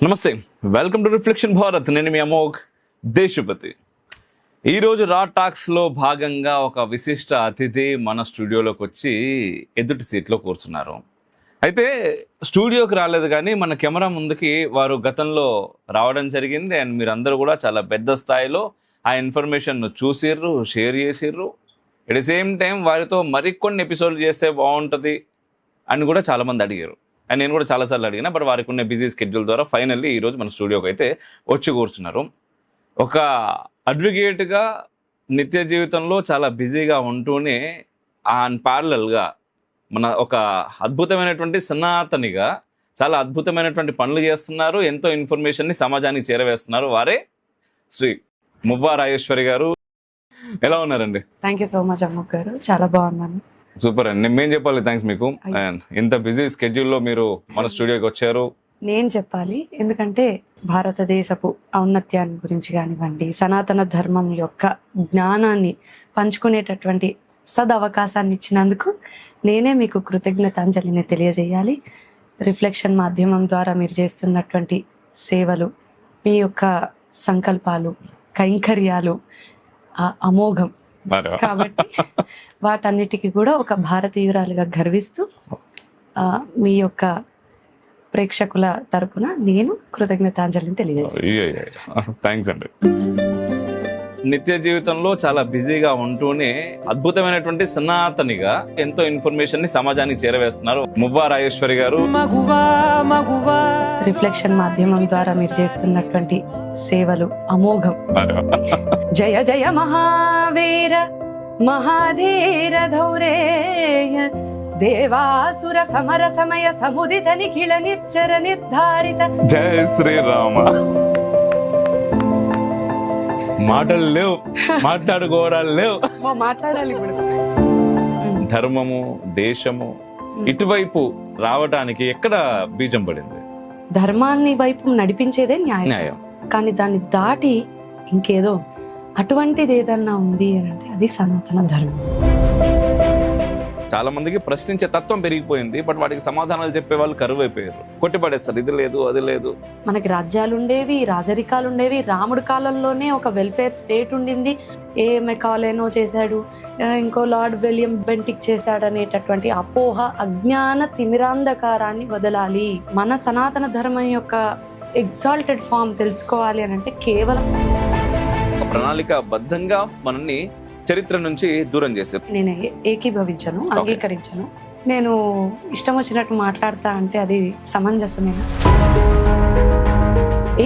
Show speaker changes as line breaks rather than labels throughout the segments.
నమస్తే, welcome to reflection Bharat. నేను మీ అమోఘ్ దేశపతి. ఈరోజు రా టాక్స్లో భాగంగా ఒక విశిష్ట అతిథి మన స్టూడియోలోకి వచ్చి ఎదుటి సీట్లో కూర్చున్నారు. అయితే స్టూడియోకి రాలేదు కానీ మన కెమెరా ముందుకి వారు గతంలో రావడం జరిగింది. అండ్ మీరందరూ కూడా చాలా పెద్ద స్థాయిలో ఆ ఇన్ఫర్మేషన్ చూసిర్రు, షేర్ చేసిర్రు. ఎట్ ది సేమ్ టైం వారితో మరికొన్ని ఎపిసోడ్లు చేస్తే బాగుంటుంది అని కూడా చాలామంది అడిగారు. అండ్ నేను కూడా చాలాసార్లు అడిగినా, బట్ వారికి ఉన్న బిజీ స్కెడ్యూల్ ద్వారా ఫైనల్లీ ఈరోజు మన స్టూడియోకి అయితే వచ్చి కూర్చున్నారు. ఒక అడ్వకేట్గా నిత్య జీవితంలో చాలా బిజీగా ఉంటూనే ప్యారలల్గా మన ఒక అద్భుతమైనటువంటి సనాతనిగా చాలా అద్భుతమైనటువంటి పనులు చేస్తున్నారు. ఎంతో ఇన్ఫర్మేషన్ని సమాజానికి చేరవేస్తున్నారు. వారే శ్రీ మువ్వా రాజేశ్వరి గారు. ఎలా ఉన్నారండి?
థ్యాంక్ యూ సో మచ్ అమ్మక్ గారు, చాలా బాగున్నాను.
సూపర్ అండి. నేను చెప్పాలి థ్యాంక్స్ మీకు. అండ్ ఇంత బిజీ స్కెడ్యూల్లో మీరు మన స్టూడియోకి వచ్చారు.
నేను చెప్పాలి, ఎందుకంటే భారతదేశపు ఔన్నత్యాన్ని గురించి కానివ్వండి, సనాతన ధర్మం యొక్క జ్ఞానాన్ని పంచుకునేటటువంటి సదవకాశాన్ని ఇచ్చినందుకు నేనే మీకు కృతజ్ఞతాంజలిని తెలియజేయాలి. రిఫ్లెక్షన్ మాధ్యమం ద్వారా మీరు చేస్తున్నటువంటి సేవలు, మీ యొక్క సంకల్పాలు, కైంకర్యాలు అమోఘం. కాబట్టి వాటన్నిటికీ కూడా ఒక భారతీయురాలుగా గర్విస్తూ మీ యొక్క ప్రేక్షకుల తరపున నేను కృతజ్ఞతాంజలిని తెలియజేస్తాను.
థ్యాంక్స్ అండి. నిత్య జీవితంలో చాలా బిజీగా ఉంటూనే అద్భుతమైనటువంటి సనాతనిగా ఎంతో ఇన్ఫర్మేషన్ ని సమాజానికి చేరవేస్తున్నారు మువ్వా రాజేశ్వరి గారు.
రిఫ్లెక్షన్ మాధ్యమం ద్వారా మీరు చేస్తున్నటువంటి సేవలు అమోఘం. జయ జయ మహావీర మహాధీర ధౌరేయ దేవాసుర సమర సమయ సముదిత నిఖిల నిశ్చర నిర్ధారిత.
జయ శ్రీరామ. మాటలు లేవు, మాట్లాడుకోవడాలు లేవు,
మాట్లాడాలి ఇప్పుడు.
ధర్మము, దేశము ఇటువైపు రావడానికి ఎక్కడ బీజం పడింది?
ధర్మాన్ని వైపు నడిపించేదే న్యాయం. కానీ దాన్ని దాటి ఇంకేదో అటువంటిది ఏదన్నా ఉంది అని అంటే అది సనాతన ధర్మం.
చాలా మందికి ప్రశ్నించే తత్వం పెరిగిపోయింది, బట్ వాటికి సమాధానాలు చెప్పే వాళ్ళు కరువు అయిపోయారు. కొట్టిపడేస్తారు, ఇది లేదు అది లేదు.
మనకి రాజ్యాలు ఉండేవి, రాజరికాలు ఉండేవి. రాముడి కాలంలోనే ఒక వెల్ఫేర్ స్టేట్ ఉండింది. మెకాలేనో చేశాడు, ఇంకో లార్డ్ విలియం బెంటిక్ చేశాడు అనేటటువంటి అపోహ, అజ్ఞాన తిమిరాంధకారాన్ని వదలాలి. మన సనాతన ధర్మం యొక్క ఎగ్జాల్టెడ్ ఫామ్ తెలుసుకోవాలి అని అంటే కేవలం
ఒక ప్రణాళిక బద్ధంగా మనల్ని చరిత్ర నుంచి దూరం చేశారు.
నేను ఏకీభవించను, అంగీకరించను. నేను ఇష్టం వచ్చినట్టు మాట్లాడతా అంటే అది సమంజసమేనా?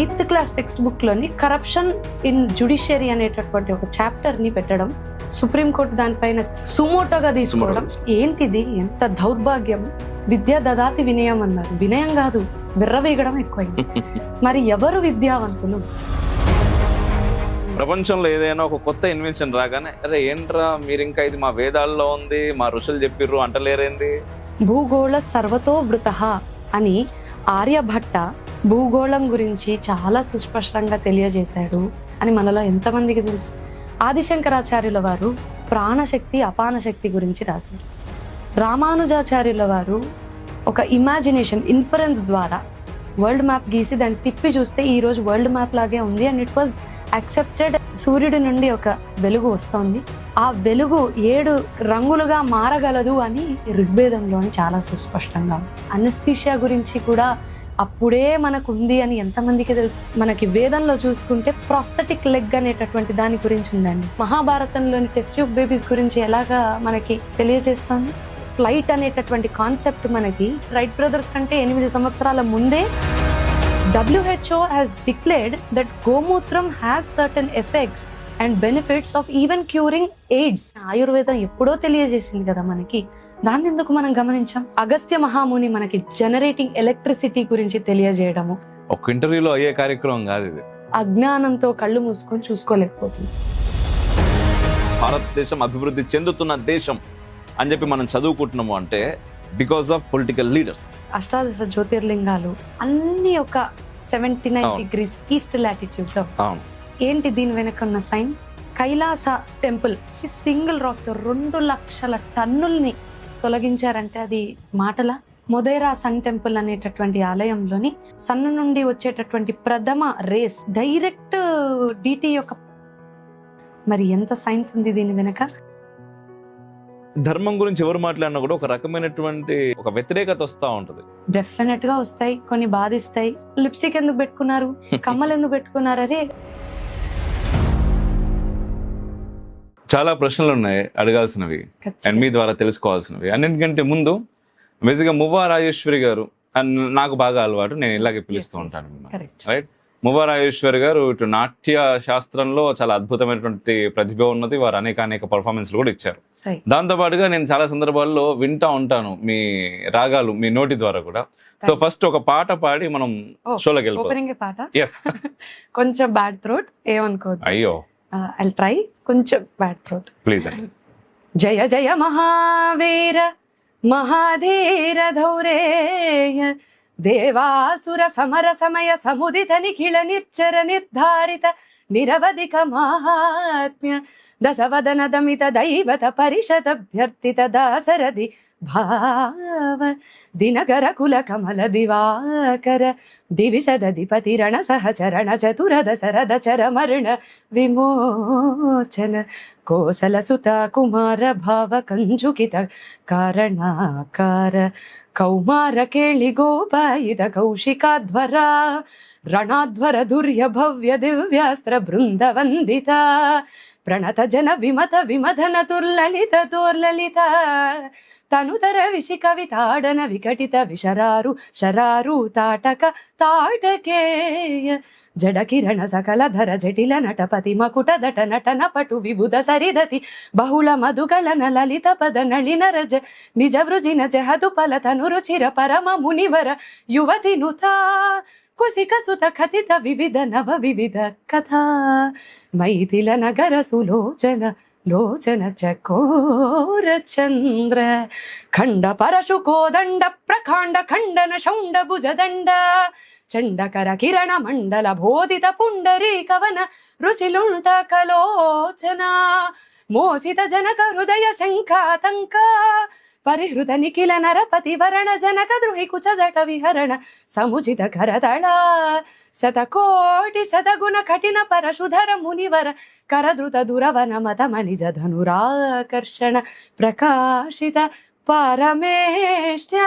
8th క్లాస్ టెక్స్ట్ బుక్ లోని కరప్షన్ ఇన్ జుడిషియరీ అనేటటువంటి ఒక చాప్టర్ ని పెట్టడం, సుప్రీంకోర్టు దానిపైన సుమోటోగా తీసుకోవడం ఏంటిది? ఎంత దౌర్భాగ్యం! విద్య దదాతి వినయం అన్నారు. వినయం కాదు, విర్రవీగడం ఎక్కువైంది. మరి ఎవరు విద్యావంతులు?
ప్రపంచంలో ఏదైనా ఒక కొత్త ఇన్వెన్షన్ రాగానే అరే ఏంట్రా మీరు ఇంకా ఇది మా వేదాల్లో ఉంది, మా ఋషులు చెప్పిర్రు అంటలేరేంది?
భూగోళ సర్వతోభృత అని ఆర్యభట్ట భూగోళం గురించి చాలా సుస్పష్టంగా తెలియజేశాడు అని మనలో ఎంతమందికి తెలుసు? ఆదిశంకరాచార్యుల వారు ప్రాణశక్తి అపానశక్తి గురించి రాశారు. రామానుజాచార్యుల వారు ఒక ఇమాజినేషన్, ఇన్ఫరెన్స్ ద్వారా వరల్డ్ మ్యాప్ గీసి దాన్ని తిప్పి చూస్తే ఈ రోజు వరల్డ్ మ్యాప్ లాగే ఉంది అండ్ ఇట్ వాజ్ యాక్సెప్టెడ్. సూర్యుడి నుండి ఒక వెలుగు వస్తోంది, ఆ వెలుగు 7 రంగులుగా మారగలదు అని ఋగ్వేదంలో చాలా సుస్పష్టంగా. అనస్థీషియా గురించి కూడా అప్పుడే మనకు ఉంది అని ఎంతమందికి తెలుసు? మనకి వేదంలో చూసుకుంటే ప్రాస్థెటిక్ లెగ్ అనేటటువంటి దాని గురించి ఉందండి. మహాభారతంలోని టెస్ట్ ట్యూబ్ బేబీస్ గురించి ఎలాగా మనకి తెలియజేస్తుంది? ఫ్లైట్ అనేటటువంటి కాన్సెప్ట్ మనకి రైట్ బ్రదర్స్ కంటే 8 సంవత్సరాల ముందే WHO has declared that గోమూత్రం has certain effects and benefits of even curing AIDS. ఆయుర్వేదం ఎప్పుడో తెలియజేసింది కదా మనకి, దాన్ని ఎందుకు మనం గమనించాం? అగస్త్య మహాముని మనకి జనరేటింగ్ ఎలక్ట్రిసిటీ గురించి తెలియజేయడము
ఒక ఇంటర్వ్యూలో అయ్యే కార్యక్రమం కాదు ఇది.
అజ్ఞానంతో కళ్ళు మూసుకొని చూసుకోలేకపోతుంది.
భారతదేశం అభివృద్ధి చెందుతున్న దేశం అని చెప్పి మనం చదువుకుంటున్నాము అంటే బికాస్ ఆఫ్ పొలిటికల్ లీడర్స్.
అష్టాదశ జ్యోతిర్లింగాలు అన్ని ఒక 79 degrees ఈస్ట్ లాటిట్యూడ్ లో. ఏంటి దీని వెనక ఉన్న science? Kailasa temple single rock తో 2 లక్షల టన్నుల్ని తొలగించారంటే అది మాటలా? మొదేరా సన్ టెంపుల్ అనేటటువంటి ఆలయంలోని సన్ నుండి వచ్చేటటువంటి ప్రథమ రేస్ డైరెక్ట్ డిటి యొక్క, మరి ఎంత సైన్స్ ఉంది దీని వెనక.
ధర్మం గురించి ఎవరు మాట్లాడినా కూడా ఒక రకమైనటువంటి ఒక వ్యతిరేకత వస్తూ ఉంటది.
డెఫినెట్ గా వస్తాయి, కొన్ని బాధిస్తాయి. లిప్స్టిక్ ఎందుకు పెట్టుకున్నారు, కమ్మలు ఎందుకు పెట్టుకున్నారు, అరే
చాలా ప్రశ్నలు ఉన్నాయి అడగాల్సినవి అండ్ మీ ద్వారా తెలుసుకోవాల్సినవి. అన్నింటికంటే ముందు బేసిక్గా మువ్వా రాజేశ్వరి గారు అండ్ నాకు బాగా అలవాటు, నేను ఇలాగే పిలుస్తూ ఉంటాను రైట్. మువ్వా రాజేశ్వరి గారు ఇటు నాట్య శాస్త్రంలో చాలా అద్భుతమైనటువంటి ప్రతిభ ఉన్నది. వారు అనేక పర్ఫార్మెన్స్లు కూడా ఇచ్చారు. దాంతో పాటుగా నేను చాలా సందర్భాల్లో వింటా ఉంటాను మీ రాగాలు మీ నోటి ద్వారా కూడా. సో ఫస్ట్ ఒక పాట పాడి మనం షోలోకి వెళ్ళిపోతాం.
పాట కొంచెం బ్యాడ్ థ్రోట్, ఏమనుకోవద్దు.
అయ్యో
ఐల్ ట్రై, కొంచెం బ్యాడ్ థ్రోట్
ప్లీజ్.
జయ జయ మహావీర మహాధీర ధౌరేయ దేవాసుర సమర సమయ సముదిత నిఖిల నిర్చర నిర్ధారిత నిరవధిక మహాత్మ్య దశవదన దమిత దైవత పరిషదభ్యర్థిత దాసరథి భావ దినకర కుల కమల దివాకర దివిశదధిపతి రణ సహచరణ చతుర దశరథ చరమరణ విమోచన కోసల సుత కుమార భావ కంజుకిత కారణాకార కౌమార కేళి గోపాయిత కౌశికాధ్వర రణాధ్వర దుర్య భవ్య దివ్యాస్త్ర బృంద వందిత ప్రణత జన విమత విమధన తుర్లలిత తోర్లలిత తనుతర విషి కవితాడన వికటిత విశరారు శరారు తాటక తాటకేయ జడ కిరణ సకల ధర జటిల నటపతి మకుట దట నటన పటు విబుధ సరిదతి బహుళ మధుగళన లలిత పద నళిన రజ నిజ వృజిన జహదు పల తనురుచిర పరమ మునివర యువతి నుతా కుసిక సుత కథిత వివిధ నవ వివిధ కథా మైథిల నగర సులోచన లోచన చకోర చంద్ర ఖండ పరశు కోదండ ప్రఖాండ ఖండన శౌండ భుజదండ చండకర కిరణ మండల బోధిత పుండరీ కవన రుచిలుంట కలోచన మోచిత జనక హృదయ శంఖాతంక పరిహృత నిఖిల నరపతి వరణ జనక ద్రుహి కుచదట విహరణ సముచిత కరతళ శతకోటి శతగుణ కఠిన పరశుధర మునివర కరధృత దురవన మత మనిజ ధనురాకర్షణ ప్రకాశిత పరమేష్ట్య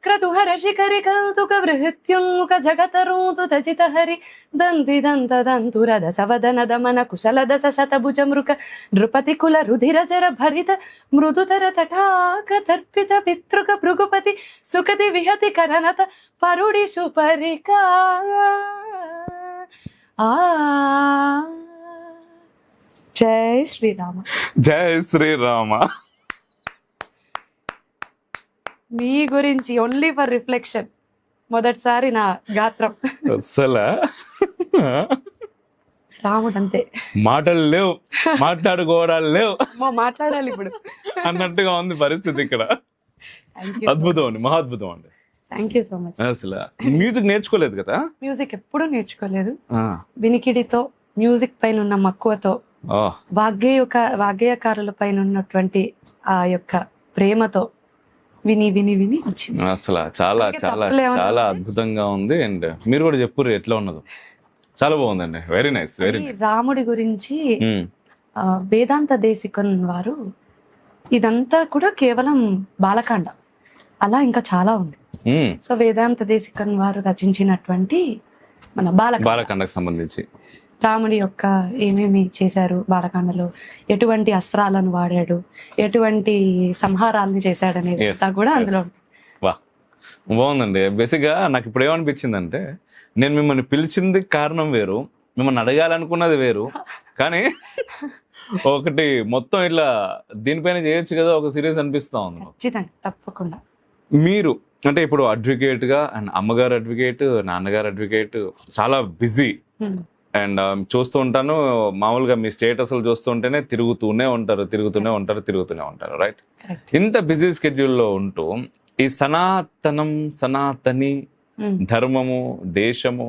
క్రతుహర శిఖరి కౌతుక బృహత్యున్ముఖ జగతరూతు తచిత హరి దంతి దంత దంతురద సవదన దమన కుశల దశ శతభుజ మృక నృపతి కుల రుధిర జర భరిత మృదుతర తటాక తర్పిత పితృక భృగుపతి సుఖతి విహతి కరనత పరుడి సుపరికా జై శ్రీరామ.
జై శ్రీరామ.
మీ గురించి ఓన్లీ ఫర్ రిఫ్లెక్షన్ మొదటిసారి నా గాత్రం.
అసలు
రాముడు అంతే,
మాటలు లేవు, మాట్లాడుకోవడాలు లేవు,
మాట్లాడాలి ఇప్పుడు
అన్నట్టుగా ఉంది పరిస్థితి ఇక్కడ. అద్భుతం అండి, మహాద్భుతం అండి.
Thank you so much.
అసలు మ్యూజిక్ నేర్చుకోలేదు కదా?
మ్యూజిక్ ఎప్పుడూ నేర్చుకోలేదు. వినికిడితో, మ్యూజిక్ పైన ఉన్న మక్కువతో, వాగ్గేయకారుల పైన ఉన్నటువంటి ఆ యొక్క ప్రేమతో విని విని విని వచ్చింది.
అసలు చాలా చాలా చాలా అద్భుతంగా ఉంది. అండ్ మీరు కూడా చెప్పుర్రు ఎట్లా ఉన్నదో. చాలా బాగుందండి. Very nice, very nice.
రాముడి గురించి వేదాంత దేశికన్ వారు ఇదంతా కూడా కేవలం బాలకాండ, అలా ఇంకా చాలా ఉంది. సో వేదాంత దేశికన్ వారు రచించినటువంటి మన
బాలకాండకు సంబంధించి
రాముడి యొక్క ఏమేమి చేశారు, బాలకాండలో ఎటువంటి అస్త్రాలను వాడాడు, ఎటువంటి సంహారాలను చేశాడు అనేది కూడా అందులో.
వా, బాగుందండి. బేసిక్గా నాకు ఇప్పుడు ఏమనిపించిందంటే, నేను మిమ్మల్ని పిలిచింది కారణం వేరు, మిమ్మల్ని అడగాలనుకున్నది వేరు, కానీ ఒకటి మొత్తం ఇట్లా దీనిపైన చేయొచ్చు కదా ఒక సిరీస్ అనిపిస్తా ఉంది.
ఖచ్చితంగా, తప్పకుండా.
మీరు అంటే ఇప్పుడు అడ్వకేట్ గా, అండ్ అమ్మగారు అడ్వకేట్, నాన్నగారు అడ్వకేట్, చాలా బిజీ. అండ్ చూస్తూ ఉంటాను మామూలుగా మీ స్టేటస్లు చూస్తూ ఉంటేనే తిరుగుతూనే ఉంటారు రైట్. ఇంత బిజీ స్కెడ్యూల్లో ఉంటూ ఈ సనాతని ధర్మము, దేశము,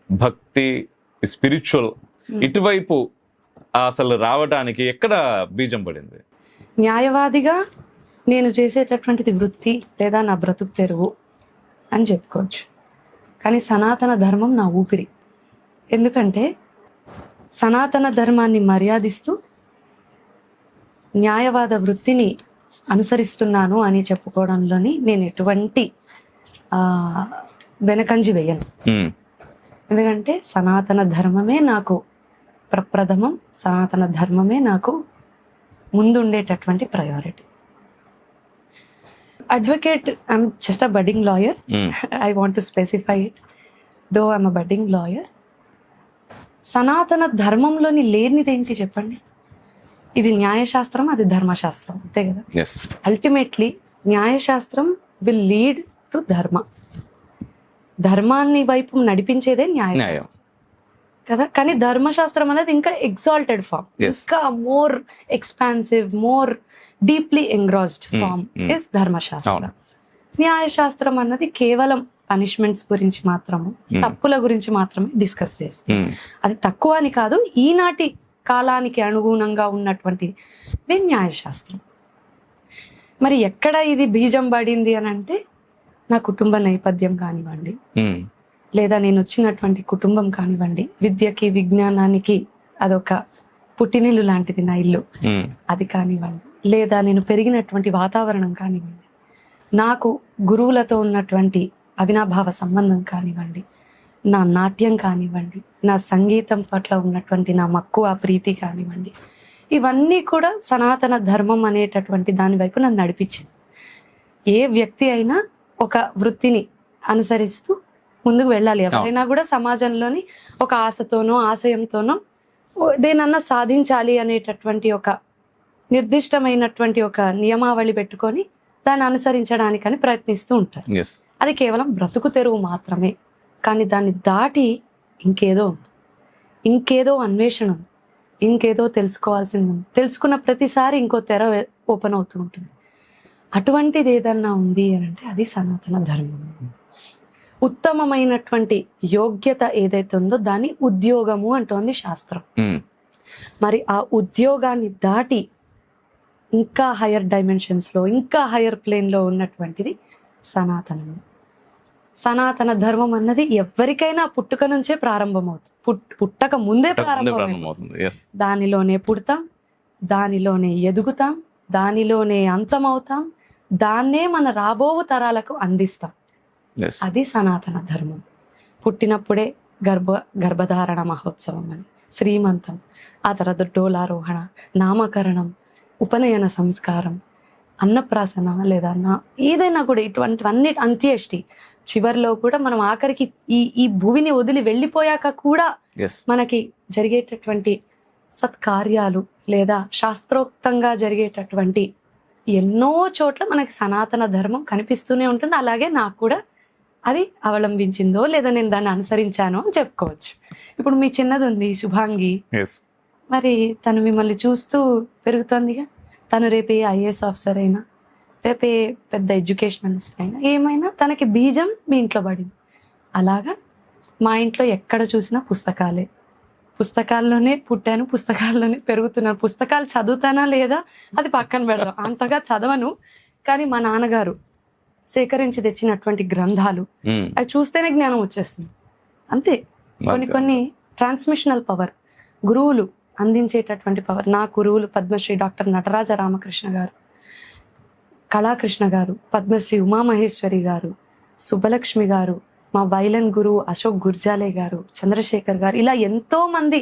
భక్తి, స్పిరిచువల్ ఇటువైపు అసలు రావడానికి ఎక్కడ బీజం పడింది?
న్యాయవాదిగా నేను చేసేటటువంటిది వృత్తి లేదా నా బ్రతుకు తెరువు అని చెప్పుకోవచ్చు. కానీ సనాతన ధర్మం నా ఊపిరి. ఎందుకంటే సనాతన ధర్మాన్ని మర్యాదిస్తూ న్యాయవాద వృత్తిని అనుసరిస్తున్నాను అని చెప్పుకోవడంలోని నేను ఎటువంటి వెనకంజి వేయను. ఎందుకంటే సనాతన ధర్మమే నాకు ప్రప్రథమం, సనాతన ధర్మమే నాకు ముందుండేటటువంటి priority. Advocate, I'm just a budding lawyer. I want to specify it, though I'm a budding lawyer. సనాతన ధర్మంలోని లేనిది ఏంటి చెప్పండి? ఇది న్యాయశాస్త్రం, అది ధర్మశాస్త్రం, అంతే కదా. అల్టిమేట్లీ న్యాయశాస్త్రం విల్ లీడ్ టు ధర్మ. ధర్మాన్ని వైపు నడిపించేదే న్యాయం కదా. కానీ ధర్మశాస్త్రం అనేది ఇంకా ఎగ్జాల్టెడ్ ఫామ్, ఇంకా more expansive, more deeply engrossed form is ధర్మశాస్త్రం. న్యాయశాస్త్రం అన్నది కేవలం పనిష్మెంట్స్ గురించి మాత్రము, తప్పుల గురించి మాత్రమే డిస్కస్ చేస్తుంది. అది తక్కువ అని కాదు, ఈనాటి కాలానికి అనుగుణంగా ఉన్నటువంటి న్యాయశాస్త్రం. మరి ఎక్కడ ఇది బీజం పడింది అని అంటే, నా కుటుంబ నేపథ్యం కానివ్వండి, లేదా నేను వచ్చినటువంటి కుటుంబం కానివ్వండి, విద్యకి విజ్ఞానానికి అదొక పుట్టినిల్లు లాంటిది నా ఇల్లు, అది కానివ్వండి, లేదా నేను పెరిగినటువంటి వాతావరణం కానివ్వండి, నాకు గురువులతో ఉన్నటువంటి అవినాభావ సంబంధం కానివ్వండి, నా నాట్యం కానివ్వండి, నా సంగీతం పట్ల ఉన్నటువంటి నా మక్కువ ప్రీతి కానివ్వండి, ఇవన్నీ కూడా సనాతన ధర్మం అనేటటువంటి దాని వైపు నన్ను నడిపించింది. ఏ వ్యక్తి అయినా ఒక వృత్తిని అనుసరిస్తూ ముందుకు వెళ్ళాలి. ఎవరైనా కూడా సమాజంలోని ఒక ఆశతోనో ఆశయంతోనో దేనన్నా సాధించాలి అనేటటువంటి ఒక నిర్దిష్టమైనటువంటి ఒక నియమావళి పెట్టుకొని దాన్ని అనుసరించడానికని ప్రయత్నిస్తూ ఉంటారు. అది కేవలం బ్రతుకు తెరువు మాత్రమే. కానీ దాన్ని దాటి ఇంకేదో ఉంది, ఇంకేదో అన్వేషణ ఉంది, ఇంకేదో తెలుసుకోవాల్సింది ఉంది. తెలుసుకున్న ప్రతిసారి ఇంకో తెర ఓపెన్ అవుతూ ఉంటుంది. అటువంటిది ఏదన్నా ఉంది అని అంటే అది సనాతన ధర్మం. ఉత్తమమైనటువంటి యోగ్యత ఏదైతే ఉందో దాన్ని ఉద్యోగము అంటోంది శాస్త్రం. మరి ఆ ఉద్యోగాన్ని దాటి ఇంకా హయ్యర్ డైమెన్షన్స్ లో, ఇంకా హయ్యర్ ప్లేన్ లో ఉన్నటువంటిది సనాతనం. సనాతన ధర్మం అన్నది ఎవరికైనా పుట్టుక నుంచే ప్రారంభమవుతుంది, పుట్టక ముందే ప్రారంభమవుతుంది. దానిలోనే పుడతాం, దానిలోనే ఎదుగుతాం, దానిలోనే అంతమవుతాం, దాన్నే మన రాబోవు తరాలకు అందిస్తాం. అది సనాతన ధర్మం. పుట్టినప్పుడే గర్భధారణ మహోత్సవం అని, శ్రీమంతం, ఆ తర్వాత డోలారోహణ, నామకరణం, ఉపనయన సంస్కారం, అన్నప్రాసన లేదా ఏదైనా కూడా ఇటువంటివన్నీ, అంత్యేష్టి, చివరిలో కూడా మనం ఆఖరికి ఈ భూమిని వదిలి వెళ్ళిపోయాక కూడా మనకి జరిగేటటువంటి సత్కార్యాలు లేదా శాస్త్రోక్తంగా జరిగేటటువంటి ఎన్నో చోట్ల మనకి సనాతన ధర్మం కనిపిస్తూనే ఉంటుంది. అలాగే నాకు కూడా అది అవలంబించిందో లేదా నేను దాన్ని అనుసరించానో అని చెప్పుకోవచ్చు. ఇప్పుడు మీ చిన్నది ఉంది శుభాంగి, మరి తను మిమ్మల్ని చూస్తూ పెరుగుతోందిగా. తను రేపే ఐఏఎస్ ఆఫీసర్ అయినా, రేపే పెద్ద ఎడ్యుకేషనలిస్ట్ అయినా, ఏమైనా తనకి బీజం మీ ఇంట్లో పడింది. అలాగా మా ఇంట్లో ఎక్కడ చూసినా పుస్తకాలే, పుస్తకాల్లోనే పుట్టాను, పుస్తకాల్లోనే పెరుగుతున్నాను. పుస్తకాలు చదువుతానా లేదా అది పక్కన పెడదాం, అంతగా చదవను. కానీ మా నాన్నగారు సేకరించి తెచ్చినటువంటి గ్రంథాలు అవి చూస్తేనే జ్ఞానం వచ్చేస్తుంది. అంతే. కొన్ని ట్రాన్స్మిషనల్ పవర్, గురువులు అందించేటటువంటి పవర్. నా గురువులు పద్మశ్రీ డాక్టర్ నటరాజ రామకృష్ణ గారు, కళాకృష్ణ గారు, పద్మశ్రీ ఉమామహేశ్వరి గారు, సుబ్బలక్ష్మి గారు, మా వైలన్ గురువు అశోక్ గుర్జాలే గారు, చంద్రశేఖర్ గారు, ఇలా ఎంతో మంది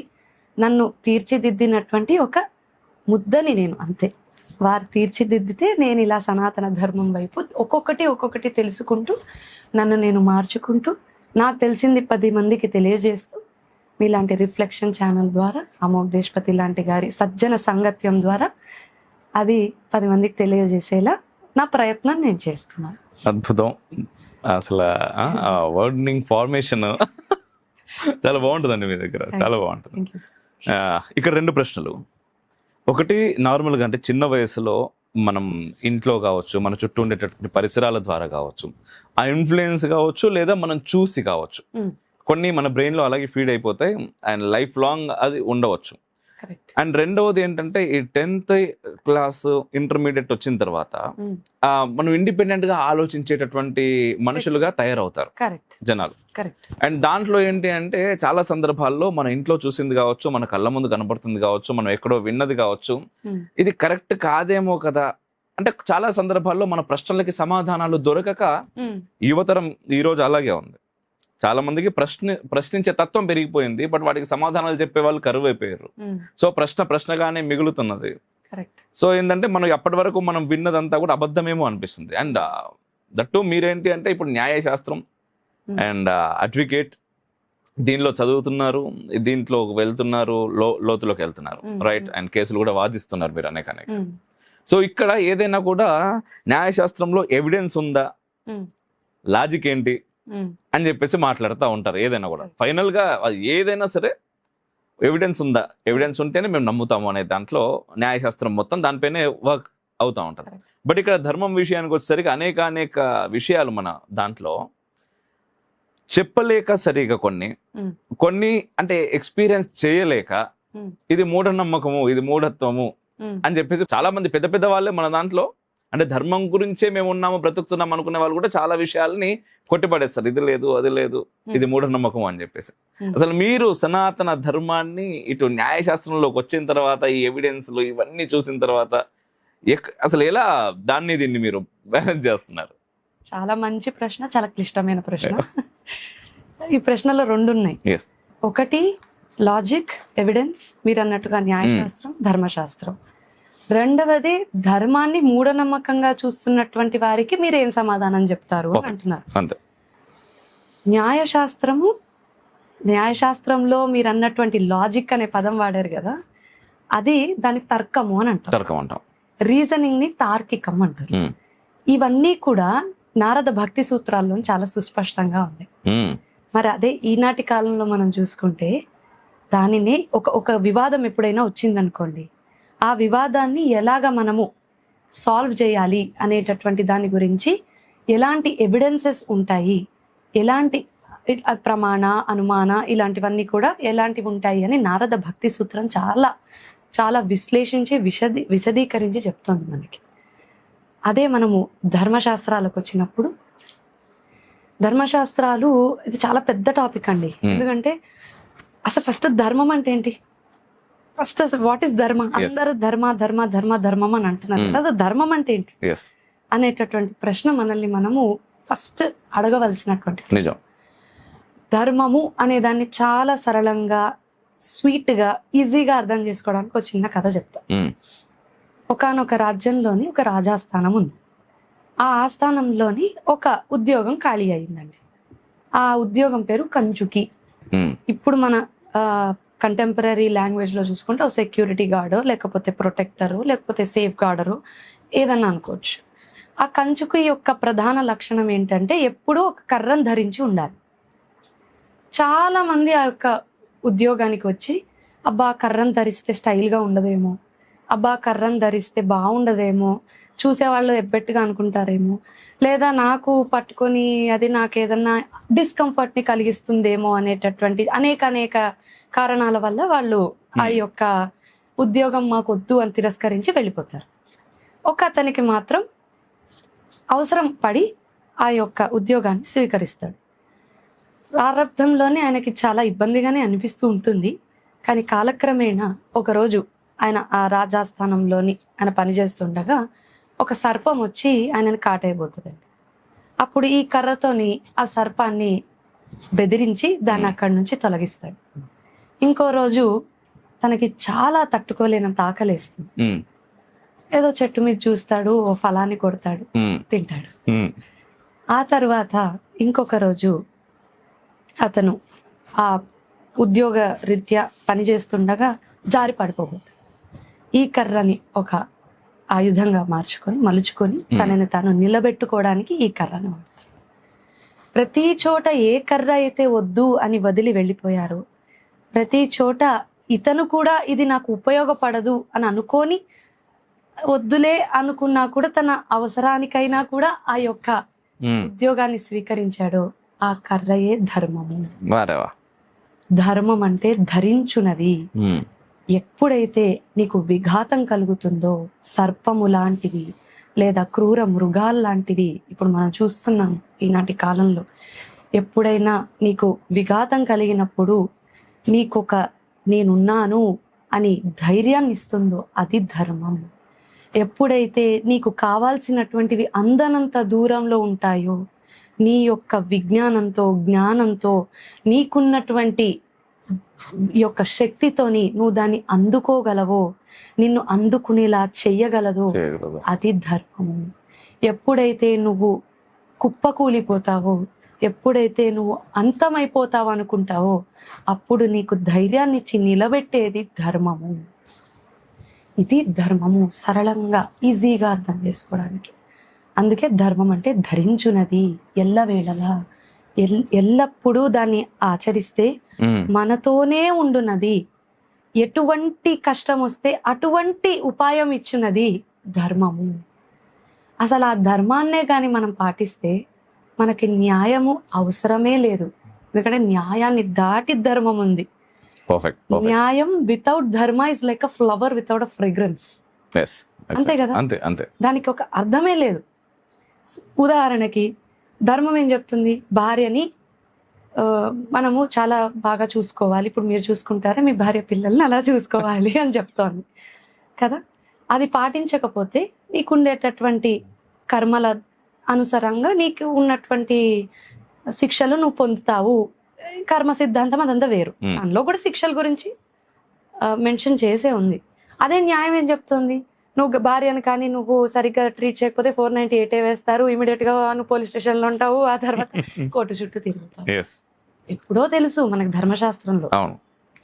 నన్ను తీర్చిదిద్దినటువంటి ఒక ముద్దని నేను. అంతే. వారు తీర్చిదిద్దితే నేను ఇలా సనాతన ధర్మం వైపు ఒక్కొక్కటి తెలుసుకుంటూ, నన్ను నేను మార్చుకుంటూ, నాకు తెలిసింది 10 మందికి తెలియజేస్తూ, మీలాంటి రిఫ్లెక్షన్ ఛానల్ ద్వారా, అమోఘ్ దేశపతి లాంటి గారి సజ్జన సంగత్యం ద్వారా అది 10 మందికి తెలియజేసేలా నా ప్రయత్నం నేను చేస్తున్నాను.
అద్భుతం. అసలు వర్డింగ్ ఫార్మేషన్ చాలా బాగుంటుందండి మీ దగ్గర, చాలా బాగుంటుంది. ఇక్కడ 2 ప్రశ్నలు. ఒకటి, నార్మల్గా అంటే చిన్న వయసులో మనం ఇంట్లో కావచ్చు, మన చుట్టూ ఉండేటటువంటి పరిసరాల ద్వారా కావచ్చు, ఆ ఇన్ఫ్లుయెన్స్ కావచ్చు, లేదా మనం చూసి కావచ్చు, కొన్ని మన బ్రెయిన్లో అలాగే ఫీడ్ అయిపోతాయి అండ్ లైఫ్ లాంగ్ అది ఉండవచ్చు.
కరెక్ట్.
అండ్ రెండవది ఏంటంటే ఈ 10th క్లాస్ ఇంటర్మీడియట్ వచ్చిన తర్వాత మనం ఇండిపెండెంట్ గా ఆలోచించేటటువంటి మనుషులుగా తయారవుతారు
కరెక్ట్.
జనాలు.
కరెక్ట్.
అండ్ దాంట్లో ఏంటి అంటే చాలా సందర్భాల్లో మన ఇంట్లో చూసింది కావచ్చు, మన కళ్ళ ముందు కనబడుతుంది కావచ్చు, మనం ఎక్కడో విన్నది కావచ్చు, ఇది కరెక్ట్ కాదేమో కదా అంటే చాలా సందర్భాల్లో మన ప్రశ్నలకి సమాధానాలు దొరకక యువతరం ఈ రోజు అలాగే ఉంది. చాలా మందికి ప్రశ్నించే తత్వం పెరిగిపోయింది, బట్ వాటికి సమాధానాలు చెప్పే వాళ్ళు కరువైపోయారు. సో ప్రశ్నగానే మిగులుతున్నది. సో ఏంటంటే మనం అప్పటి వరకు మనం విన్నదంతా కూడా అబద్ధమేమో అనిపిస్తుంది. అండ్ దట్టు మీరేంటి అంటే ఇప్పుడు న్యాయశాస్త్రం అండ్ అడ్వకేట్ దీనిలో చదువుతున్నారు, దీంట్లో వెళ్తున్నారు, లోతులోకి వెళ్తున్నారు, రైట్. అండ్ కేసులు కూడా వాదిస్తున్నారు మీరు అనేక. సో ఇక్కడ ఏదైనా కూడా న్యాయశాస్త్రంలో ఎవిడెన్స్ ఉందా, లాజిక్ ఏంటి అని చెప్పేసి మాట్లాడుతూ ఉంటారు. ఏదైనా కూడా ఫైనల్ గా ఏదైనా సరే ఎవిడెన్స్ ఉందా, ఎవిడెన్స్ ఉంటేనే మేము నమ్ముతాము అనే దాంట్లో న్యాయశాస్త్రం మొత్తం దానిపైనే వర్క్ అవుతా ఉంటుంది. బట్ ఇక్కడ ధర్మం విషయానికి వచ్చేసరికి అనేక విషయాలు మన దాంట్లో చెప్పలేక సరిగా కొన్ని అంటే ఎక్స్పీరియన్స్ చేయలేక ఇది మూఢనమ్మకము, ఇది మూఢత్వము అని చెప్పేసి చాలా మంది పెద్ద వాళ్ళే మన దాంట్లో అంటే ధర్మం గురించే మేము ఉన్నాము బ్రతుకుతున్నాం అనుకునే వాళ్ళు కూడా చాలా విషయాలని కొట్టిపడేస్తారు. ఇది లేదు, అది లేదు, ఇది మూఢనమ్మకం అని చెప్పేసి. అసలు మీరు సనాతన ధర్మాన్ని ఇటు న్యాయశాస్త్రంలోకి వచ్చిన తర్వాత ఈ ఎవిడెన్స్లు ఇవన్నీ చూసిన తర్వాత అసలు ఎలా దీన్ని మీరు బ్యాలెన్స్ చేస్తున్నారు?
చాలా మంచి ప్రశ్న, చాలా క్లిష్టమైన ప్రశ్న. ఈ ప్రశ్నలో రెండు ఉన్నాయి. ఒకటి లాజిక్, ఎవిడెన్స్, మీరు అన్నట్టుగా న్యాయశాస్త్రం, ధర్మశాస్త్రం. రెండవది ధర్మాన్ని మూఢనమ్మకంగా చూస్తున్నటువంటి వారికి మీరు ఏం సమాధానం చెప్తారు అని అంటున్నారు. న్యాయశాస్త్రంలో మీరు అన్నటువంటి లాజిక్ అనే పదం వాడారు కదా, అది దాని తర్కము అని అంటారు. రీజనింగ్ ని తార్కికం అంటారు. ఇవన్నీ కూడా నారద భక్తి సూత్రాల్లో చాలా సుస్పష్టంగా ఉన్నాయి. మరి అదే ఈనాటి కాలంలో మనం చూసుకుంటే దానిని ఒక వివాదం ఎప్పుడైనా వచ్చిందనుకోండి, ఆ వివాదాన్ని ఎలాగ మనము సాల్వ్ చేయాలి అనేటటువంటి దాని గురించి ఎలాంటి ఎవిడెన్సెస్ ఉంటాయి, ఎలాంటి ప్రమాణ, అనుమాన, ఇలాంటివన్నీ కూడా ఎలాంటివి ఉంటాయి అని నారద భక్తి సూత్రం చాలా చాలా విశ్లేషించి విశదీకరించి చెప్తుంది మనకి. అదే మనము ధర్మశాస్త్రాలకు వచ్చినప్పుడు, ధర్మశాస్త్రాలు ఇది చాలా పెద్ద టాపిక్ అండి. ఎందుకంటే అసలు ఫస్ట్ ధర్మం అంటే ఏంటి, ఫస్ట్ అసలు వాట్ ఈస్ ధర్మ? అందరూ ధర్మం అని అంటున్నారు. అసలు ధర్మం అంటే ఏంటి అనేటటువంటి ప్రశ్న మనల్ని మనము ఫస్ట్ అడగవలసినటువంటి
నిజం.
ధర్మము అనే దాన్ని చాలా సరళంగా, స్వీట్ గా, ఈజీగా అర్థం చేసుకోవడానికి ఒక చిన్న కథ చెప్తా. ఒకానొక రాజ్యంలోని ఒక రాజాస్థానం ఉంది. ఆ ఆస్థానంలోని ఒక ఉద్యోగం ఖాళీ అయిందండి. ఆ ఉద్యోగం పేరు కంచుకి. ఇప్పుడు మన కంటెంపరీ లాంగ్వేజ్ లో చూసుకుంటే ఒక సెక్యూరిటీ గార్డో, లేకపోతే ప్రొటెక్టరు, లేకపోతే సేఫ్ గార్డరు, ఏదన్నా అనుకోవచ్చు. ఆ కంచుకి యొక్క ప్రధాన లక్షణం ఏంటంటే ఎప్పుడూ ఒక కర్రను ధరించి ఉండాలి. చాలా మంది ఆ యొక్క ఉద్యోగానికి వచ్చి, అబ్బా కర్రను ధరిస్తే స్టైల్గా ఉండదేమో, అబ్బా కర్రను ధరిస్తే బాగుండదేమో, చూసేవాళ్ళు ఎబ్బెట్టుగా అనుకుంటారేమో, లేదా నాకు పట్టుకొని అది నాకు ఏదన్నా డిస్కంఫర్ట్ని కలిగిస్తుందేమో అనేటటువంటి అనేక కారణాల వల్ల వాళ్ళు ఆ యొక్క ఉద్యోగం మాకు వద్దు అని తిరస్కరించి వెళ్ళిపోతారు. ఒక అతనికి మాత్రం అవసరం పడి ఆ యొక్క ఉద్యోగాన్ని స్వీకరిస్తాడు. ప్రారంభంలోనే ఆయనకి చాలా ఇబ్బందిగానే అనిపిస్తూ ఉంటుంది. కానీ కాలక్రమేణా ఒకరోజు ఆయన ఆ రాజాస్థానంలోని ఆయన పనిచేస్తుండగా ఒక సర్పం వచ్చి ఆయనని కాటేయబోతుందండి. అప్పుడు ఈ కర్రతోని ఆ సర్పాన్ని బెదిరించి దాన్ని అక్కడి నుంచి తొలగిస్తాడు. ఇంకో రోజు తనకి చాలా తట్టుకోలేనంత ఆకలేస్తుంది. ఏదో చెట్టు మీద చూస్తాడు, ఓ ఫలాన్ని కొడతాడు, తింటాడు. ఆ తర్వాత ఇంకొక రోజు అతను ఆ ఉద్యోగ రీత్యా పనిచేస్తుండగా జారి పడిపోబోతాడు. ఈ కర్రని ఒక ఆయుధంగా మలుచుకొని తనని తాను నిలబెట్టుకోవడానికి ఈ కర్రను వాడతాడు. ప్రతి చోట ఏ కర్ర అయితే వద్దు అని వదిలి వెళ్ళిపోయారో, ప్రతి చోట ఇతను కూడా ఇది నాకు ఉపయోగపడదు అని అనుకొని వద్దులే అనుకున్నా కూడా తన అవసరానికైనా కూడా ఆ యొక్క ఉద్యోగాన్ని స్వీకరించాడో ఆ కర్రయే ధర్మము. ధర్మం అంటే ధరించునది. ఎప్పుడైతే నీకు విఘాతం కలుగుతుందో, సర్పము లాంటివి లేదా క్రూర మృగాలు లాంటివి ఇప్పుడు మనం చూస్తున్నాం ఈనాటి కాలంలో, ఎప్పుడైనా నీకు విఘాతం కలిగినప్పుడు నీకొక నేనున్నాను అని ధైర్యాన్ని ఇస్తుందో అది ధర్మం. ఎప్పుడైతే నీకు కావాల్సినటువంటివి అందనంత దూరంలో ఉంటాయో, నీ యొక్క విజ్ఞానంతో జ్ఞానంతో నీకున్నటువంటి యొక్క శక్తితోని నువ్వు దాన్ని అందుకోగలవో, నిన్ను అందుకునేలా చెయ్యగలదో అది ధర్మము. ఎప్పుడైతే నువ్వు కుప్పకూలిపోతావో, ఎప్పుడైతే నువ్వు అంతమైపోతావు అనుకుంటావో, అప్పుడు నీకు ధైర్యాన్ని ఇచ్చి నిలబెట్టేది ధర్మము. ఇది ధర్మము, సరళంగా ఈజీగా అర్థం చేసుకోవడానికి. అందుకే ధర్మం అంటే ధరించునది, ఎల్లవేళలా ఎల్లప్పుడూ దాన్ని ఆచరిస్తే మనతోనే ఉండునది. ఎటువంటి కష్టం వస్తే అటువంటి ఉపాయం ఇచ్చినది ధర్మము. అసలు ఆ ధర్మాన్నే కానీ మనం పాటిస్తే మనకి న్యాయము అవసరమే లేదు. ఎందుకంటే న్యాయాన్ని దాటి ధర్మం ఉంది. న్యాయం వితౌట్ ధర్మ is like a flower without a fragrance. అంతే కదా,
అంతే.
దానికి ఒక అర్థమే లేదు. ఉదాహరణకి ధర్మం ఏం చెప్తుంది? భార్యని మనము చాలా బాగా చూసుకోవాలి. ఇప్పుడు మీరు చూసుకుంటారా, మీ భార్య పిల్లల్ని అలా చూసుకోవాలి అని చెప్తోంది కదా. అది పాటించకపోతే నీకు ఉండేటటువంటి కర్మల అనుసారంగా నీకు ఉన్నటువంటి శిక్షలు నువ్వు పొందుతావు. కర్మ సిద్ధాంతం అదంతా వేరు. అందులో కూడా శిక్షల గురించి మెన్షన్ చేసే ఉంది. అదే న్యాయం ఏం చెప్తుంది? నువ్వు భార్యను కానీ నువ్వు సరిగ్గా ట్రీట్ చేయకపోతే 498 వేస్తారు, ఇమీడియట్ గా నువ్వు పోలీస్ స్టేషన్ లో ఉంటావు, ఆ తర్వాత కోర్టు చుట్టూ తిరుగుతావు. ఎప్పుడో తెలుసు మనకు ధర్మశాస్త్రంలో,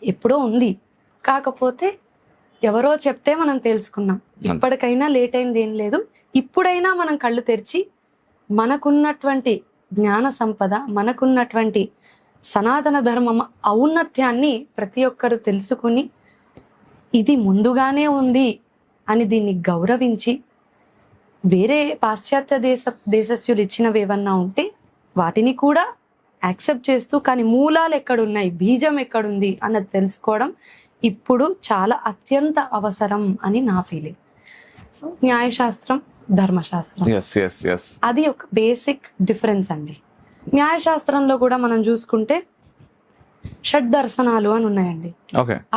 ఎప్పుడో ఉంది. కాకపోతే ఎవరో చెప్తే మనం తెలుసుకున్నాం. ఇప్పటికైనా లేట్ అయింది ఏం లేదు. ఇప్పుడైనా మనం కళ్ళు తెరిచి మనకున్నటువంటి జ్ఞాన సంపద, మనకున్నటువంటి సనాతన ధర్మం ఔన్నత్యాన్ని ప్రతి ఒక్కరు తెలుసుకుని ఇది ముందుగానే ఉంది అని దీన్ని గౌరవించి, వేరే పాశ్చాత్య దేశస్యులు ఇచ్చినవి ఏమన్నా ఉంటే వాటిని కూడా యాక్సెప్ట్ చేస్తూ, కానీ మూలాలు ఎక్కడున్నాయి, బీజం ఎక్కడుంది అన్నది తెలుసుకోవడం ఇప్పుడు చాలా అత్యంత అవసరం అని నా ఫీలింగ్. సో న్యాయశాస్త్రం, ధర్మశాస్త్రం, అది ఒక బేసిక్ డిఫరెన్స్ అండి. న్యాయశాస్త్రంలో కూడా మనం చూసుకుంటే షడ్ దర్శనాలు అని ఉన్నాయండి.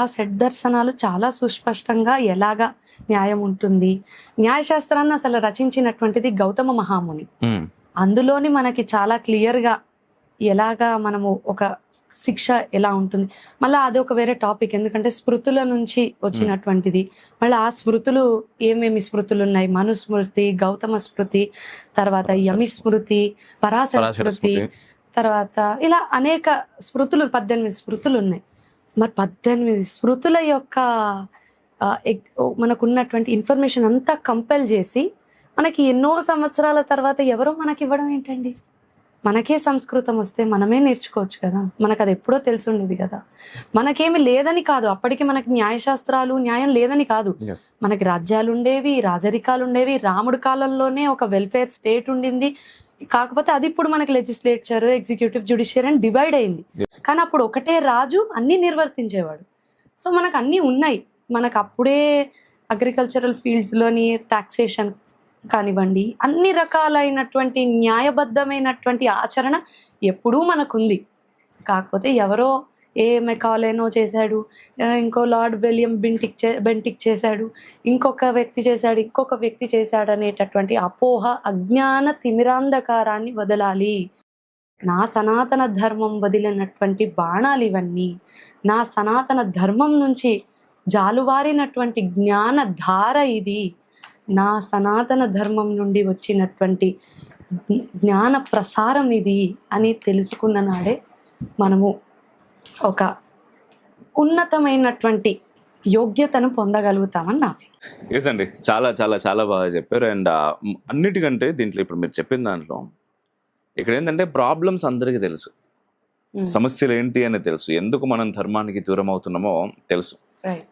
ఆ షడ్ దర్శనాలు చాలా సుస్పష్టంగా ఎలాగా న్యాయం ఉంటుంది. న్యాయశాస్త్రాన్ని అసలు రచించినటువంటిది గౌతమ మహాముని. అందులోని మనకి చాలా క్లియర్ గా ఎలాగా మనము ఒక శిక్ష ఎలా ఉంటుంది. మళ్ళీ అది ఒక వేరే టాపిక్, ఎందుకంటే స్మృతుల నుంచి వచ్చినటువంటిది. మళ్ళీ ఆ స్మృతులు ఏమేమి స్మృతులు ఉన్నాయి? మనుస్మృతి, గౌతమ స్మృతి, తర్వాత యమి స్మృతి, పరాశర స్మృతి, తర్వాత ఇలా అనేక స్మృతులు, 18 స్మృతులు ఉన్నాయి. మరి 18 స్మృతుల యొక్క మనకున్నటువంటి ఇన్ఫర్మేషన్ అంతా కంపెల్ చేసి మనకి ఎన్నో సంవత్సరాల తర్వాత ఎవరో మనకి ఇవ్వడం ఏంటండి? మనకే సంస్కృతం వస్తే మనమే నేర్చుకోవచ్చు కదా. మనకు అది ఎప్పుడో తెలిసి ఉండేది కదా. మనకేమి లేదని కాదు, అప్పటికి మనకి న్యాయశాస్త్రాలు, న్యాయం లేదని కాదు. మనకి రాజ్యాలు ఉండేవి, రాజరికాలు ఉండేవి. రాముడి కాలంలోనే ఒక వెల్ఫేర్ స్టేట్ ఉండింది. కాకపోతే అది ఇప్పుడు మనకి లెజిస్లేచర్, ఎగ్జిక్యూటివ్, జ్యుడిషియరీ అని డివైడ్ అయింది. కానీ అప్పుడు ఒకటే రాజు అన్ని నిర్వర్తించేవాడు. సో మనకు అన్ని ఉన్నాయి. మనకు అప్పుడే అగ్రికల్చరల్ ఫీల్డ్స్ లోని టాక్సేషన్ కానివ్వండి, అన్ని రకాలైనటువంటి న్యాయబద్ధమైనటువంటి ఆచరణ ఎప్పుడూ మనకుంది. కాకపోతే ఎవరో ఏ మెకాలేనో చేశాడు, ఇంకో లార్డ్ విలియం బెంటిక్ చేశాడు, ఇంకొక వ్యక్తి చేశాడు అనేటటువంటి అపోహ, అజ్ఞాన తిమిరాంధకారాన్ని వదలాలి. నా సనాతన ధర్మం వదిలినటువంటి బాణాలు ఇవన్నీ. నా సనాతన ధర్మం నుంచి జాలువారినటువంటి జ్ఞాన ధార ఇది. నా సనాతన ధర్మం నుండి వచ్చినటువంటి జ్ఞాన ప్రసారం ఇది అని తెలుసుకున్న నాడే మనము ఒక ఉన్నతమైనటువంటి యోగ్యతను పొందగలుగుతామని నా ఫీల్.
ఎస్ అండి, చాలా చాలా చాలా బాగా చెప్పారు. అండ్ అన్నిటికంటే దీంట్లో ఇప్పుడు మీరు చెప్పిన దాంట్లో ఇక్కడ ఏంటంటే ప్రాబ్లమ్స్ అందరికీ తెలుసు, సమస్యలు ఏంటి అని తెలుసు, ఎందుకు మనం ధర్మానికి దూరం అవుతున్నామో తెలుసు.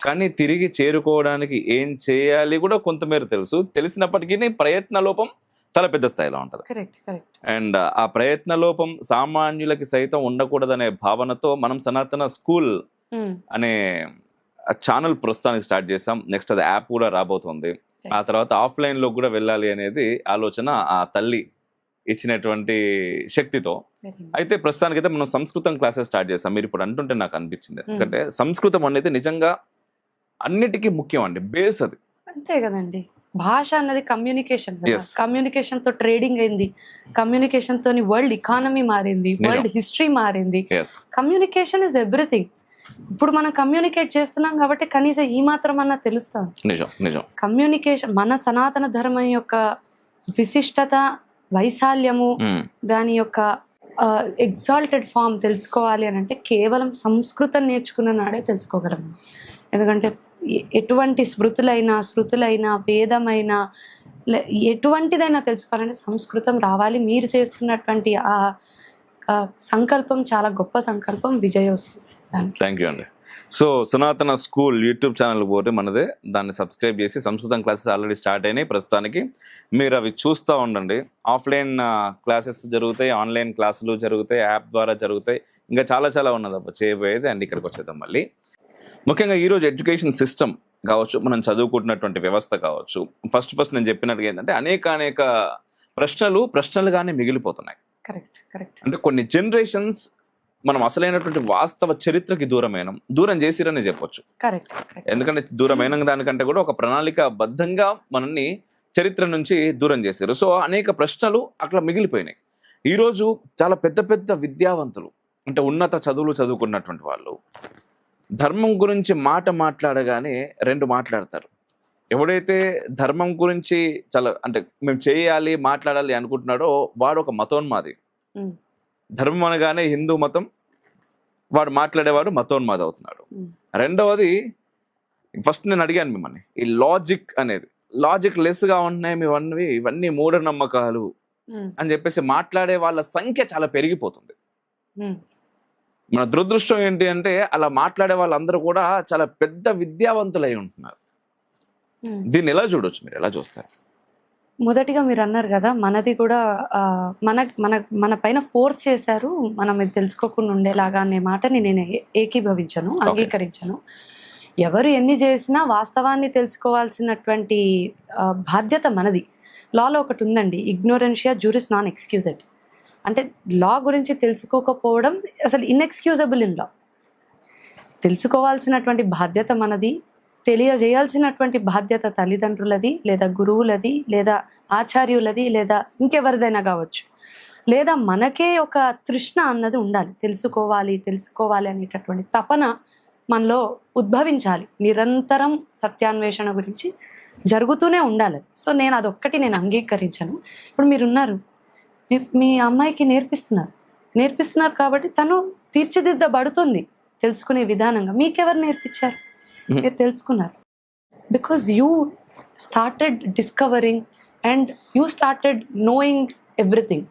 కానీ తిరిగి చేరుకోవడానికి ఏం చేయాలి కూడా కొంతమేర తెలుసు. తెలిసినప్పటికీ ప్రయత్న లోపం చాలా పెద్ద స్థాయిలో ఉంటది. అండ్ ఆ ప్రయత్న లోపం సామాన్యులకి సైతం ఉండకూడదనే భావనతో మనం సనాతన స్కూల్ అనే ఛానల్ ప్రస్తుతానికి స్టార్ట్ చేసాం. నెక్స్ట్ అది యాప్ కూడా రాబోతుంది. ఆ తర్వాత ఆఫ్లైన్లో కూడా వెళ్ళాలి అనేది ఆలోచన ఆ తల్లి ఇచ్చినటువంటి శక్తితో. అయితే ప్రస్తుతానికైతే మనం సంస్కృతం క్లాసెస్ స్టార్ట్ చేస్తాం. మీరు ఇప్పుడు అంటుంటే నాకు అనిపించింది, ఎందుకంటే సంస్కృతం అనేది నిజంగా అన్నిటికీ ముఖ్యం అండి, బేస్ అది.
అంతే కదండి. భాష అన్నది కమ్యూనికేషన్.
Yes.
కమ్యూనికేషన్ తో ట్రేడింగ్ అయింది, కమ్యూనికేషన్ తోని వరల్డ్ ఎకానమీ మారింది, వరల్డ్ హిస్టరీ మారింది.
Yes.
Communication is everything. ఇప్పుడు మనం కమ్యూనికేట్ చేస్తున్నాం కాబట్టి కనీసం ఈ మాత్రం అన్నా తెలుస్తాం.
నిజం నిజం.
కమ్యూనికేషన్ మన సనాతన ధర్మం యొక్క విశిష్టత, వైశాల్యము, దాని యొక్క ఎగ్జాల్టెడ్ ఫామ్ తెలుసుకోవాలి అని అంటే కేవలం సంస్కృతం నేర్చుకున్న నాడే తెలుసుకోగలం. ఎందుకంటే ఎటువంటి శృతులైనా వేదమైనా ఎటువంటిదైనా తెలుసుకోవాలంటే సంస్కృతం రావాలి. మీరు చేస్తున్నటువంటి ఆ సంకల్పం చాలా గొప్ప సంకల్పం. విజయోస్తు.
థ్యాంక్ యూ అండి. సో సనాతన స్కూల్ యూట్యూబ్ ఛానల్ పోతే మనదే, దాన్ని సబ్స్క్రైబ్ చేసి సంస్కృతం క్లాసెస్ ఆల్రెడీ స్టార్ట్ అయినాయి. ప్రస్తుతానికి మీరు అవి చూస్తూ ఉండండి. ఆఫ్లైన్ క్లాసెస్ జరుగుతాయి, ఆన్లైన్ క్లాసులు జరుగుతాయి, యాప్ ద్వారా జరుగుతాయి, ఇంకా చాలా ఉన్నది అబ్బా చేయబోయేది. అండ్ ఇక్కడికి వచ్చేద్దాం మళ్ళీ. ముఖ్యంగా ఈరోజు ఎడ్యుకేషన్ సిస్టమ్ కావచ్చు, మనం చదువుకుంటున్నటువంటి వ్యవస్థ కావచ్చు, ఫస్ట్ నేను చెప్పినట్టుగా ఏంటంటే అనేక ప్రశ్నలుగానే మిగిలిపోతున్నాయి.
కరెక్ట్.
అంటే కొన్ని జనరేషన్స్ మనం అసలైనటువంటి వాస్తవ చరిత్రకి దూరం చేసిరని చెప్పొచ్చు.
కరెక్ట్.
ఎందుకంటే దూరమైన దానికంటే కూడా ఒక ప్రణాళిక బద్ధంగా మనల్ని చరిత్ర నుంచి దూరం చేశారు. సో అనేక ప్రశ్నలు అట్లా మిగిలిపోయినాయి. ఈరోజు చాలా పెద్ద విద్యావంతులు, అంటే ఉన్నత చదువులు చదువుకున్నటువంటి వాళ్ళు ధర్మం గురించి మాట్లాడగానే రెండు మాట్లాడతారు. ఎవడైతే ధర్మం గురించి చాలా అంటే మేము చేయాలి మాట్లాడాలి అనుకుంటున్నాడో వాడు ఒక మతోన్మాది. ధర్మం అనగానే హిందూ మతం, వాడు మాట్లాడేవాడు మతోన్మాది అవుతున్నాడు. రెండవది, ఫస్ట్ నేను అడిగాను మిమ్మల్ని, ఈ లాజిక్ లెస్గా ఉంటున్నాయి ఇవన్నీ మూఢనమ్మకాలు అని చెప్పేసి మాట్లాడే వాళ్ళ సంఖ్య చాలా పెరిగిపోతుంది. మన దురదృష్టం ఏంటి అంటే అలా మాట్లాడే వాళ్ళందరూ కూడా చాలా పెద్ద విద్యావంతులై ఉంటున్నారు. దీన్ని ఎలా చూడొచ్చు, మీరు ఎలా చూస్తారు?
మొదటిగా మీరు అన్నారు కదా, మనది కూడా మన పైన ఫోర్స్ చేశారు మనం ఇది తెలుసుకోకుండా ఉండేలాగా అనే మాటని నేను ఏకీభవించను, అంగీకరించను. ఎవరు ఎన్ని చేసినా వాస్తవాన్ని తెలుసుకోవాల్సినటువంటి బాధ్యత మనది. లాలో ఒకటి ఉందండి, ఇగ్నోరెన్షియా జూరిస్ నాన్ ఎక్స్క్యూజెడ్. అంటే లా గురించి తెలుసుకోకపోవడం అసలు ఇన్ఎక్స్క్యూజబుల్ ఇన్ లా. తెలుసుకోవాల్సినటువంటి బాధ్యత మనది, తెలియజేయాల్సినటువంటి బాధ్యత తల్లిదండ్రులది, లేదా గురువులది, లేదా ఆచార్యులది, లేదా ఇంకెవరిదైనా కావచ్చు. లేదా మనకే ఒక తృష్ణ అన్నది ఉండాలి, తెలుసుకోవాలి అనేటటువంటి తపన మనలో ఉద్భవించాలి. నిరంతరం సత్యాన్వేషణ గురించి జరుగుతూనే ఉండాలి. సో నేను అదొక్కటి నేను అంగీకరించను. ఇప్పుడు మీరున్నారు, మీ అమ్మాయికి నేర్పిస్తున్నారు కాబట్టి తను తీర్చిదిద్దబడుతుంది తెలుసుకునే విధానంగా. మీకెవరు నేర్పించారు? మీరు తెలుసుకున్నారు. Because you started discovering and you started knowing everything.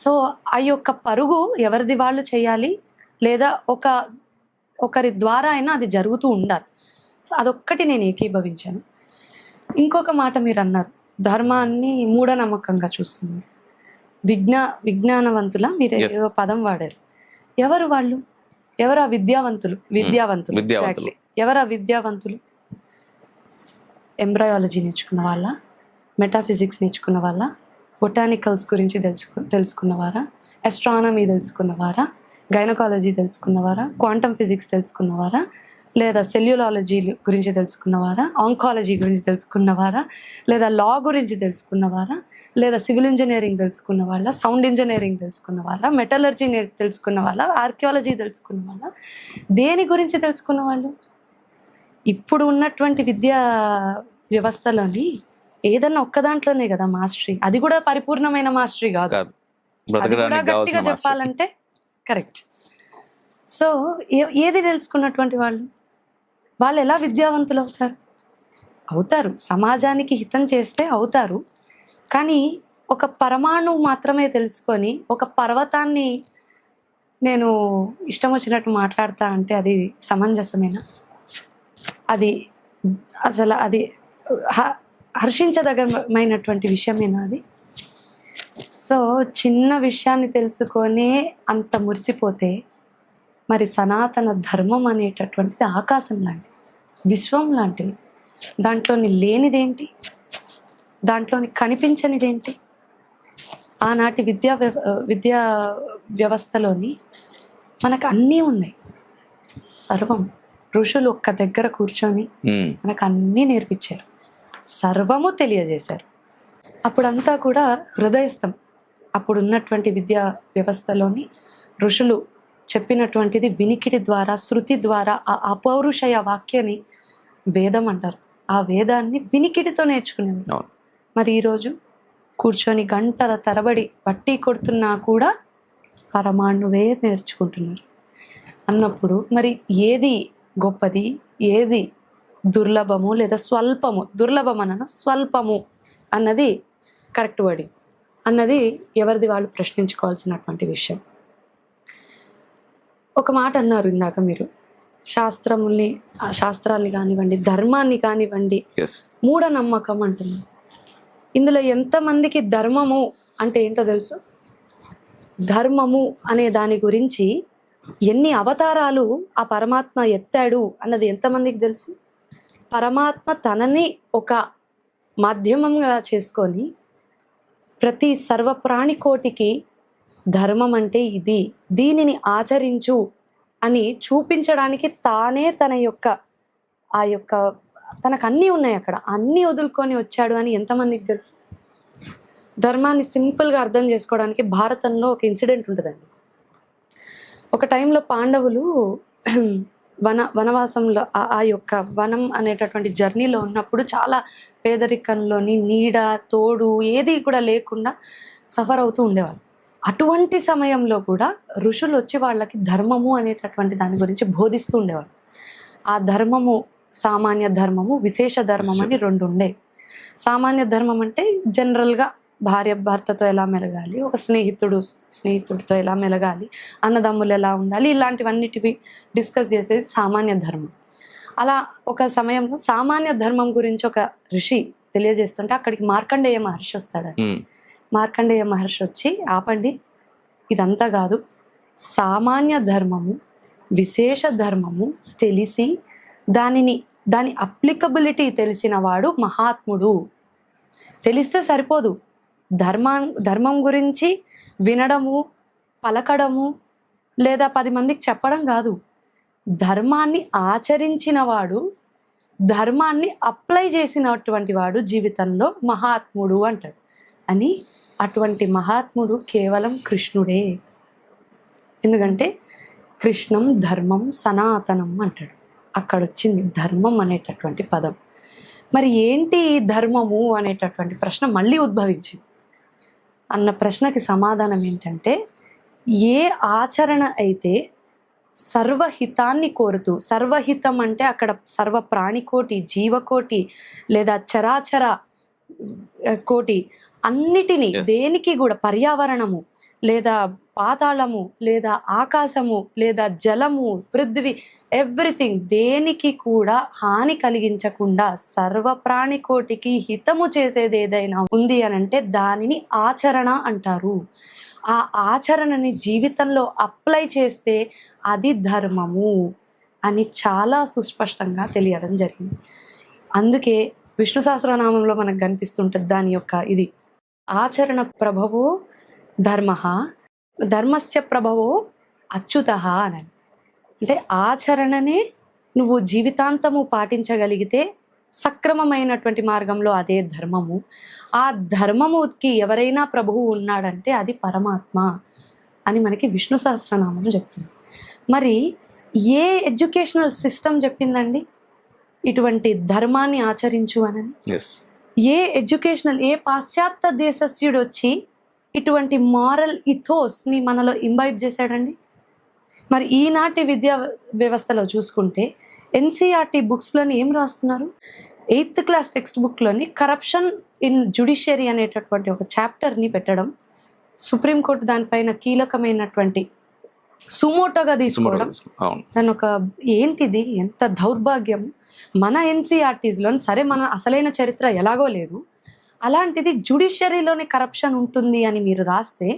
So ఆ యొక్క పరుగు ఎవరిది వాళ్ళు చేయాలి, లేదా ఒకరి ద్వారా అయినా అది జరుగుతూ ఉండాలి. సో అదొక్కటి నేను ఏకీభవించాను. ఇంకొక మాట మీరు అన్నారు, ధర్మాన్ని మూఢనమ్మకంగా చూస్తున్నారు. విజ్ఞానవంతుల మీరు ఏదో పదం వాడారు. ఎవరు వాళ్ళు? ఎవరు ఆ విద్యావంతులు? ఎవరు ఆ విద్యావంతులు? ఎంబ్రయాలజీ నేర్చుకున్న వాళ్ళ, మెటాఫిజిక్స్ నేర్చుకున్న వాళ్ళ, బొటానికల్స్ గురించి తెలుసుకున్నవారా, ఆస్ట్రానమీ తెలుసుకున్నవారా, గైనకాలజీ తెలుసుకున్నవారా, క్వాంటమ్ ఫిజిక్స్ తెలుసుకున్నవారా, లేదా సెల్యులాలజీ గురించి తెలుసుకున్నవారా, ఆంకాలజీ గురించి తెలుసుకున్నవారా, లేదా లా గురించి తెలుసుకున్నవారా, లేదా సివిల్ ఇంజనీరింగ్ తెలుసుకున్న వాళ్ళ, సౌండ్ ఇంజనీరింగ్ తెలుసుకున్న వాళ్ళ, మెటలర్జీ తెలుసుకున్న వాళ్ళ, ఆర్కియాలజీ తెలుసుకున్న వాళ్ళ, దేని గురించి తెలుసుకున్న వాళ్ళు? ఇప్పుడు ఉన్నటువంటి విద్యా వ్యవస్థలోని ఏదన్నా ఒక్క దాంట్లోనే కదా మాస్టరీ. అది కూడా పరిపూర్ణమైన మాస్టరీ కాదు. గట్టిగా చెప్పాలంటే కరెక్ట్. సో ఏది తెలుసుకున్నటువంటి వాళ్ళు ఎలా విద్యావంతులు అవుతారు? సమాజానికి హితం చేస్తే అవుతారు. కానీ ఒక పరమాణువు మాత్రమే తెలుసుకొని ఒక పర్వతాన్ని నేను ఇష్టం వచ్చినట్టు మాట్లాడతా అంటే అది సమంజసమేనా? అది హర్షించదగమైనటువంటి విషయమేనా అది? సో చిన్న విషయాన్ని తెలుసుకొని అంత మురిసిపోతే మరి సనాతన ధర్మం అనేటటువంటిది ఆకాశం లాంటిది, విశ్వం లాంటిది. దాంట్లోని లేనిదేంటి, దాంట్లోని కనిపించనిదేంటి? ఆనాటి విద్యా వ్యవస్థలోని మనకు అన్నీ ఉన్నాయి, సర్వం. ఋషులు ఒక్క దగ్గర కూర్చొని మనకు అన్నీ నేర్పించారు, సర్వము తెలియజేశారు. అప్పుడంతా కూడా హృదయస్థం. అప్పుడు ఉన్నటువంటి విద్యా వ్యవస్థలోని ఋషులు చెప్పినటువంటిది వినికిడి ద్వారా, శృతి ద్వారా, ఆ అపౌరుషయ వాక్యాన్ని వేదం అంటారు. ఆ వేదాన్ని వినికిడితో నేర్చుకునేవి. మరి ఈరోజు కూర్చొని గంటల తరబడి బట్టి కొడుతున్నా కూడా పరమాణువే నేర్చుకుంటున్నారు అన్నప్పుడు మరి ఏది గొప్పది, ఏది దుర్లభము లేదా స్వల్పము? దుర్లభం అన్నను, స్వల్పము అన్నది కరెక్ట్ వర్డింగ్ అన్నది ఎవరిది వాళ్ళు ప్రశ్నించుకోవాల్సినటువంటి విషయం. ఒక మాట అన్నారు ఇందాక మీరు, శాస్త్రాల్ని కానివ్వండి, ధర్మాన్ని కానివ్వండి, మూఢనమ్మకం అంటున్నారు. ఇందులో ఎంతమందికి ధర్మము అంటే ఏంటో తెలుసు? ధర్మము అనే దాని గురించి ఎన్ని అవతారాలు ఆ పరమాత్మ ఎత్తాడు అన్నది ఎంతమందికి తెలుసు? పరమాత్మ తనని ఒక మాధ్యమంగా చేసుకొని ప్రతి సర్వప్రాణికోటికి ధర్మం అంటే ఇది, దీనిని ఆచరించు అని చూపించడానికి తానే తనకు అన్నీ ఉన్నాయి అక్కడ, అన్నీ వదులుకొని వచ్చాడు అని ఎంతమందికి తెలుసు? ధర్మాన్ని సింపుల్గా అర్థం చేసుకోవడానికి భారతంలో ఒక ఇన్సిడెంట్ ఉంటుందండి. ఒక టైంలో పాండవులు వనవాసంలో ఆ యొక్క వనం అనేటటువంటి జర్నీలో ఉన్నప్పుడు చాలా పేదరికంలోని నీడ, తోడు ఏది కూడా లేకుండా సఫర్ అవుతూ ఉండేవాళ్ళు. అటువంటి సమయంలో కూడా ఋషులు వచ్చి వాళ్ళకి ధర్మము అనేటటువంటి దాని గురించి బోధిస్తూ ఉండేవాళ్ళు. ఆ ధర్మము సామాన్య ధర్మము, విశేష ధర్మం అని రెండు ఉండేవి. సామాన్య ధర్మం అంటే జనరల్గా భార్య భర్తతో ఎలా మెలగాలి, ఒక స్నేహితుడితో ఎలా మెలగాలి, అన్నదమ్ములు ఎలా ఉండాలి, ఇలాంటివన్నిటివి డిస్కస్ చేసేది సామాన్య ధర్మం. అలా ఒక సమయంలో సామాన్య ధర్మం గురించి ఒక ఋషి తెలియజేస్తుంటే అక్కడికి మార్కండేయ మహర్షి వస్తాడు. మార్కండేయ మహర్షి వచ్చి, ఆపండి, ఇదంతా కాదు, సామాన్య ధర్మము, విశేష ధర్మము తెలిసి దాని అప్లికబిలిటీ తెలిసిన వాడు మహాత్ముడు. తెలిస్తే సరిపోదు, ధర్మం గురించి వినడము, పలకడము లేదా 10 మందికి చెప్పడం కాదు, ధర్మాన్ని ఆచరించిన వాడు, ధర్మాన్ని అప్లై చేసినటువంటి వాడు జీవితంలో మహాత్ముడు అంటాడు. అని అటువంటి మహాత్ముడు కేవలం కృష్ణుడే. ఎందుకంటే కృష్ణం ధర్మం సనాతనం అంటాడు. అక్కడ వచ్చింది ధర్మం అనేటటువంటి పదం. మరి ఏంటి ధర్మము అనేటటువంటి ప్రశ్న మళ్ళీ ఉద్భవించింది. అన్న ప్రశ్నకి సమాధానం ఏంటంటే, ఏ ఆచరణ అయితే సర్వహితాన్ని కోరుతూ, సర్వహితం అంటే అక్కడ సర్వ ప్రాణికోటి, జీవకోటి లేదా చరాచర కోటి అన్నిటినీ, దేనికి కూడా, పర్యావరణము లేదా పాతాళము లేదా ఆకాశము లేదా జలము, పృథ్వీ, ఎవ్రీథింగ్, దేనికి కూడా హాని కలిగించకుండా సర్వ ప్రాణికోటికి హితము చేసేది ఏదైనా ఉంది అని అంటే దానిని ఆచరణ అంటారు. ఆ ఆచరణని జీవితంలో అప్లై చేస్తే అది ధర్మము అని చాలా సుస్పష్టంగా తెలియడం జరిగింది. అందుకే విష్ణు సహస్రనామంలో మనకు కనిపిస్తుంటుంది దాని యొక్క ఇది, ఆచరణ ప్రభవో ధర్మ, ధర్మస్య ప్రభవో అచ్యుత అని. అంటే ఆచరణనే నువ్వు జీవితాంతము పాటించగలిగితే సక్రమమైనటువంటి మార్గంలో అదే ధర్మము. ఆ ధర్మముకి ఎవరైనా ప్రభువు ఉన్నాడంటే అది పరమాత్మ అని మనకి విష్ణు సహస్రనామం చెప్తుంది. మరి ఏ ఎడ్యుకేషనల్ సిస్టమ్ చెప్పిందండి ఇటువంటి ధర్మాన్ని ఆచరించు అని? ఏ పాశ్చాత్య దేశస్యుడు వచ్చి ఇటువంటి మారల్ ఇథోస్ని మనలో ఇంబైబ్ చేశాడండి? మరి ఈనాటి విద్యా వ్యవస్థలో చూసుకుంటే ఎన్సీఆర్టీ బుక్స్లోని ఏం రాస్తున్నారు? 8th క్లాస్ టెక్స్ట్ బుక్లోని కరప్షన్ ఇన్ జ్యుడిషియరీ అనేటటువంటి ఒక చాప్టర్ని పెట్టడం, సుప్రీంకోర్టు దానిపైన కీలకమైనటువంటి సుమోటోగా తీసుకోవడం, దాని ఒక ఏంటిది, ఎంత దౌర్భాగ్యం. మన ఎన్సీఆర్టీస్లో సరే, మన అసలైన చరిత్ర ఎలాగో లేదు, అలాంటిది జుడిషియరీలోనే కరప్షన్ ఉంటుంది అని మీరు రాస్తే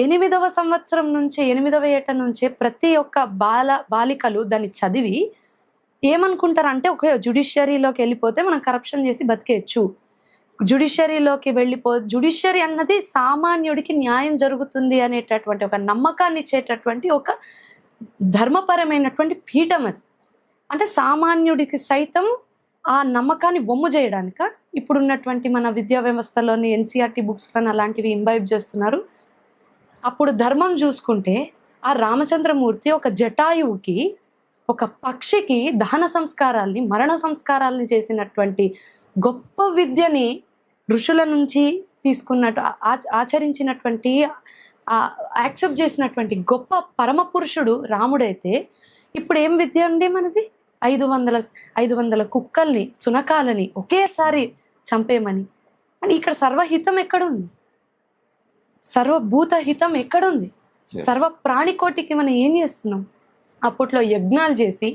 8వ సంవత్సరం నుంచే 8వ ఏట నుంచే ప్రతి ఒక్క బాలికలు దాన్ని చదివి ఏమనుకుంటారు అంటే ఒక జుడిషియరీలోకి వెళ్ళిపోతే మనం కరప్షన్ చేసి బతికేయచ్చు, జుడిషియరీ అన్నది సామాన్యుడికి న్యాయం జరుగుతుంది అనేటటువంటి ఒక నమ్మకాన్ని ఇచ్చేటటువంటి ఒక ధర్మపరమైనటువంటి పీఠం అది. అంటే సామాన్యుడికి సైతం ఆ నమ్మకాన్ని వమ్ము చేయడానిక ఇప్పుడున్నటువంటి మన విద్యా వ్యవస్థలోని ఎన్సీఆర్టీ బుక్స్లను అలాంటివి ఇంబైబ్ చేస్తున్నారు. అప్పుడు ధర్మం చూసుకుంటే ఆ రామచంద్రమూర్తి ఒక జటాయువుకి, ఒక పక్షికి దహన సంస్కారాల్ని, మరణ సంస్కారాల్ని చేసినటువంటి గొప్ప విద్యని ఋషుల నుంచి తీసుకున్నట్టు ఆచరించినటువంటి యాక్సెప్ట్ చేసినటువంటి గొప్ప పరమ పురుషుడు రాముడైతే ఇప్పుడు ఏం విద్య అండి మనది? 500 కుక్కల్ని, సునకాలని ఒకేసారి చంపేమని. అని ఇక్కడ సర్వహితం ఎక్కడుంది? సర్వభూత హితం ఎక్కడుంది? సర్వ ప్రాణికోటికి మనం ఏం చేస్తున్నాం? అప్పట్లో యజ్ఞాలు చేసి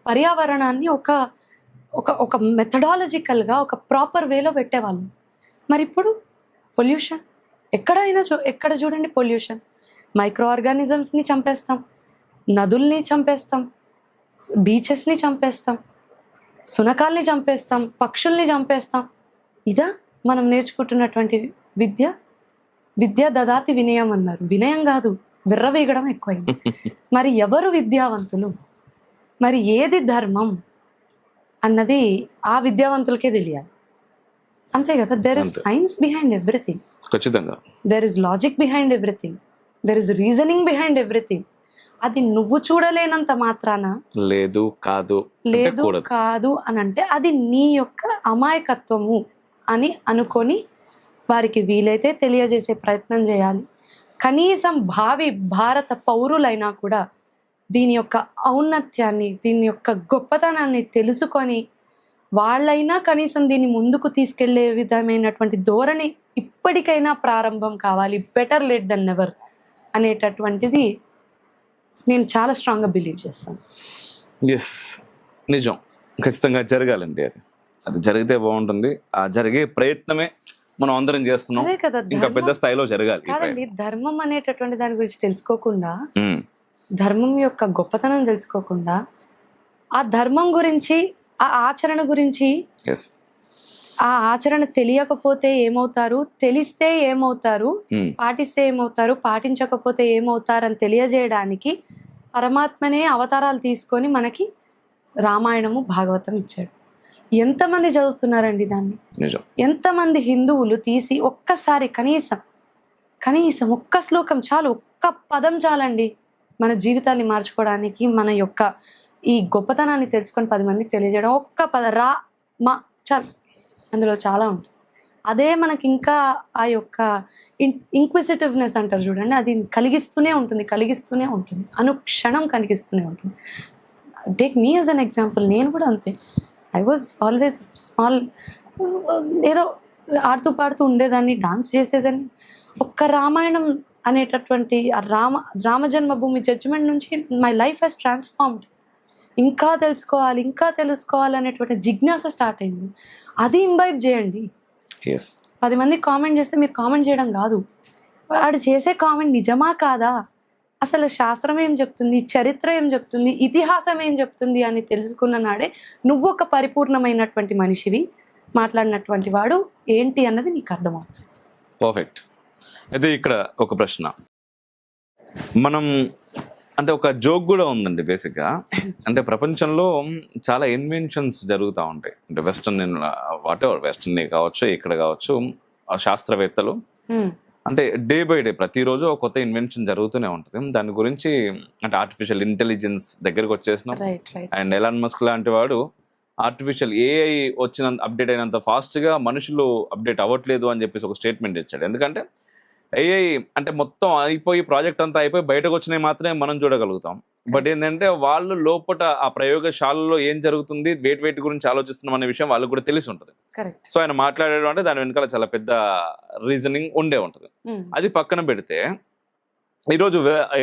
పర్యావరణాన్ని ఒక ఒక ఒక మెథడాలజికల్గా ఒక ప్రాపర్ వేలో పెట్టేవాళ్ళం. మరి ఇప్పుడు పొల్యూషన్ ఎక్కడ చూడండి పొల్యూషన్. మైక్రో ఆర్గానిజమ్స్ని చంపేస్తాం, నదుల్ని చంపేస్తాం, బీచెస్ని చంపేస్తాం, సునకాల్ని చంపేస్తాం, పక్షుల్ని చంపేస్తాం. ఇదా మనం నేర్చుకుంటున్నటువంటి విద్య దదాతి వినయం అన్నారు. వినయం కాదు, విర్రవీగడం ఎక్కువైంది. మరి ఎవరు విద్యావంతులు, మరి ఏది ధర్మం అన్నది ఆ విద్యావంతులకే తెలియాలి. అంతే కదా. There is science behind everything.
ఖచ్చితంగా
there is logic behind everything. There is reasoning behind everything. అది నువ్వు చూడలేనంత మాత్రాన లేదు కాదు అని అంటే అది నీ యొక్క అమాయకత్వము అని అనుకొని వారికి వీలైతే తెలియజేసే ప్రయత్నం చేయాలి. కనీసం భావి భారత పౌరులైనా కూడా దీని యొక్క ఔన్నత్యాన్ని, దీని యొక్క గొప్పతనాన్ని తెలుసుకొని వాళ్ళైనా కనీసం దీన్ని ముందుకు తీసుకెళ్లే విధమైనటువంటి ధోరణి ఇప్పటికైనా ప్రారంభం కావాలి. బెటర్ లేట్ దెన్ నెవర్ అనేటటువంటిది నేను చాలా స్ట్రాంగ్గా బిలీవ్ చేస్తాను.
ఎస్, నిజం, ఖచ్చితంగా జరగాలండి. అది జరిగితే బాగుంటుంది. ఆ జరిగే ప్రయత్నమే మనం అందరం చేస్తున్నాం.
అదే కదా,
ఇంకా పెద్ద స్థాయిలో జరగాలి.
కాదండి, ధర్మం అనేటటువంటి దాని గురించి తెలుసుకోకుండా, ధర్మం యొక్క గొప్పతనం తెలుసుకోకుండా, ఆ ధర్మం గురించి, ఆ ఆచరణ గురించి, ఆ ఆచరణ తెలియకపోతే ఏమవుతారు, తెలిస్తే ఏమవుతారు, పాటిస్తే ఏమవుతారు, పాటించకపోతే ఏమవుతారు అని తెలియజేయడానికి పరమాత్మనే అవతారాలు తీసుకొని మనకి రామాయణము, భాగవతం ఇచ్చాడు. ఎంతమంది చదువుతున్నారండి దాన్ని? ఎంతమంది హిందువులు తీసి ఒక్కసారి కనీసం ఒక్క శ్లోకం చాలు, ఒక్క పదం చాలండి మన జీవితాన్ని మార్చుకోవడానికి, మన యొక్క ఈ గొప్పతనాన్ని తెలుసుకొని 10 మందికి తెలియజేయడం. ఒక్క పద చాలు, అందులో చాలా ఉంటుంది. అదే మనకి ఇంకా ఆ యొక్క ఇంక్విజిటివ్నెస్ అంటారు చూడండి, అది కలిగిస్తూనే ఉంటుంది, అనుక్షణం కలిగిస్తూనే ఉంటుంది. Take me as an example. నేను కూడా అంతే. ఐ వాజ్ ఆల్వేస్ స్మాల్, ఏదో ఆడుతూ పాడుతూ ఉండేదాన్ని, డాన్స్ చేసేదాన్ని. ఒక్క రామాయణం అనేటటువంటి రామ జన్మభూమి జడ్జిమెంట్ నుంచి మై లైఫ్ హెస్ ట్రాన్స్ఫార్మ్డ్. ఇంకా తెలుసుకోవాలి అనేటువంటి జిజ్ఞాస స్టార్ట్ అయింది. అది ఇంబైబ్ చేయండి. 10 మంది కామెంట్ చేస్తే మీరు కామెంట్ చేయడం కాదు, వాడు చేసే కామెంట్ నిజమా కాదా, అసలు శాస్త్రం ఏం చెప్తుంది, చరిత్ర ఏం చెప్తుంది, ఇతిహాసం ఏం చెప్తుంది అని తెలుసుకున్న నాడే నువ్వు ఒక పరిపూర్ణమైనటువంటి మనిషివి, మాట్లాడినటువంటి వాడు ఏంటి అన్నది నీకు అర్థమవుతుంది.
పర్ఫెక్ట్. అయితే ఇక్కడ ఒక ప్రశ్న, మనం అంటే ఒక జోక్ కూడా ఉందండి బేసిక్గా. అంటే ప్రపంచంలో చాలా ఇన్వెన్షన్స్ జరుగుతూ ఉంటాయి. అంటే వెస్టర్న్ కావచ్చు, ఇక్కడ కావచ్చు, శాస్త్రవేత్తలు అంటే డే బై డే ప్రతిరోజు ఒక కొత్త ఇన్వెన్షన్ జరుగుతూనే ఉంటుంది. దాని గురించి అంటే ఆర్టిఫిషియల్ ఇంటెలిజెన్స్ దగ్గరకు వచ్చేసినాం. అండ్ ఎలాన్ మస్క్ లాంటి వాడు ఆర్టిఫిషియల్ ఏఐ అప్డేట్ అయినంత ఫాస్ట్గా మనుషులు అప్డేట్ అవ్వట్లేదు అని చెప్పేసి ఒక స్టేట్మెంట్ ఇచ్చాడు. ఎందుకంటే ఏఐ అంటే మొత్తం అయిపోయి, ప్రాజెక్ట్ అంతా అయిపోయి బయటకు వచ్చినాయి మాత్రమే మనం చూడగలుగుతాం. బట్ ఏంటంటే వాళ్ళు లోపల ఆ ప్రయోగశాలలో ఏం జరుగుతుంది, వేటి గురించి ఆలోచిస్తున్నాం అనే విషయం వాళ్ళకి కూడా తెలిసి ఉంటుంది. సో ఆయన మాట్లాడడం అంటే దాని వెనకాల చాలా పెద్ద రీజనింగ్ ఉండే ఉంటుంది. అది పక్కన పెడితే ఈరోజు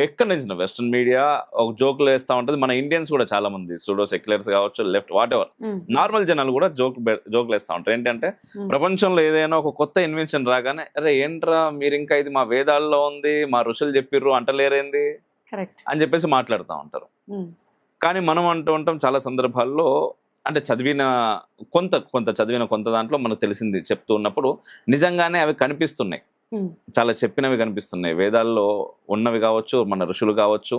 ఎక్కడ నుంచి వెస్ట్రన్ మీడియా ఒక జోకులు వేస్తా ఉంటది. మన ఇండియన్స్ కూడా చాలా మంది సూడో సెక్యులర్స్ కావచ్చు, లెఫ్ట్ వాట్ ఎవర్ నార్మల్ జనాలు కూడా జోకులు వేస్తా ఉంటారు. ఏంటంటే ప్రపంచంలో ఏదైనా ఒక కొత్త ఇన్వెన్షన్ రాగానే అరే ఏంట్రా మీరు ఇంకా ఇది మా వేదాల్లో ఉంది, మా ఋషులు చెప్పిర్రు అంటలేరేంది అని చెప్పేసి మాట్లాడుతూ ఉంటారు. కానీ మనం అంటూ ఉంటాం చాలా సందర్భాల్లో అంటే చదివిన కొంత దాంట్లో మనకు తెలిసింది చెప్తూ ఉన్నప్పుడు నిజంగానే అవి కనిపిస్తున్నాయి, చాలా చెప్పినవి కనిపిస్తున్నాయి. వేదాల్లో ఉన్నవి కావచ్చు, మన ఋషులు కావచ్చు.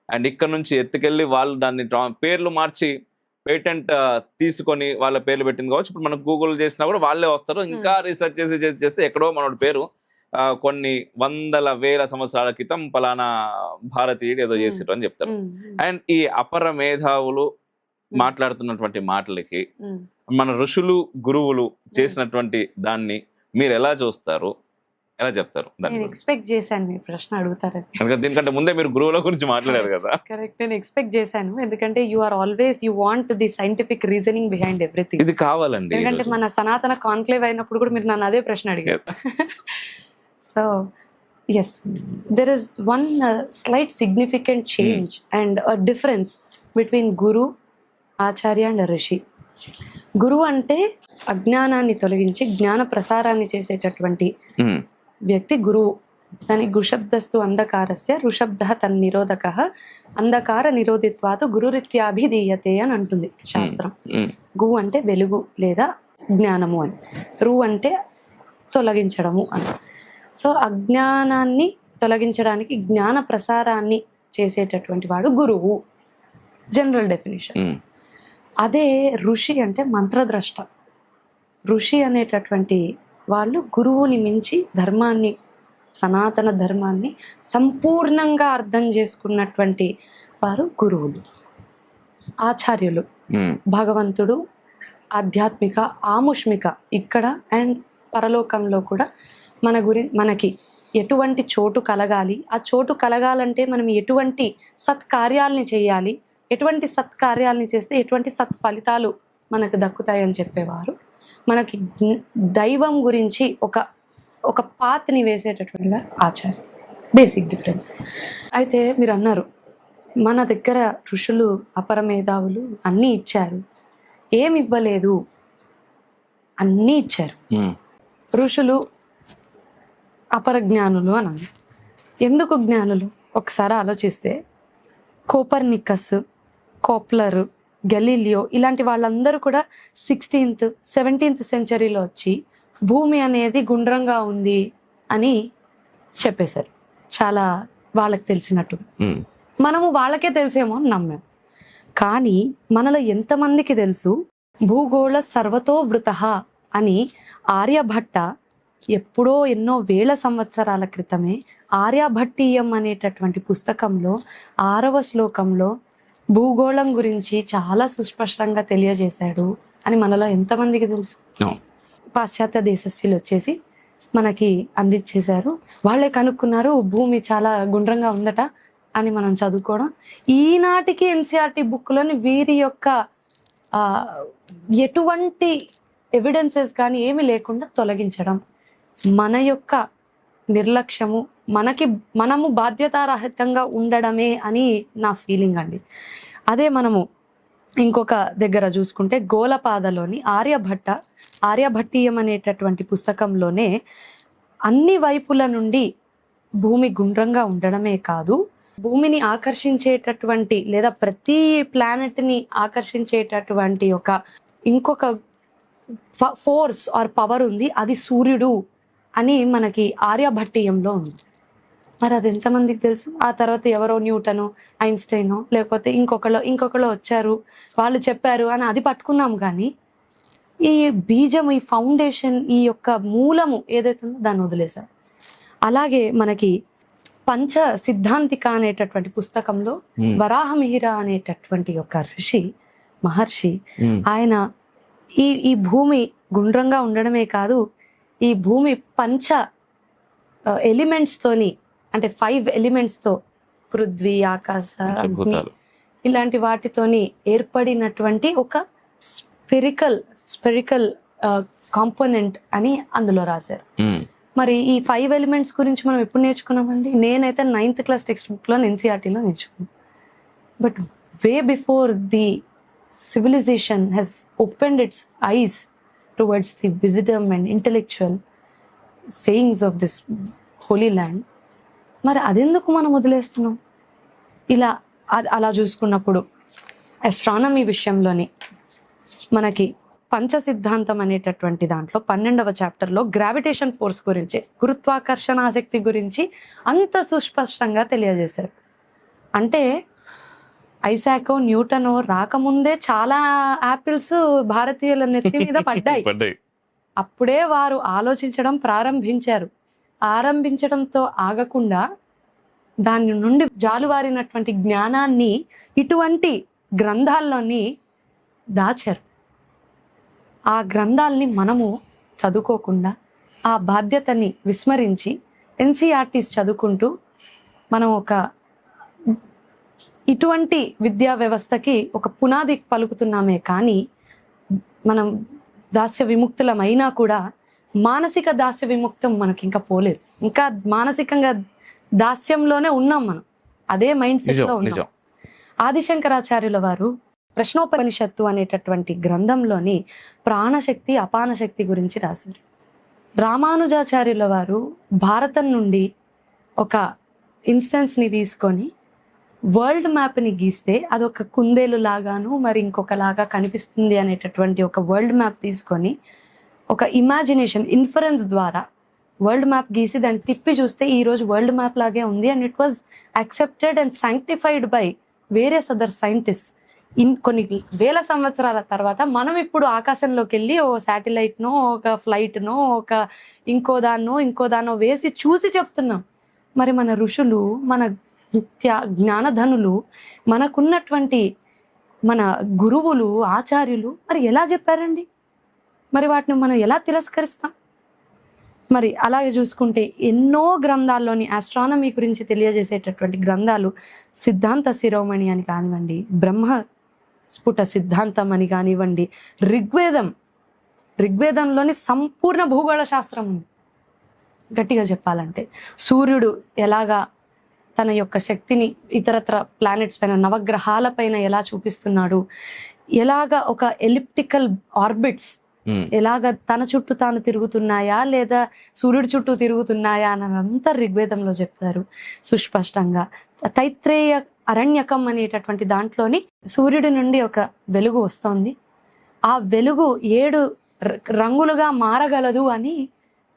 అండ్ ఇక్కడ నుంచి ఎత్తుకెళ్ళి వాళ్ళు దాన్ని పేర్లు మార్చి పేటెంట్ తీసుకొని వాళ్ళ పేర్లు పెట్టింది కావచ్చు. ఇప్పుడు మనం గూగుల్ చేసినా కూడా వాళ్ళే వస్తారు. ఇంకా రీసెర్చ్ చేస్తే ఎక్కడో మనోడి పేరు కొన్ని వందల వేల సంవత్సరాల క్రితం పలానా భారతీయుడు ఏదో చేసిరు అని చెప్తారు. అండ్ ఈ అపర మేధావులు మాట్లాడుతున్నటువంటి మాటలకి మన ఋషులు గురువులు చేసినటువంటి దాన్ని మీరు ఎలా చూస్తారు, ఎలా చెప్తారు?
నేను ఎక్స్పెక్ట్ చేశాను మీరు ప్రశ్న అడుగుతారని.
దీనికంటే ముందే మీరు గురువుల గురించి మాట్లాడారు కదా.
కరెక్ట్, నేను ఎక్స్పెక్ట్ చేశాను. ఎందుకంటే you are always you want the scientific reasoning behind everything.
ఇది కావాలండి.
ఎందుకంటే మన సనాతన కాన్క్లేవ్ అయినప్పుడు కూడా మీరు నన్ను అదే ప్రశ్న అడిగారు. So yes, there is one slight significant change and difference between గురు, ఆచార్య అండ్ ఋషి. గురువు అంటే అజ్ఞానాన్ని తొలగించి జ్ఞాన ప్రసారాన్ని చేసేటటువంటి వ్యక్తి గురువు. దాని గుషబ్దస్తు అంధకారస్య ఋషబ్ద తన్నిరోధక అంధకార నిరోధిత్వాతు గురురీత్యాభిధీయతే అని అంటుంది శాస్త్రం. గు అంటే వెలుగు లేదా జ్ఞానము అని, రు అంటే తొలగించడము అని. సో అజ్ఞానాన్ని తొలగించడానికి జ్ఞాన ప్రసారాన్ని చేసేటటువంటి వాడు గురువు, జనరల్ డెఫినేషన్. అదే ఋషి అంటే మంత్రద్రష్ట. ఋషి అనేటటువంటి వాళ్ళు గురువుని మించి ధర్మాన్ని, సనాతన ధర్మాన్ని సంపూర్ణంగా అర్థం చేసుకున్నటువంటి వారు గురువులు. ఆచార్యులు భగవంతుడు ఆధ్యాత్మిక ఆముష్మిక ఇక్కడ అండ్ పరలోకంలో కూడా మనకి ఎటువంటి చోటు కలగాలి, ఆ చోటు కలగాలంటే మనం ఎటువంటి సత్కార్యాలని చేయాలి, ఎటువంటి సత్కార్యాలని చేస్తే ఎటువంటి సత్ఫలితాలు మనకు దక్కుతాయని చెప్పేవారు. మనకి దైవం గురించి ఒక పాత్ని వేసేటటువంటి ఆచార్య. Basic difference. అయితే మీరు అన్నారు మన దగ్గర ఋషులు అపరమేధావులు అన్నీ ఇచ్చారు, ఏమి ఇవ్వలేదు, అన్నీ ఇచ్చారు. ఋషులు అపరజ్ఞానులు అని అన్నారు. ఎందుకు జ్ఞానులు? ఒకసారి ఆలోచిస్తే కోపర్నికస్, కోప్లర్, గెలీలియో ఇలాంటి వాళ్ళందరూ కూడా 16th 17th సెంచరీలో వచ్చి భూమి అనేది గుండ్రంగా ఉంది అని చెప్పేశారు. చాలా వాళ్ళకి తెలిసినట్టు. మనము వాళ్ళకే తెలిసేమో అని నమ్మాం. కానీ మనలో ఎంతమందికి తెలుసు భూగోళ సర్వతో వృతః అని ఆర్యభట్ట ఎప్పుడో ఎన్నో వేల సంవత్సరాల క్రితమే ఆర్యభట్టీయం అనేటటువంటి పుస్తకంలో 6వ శ్లోకంలో భూగోళం గురించి చాలా సుస్పష్టంగా తెలియజేశాడు అని మనలో ఎంతమందికి తెలుసు? పాశ్చాత్య దేశస్యులు వచ్చేసి మనకి అందించేశారు. వాళ్ళే కనుక్కున్నారు భూమి చాలా గుండ్రంగా ఉందట అని మనం చదువుకోవడం. ఈనాటికి ఎన్సీఆర్టీ బుక్లోని వీరి యొక్క ఎటువంటి ఎవిడెన్సెస్ కానీ ఏమీ లేకుండా తొలగించడం మన యొక్క నిర్లక్ష్యము, మనము బాధ్యతారహితంగా ఉండడమే అని నా ఫీలింగ్ అండి. అదే మనము ఇంకొక దగ్గర చూసుకుంటే గోలపాదలోని ఆర్యభట్టీయం అనేటటువంటి పుస్తకంలోనే అన్ని వైపుల నుండి భూమి గుండ్రంగా ఉండడమే కాదు, భూమిని ఆకర్షించేటటువంటి లేదా ప్రతి ప్లానెట్ని ఆకర్షించేటటువంటి ఇంకొక ఫోర్స్ ఆర్ పవర్ ఉంది, అది సూర్యుడు అని మనకి ఆర్యభట్టీయంలో ఉంది. మరి అది ఎంతమందికి తెలుసు? ఆ తర్వాత ఎవరో న్యూటను, ఐన్స్టైనో లేకపోతే ఇంకొకళ్ళు వచ్చారు, వాళ్ళు చెప్పారు అని అది పట్టుకున్నాం. కానీ ఈ బీజం, ఈ ఫౌండేషన్, ఈ యొక్క మూలము ఏదైతే ఉందో దాన్ని వదిలేశాం. అలాగే మనకి పంచ సిద్ధాంతిక అనేటటువంటి పుస్తకంలో వరాహమిహిర అనేటటువంటి ఒక మహర్షి ఆయన ఈ భూమి గుండ్రంగా ఉండడమే కాదు, ఈ భూమి పంచ ఎలిమెంట్స్ తోని అంటే 5 elements తో పృథ్వీ, ఆకాశ, అగ్ని ఇలాంటి వాటితోని ఏర్పడినటువంటి ఒక స్పెరికల్ కాంపోనెంట్ అని అందులో రాశారు. మరి ఈ 5 ఎలిమెంట్స్ గురించి మనం ఎప్పుడు నేర్చుకున్నామండి? నేనైతే 9th క్లాస్ టెక్స్ట్ బుక్లో ఎన్సీఆర్టీలో నేర్చుకున్నాను. But way before the civilization has opened its eyes towards the wisdom and intellectual sayings of this holy land, మరి అదెందుకు మనం వదిలేస్తున్నాం? ఇలా అలా చూసుకున్నప్పుడు ఆస్ట్రానమీ విషయంలోని మనకి పంచ సిద్ధాంతం అనేటటువంటి దాంట్లో 12వ చాప్టర్లో గ్రావిటేషన్ ఫోర్స్ గురించి, గురుత్వాకర్షణ ఆసక్తి గురించి అంత సుస్పష్టంగా తెలియజేశారు. అంటే ఐసాకో న్యూటనో రాకముందే చాలా యాపిల్స్ భారతీయుల నెత్తి మీద పడ్డాయి. అప్పుడే వారు ఆలోచించడం ప్రారంభించారు. ఆరంభించడంతో ఆగకుండా దాని నుండి జాలువారినటువంటి జ్ఞానాన్ని ఇటువంటి గ్రంథాల్లోని దాచారు. ఆ గ్రంథాలని మనము చదువుకోకుండా ఆ బాధ్యతని విస్మరించి ఎన్సీఆర్టీస్ చదువుకుంటూ మనం ఒక ఇటువంటి విద్యా వ్యవస్థకి ఒక పునాది పలుకుతున్నామే కానీ మనం దాస్య విముక్తులమైనా కూడా మానసిక దాస్య విముక్తం మనకి ఇంకా పోలేదు. ఇంకా మానసికంగా దాస్యంలోనే ఉన్నాం మనం. అదే మైండ్ సెట్ లో ఉన్నాం. ఆదిశంకరాచార్యుల వారు ప్రశ్నోపనిషత్తు అనేటటువంటి గ్రంథంలోని ప్రాణశక్తి అపాన శక్తి గురించి రాశారు. రామానుజాచార్యుల వారు భారతం నుండి ఒక ఇన్స్టెన్స్ ని తీసుకొని వరల్డ్ మ్యాప్ ని గీస్తే అదొక కుందేలు లాగాను మరి ఇంకొకలాగా కనిపిస్తుంది అనేటటువంటి ఒక వరల్డ్ మ్యాప్ తీసుకొని ఒక ఇమాజినేషన్ ఇన్ఫరెన్స్ ద్వారా వరల్డ్ మ్యాప్ గీసి దాన్ని తిప్పి చూస్తే ఈ రోజు వరల్డ్ మ్యాప్ లాగే ఉంది. And it was accepted and sanctified by various other scientist. కొన్ని వేల సంవత్సరాల తర్వాత మనం ఇప్పుడు ఆకాశంలోకి వెళ్ళి ఓ శాటిలైట్నో ఒక ఫ్లైట్నో ఒక ఇంకో దాన్నో వేసి చూసి చెప్తున్నాం. మరి మన ఋషులు, మన జ్ఞానధనులు, మనకున్నటువంటి మన గురువులు, ఆచార్యులు మరి ఎలా చెప్పారండి? మరి వాటిని మనం ఎలా తిరస్కరిస్తాం? మరి అలాగే చూసుకుంటే ఎన్నో గ్రంథాల్లోని ఆస్ట్రానమీ గురించి తెలియజేసేటటువంటి గ్రంథాలు సిద్ధాంత శిరోమణి అని కానివ్వండి, బ్రహ్మ స్ఫుట సిద్ధాంతం అని కానివ్వండి, ఋగ్వేదంలోని సంపూర్ణ భూగోళ శాస్త్రం ఉంది. గట్టిగా చెప్పాలంటే సూర్యుడు ఎలాగా తన యొక్క శక్తిని ఇతరత్ర ప్లానెట్స్ పైన, నవగ్రహాల పైన ఎలా చూపిస్తున్నాడు, ఎలాగా ఒక ఎలిప్టికల్ ఆర్బిట్స్ ఎలాగ తన చుట్టూ తాను తిరుగుతున్నాయా లేదా సూర్యుడి చుట్టూ తిరుగుతున్నాయా అని అంతా ఋగ్వేదంలో చెప్పారు సుస్పష్టంగా. తైత్రేయ అరణ్యకం అనేటటువంటి దాంట్లోని సూర్యుడి నుండి ఒక వెలుగు వస్తోంది, ఆ వెలుగు 7 రంగులుగా మారగలదు అని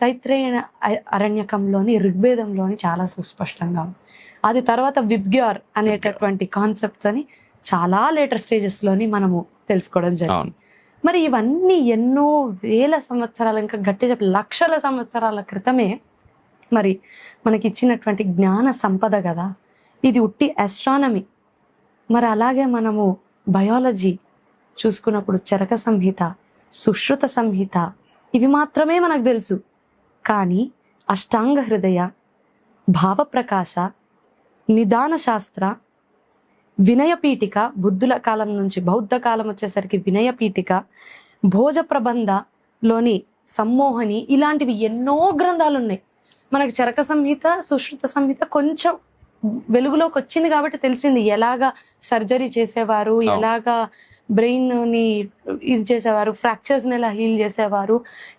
తైత్రేయ అరణ్యకంలోని ఋగ్వేదంలోని చాలా సుస్పష్టంగా ఉంది. అది తర్వాత విబ్గ్యార్ అనేటటువంటి కాన్సెప్ట్ అని చాలా లేటర్ స్టేజెస్ లోని మనము తెలుసుకోవడం జరిగింది. మరి ఇవన్నీ ఎన్నో వేల సంవత్సరాల, ఇంకా గట్టి చెప్పి లక్షల సంవత్సరాల క్రితమే మరి మనకి ఇచ్చినటువంటి జ్ఞాన సంపద కదా ఇది, ఉట్టి ఆస్ట్రానమీ. మరి అలాగే మనము బయాలజీ చూసుకున్నప్పుడు చరక సంహిత, సుశ్రుత సంహిత ఇవి మాత్రమే మనకు తెలుసు. కానీ అష్టాంగ హృదయ, భావప్రకాశ, నిదాన శాస్త్ర, వినయపీఠిక, బుద్ధుల కాలం నుంచి బౌద్ధ కాలం వచ్చేసరికి వినయపీఠిక, భోజ ప్రబంధలోని సమ్మోహని, ఇలాంటివి ఎన్నో గ్రంథాలు ఉన్నాయి. మనకి చరక సంహిత, సుశ్రుత సంహిత కొంచెం వెలుగులోకి వచ్చింది కాబట్టి తెలిసింది ఎలాగా సర్జరీ చేసేవారు, ఎలాగా బ్రెయిన్ ని ఇది చేసేవారు, ఫ్రాక్చర్స్ ని ఎలా హీల్ చేసేవారు,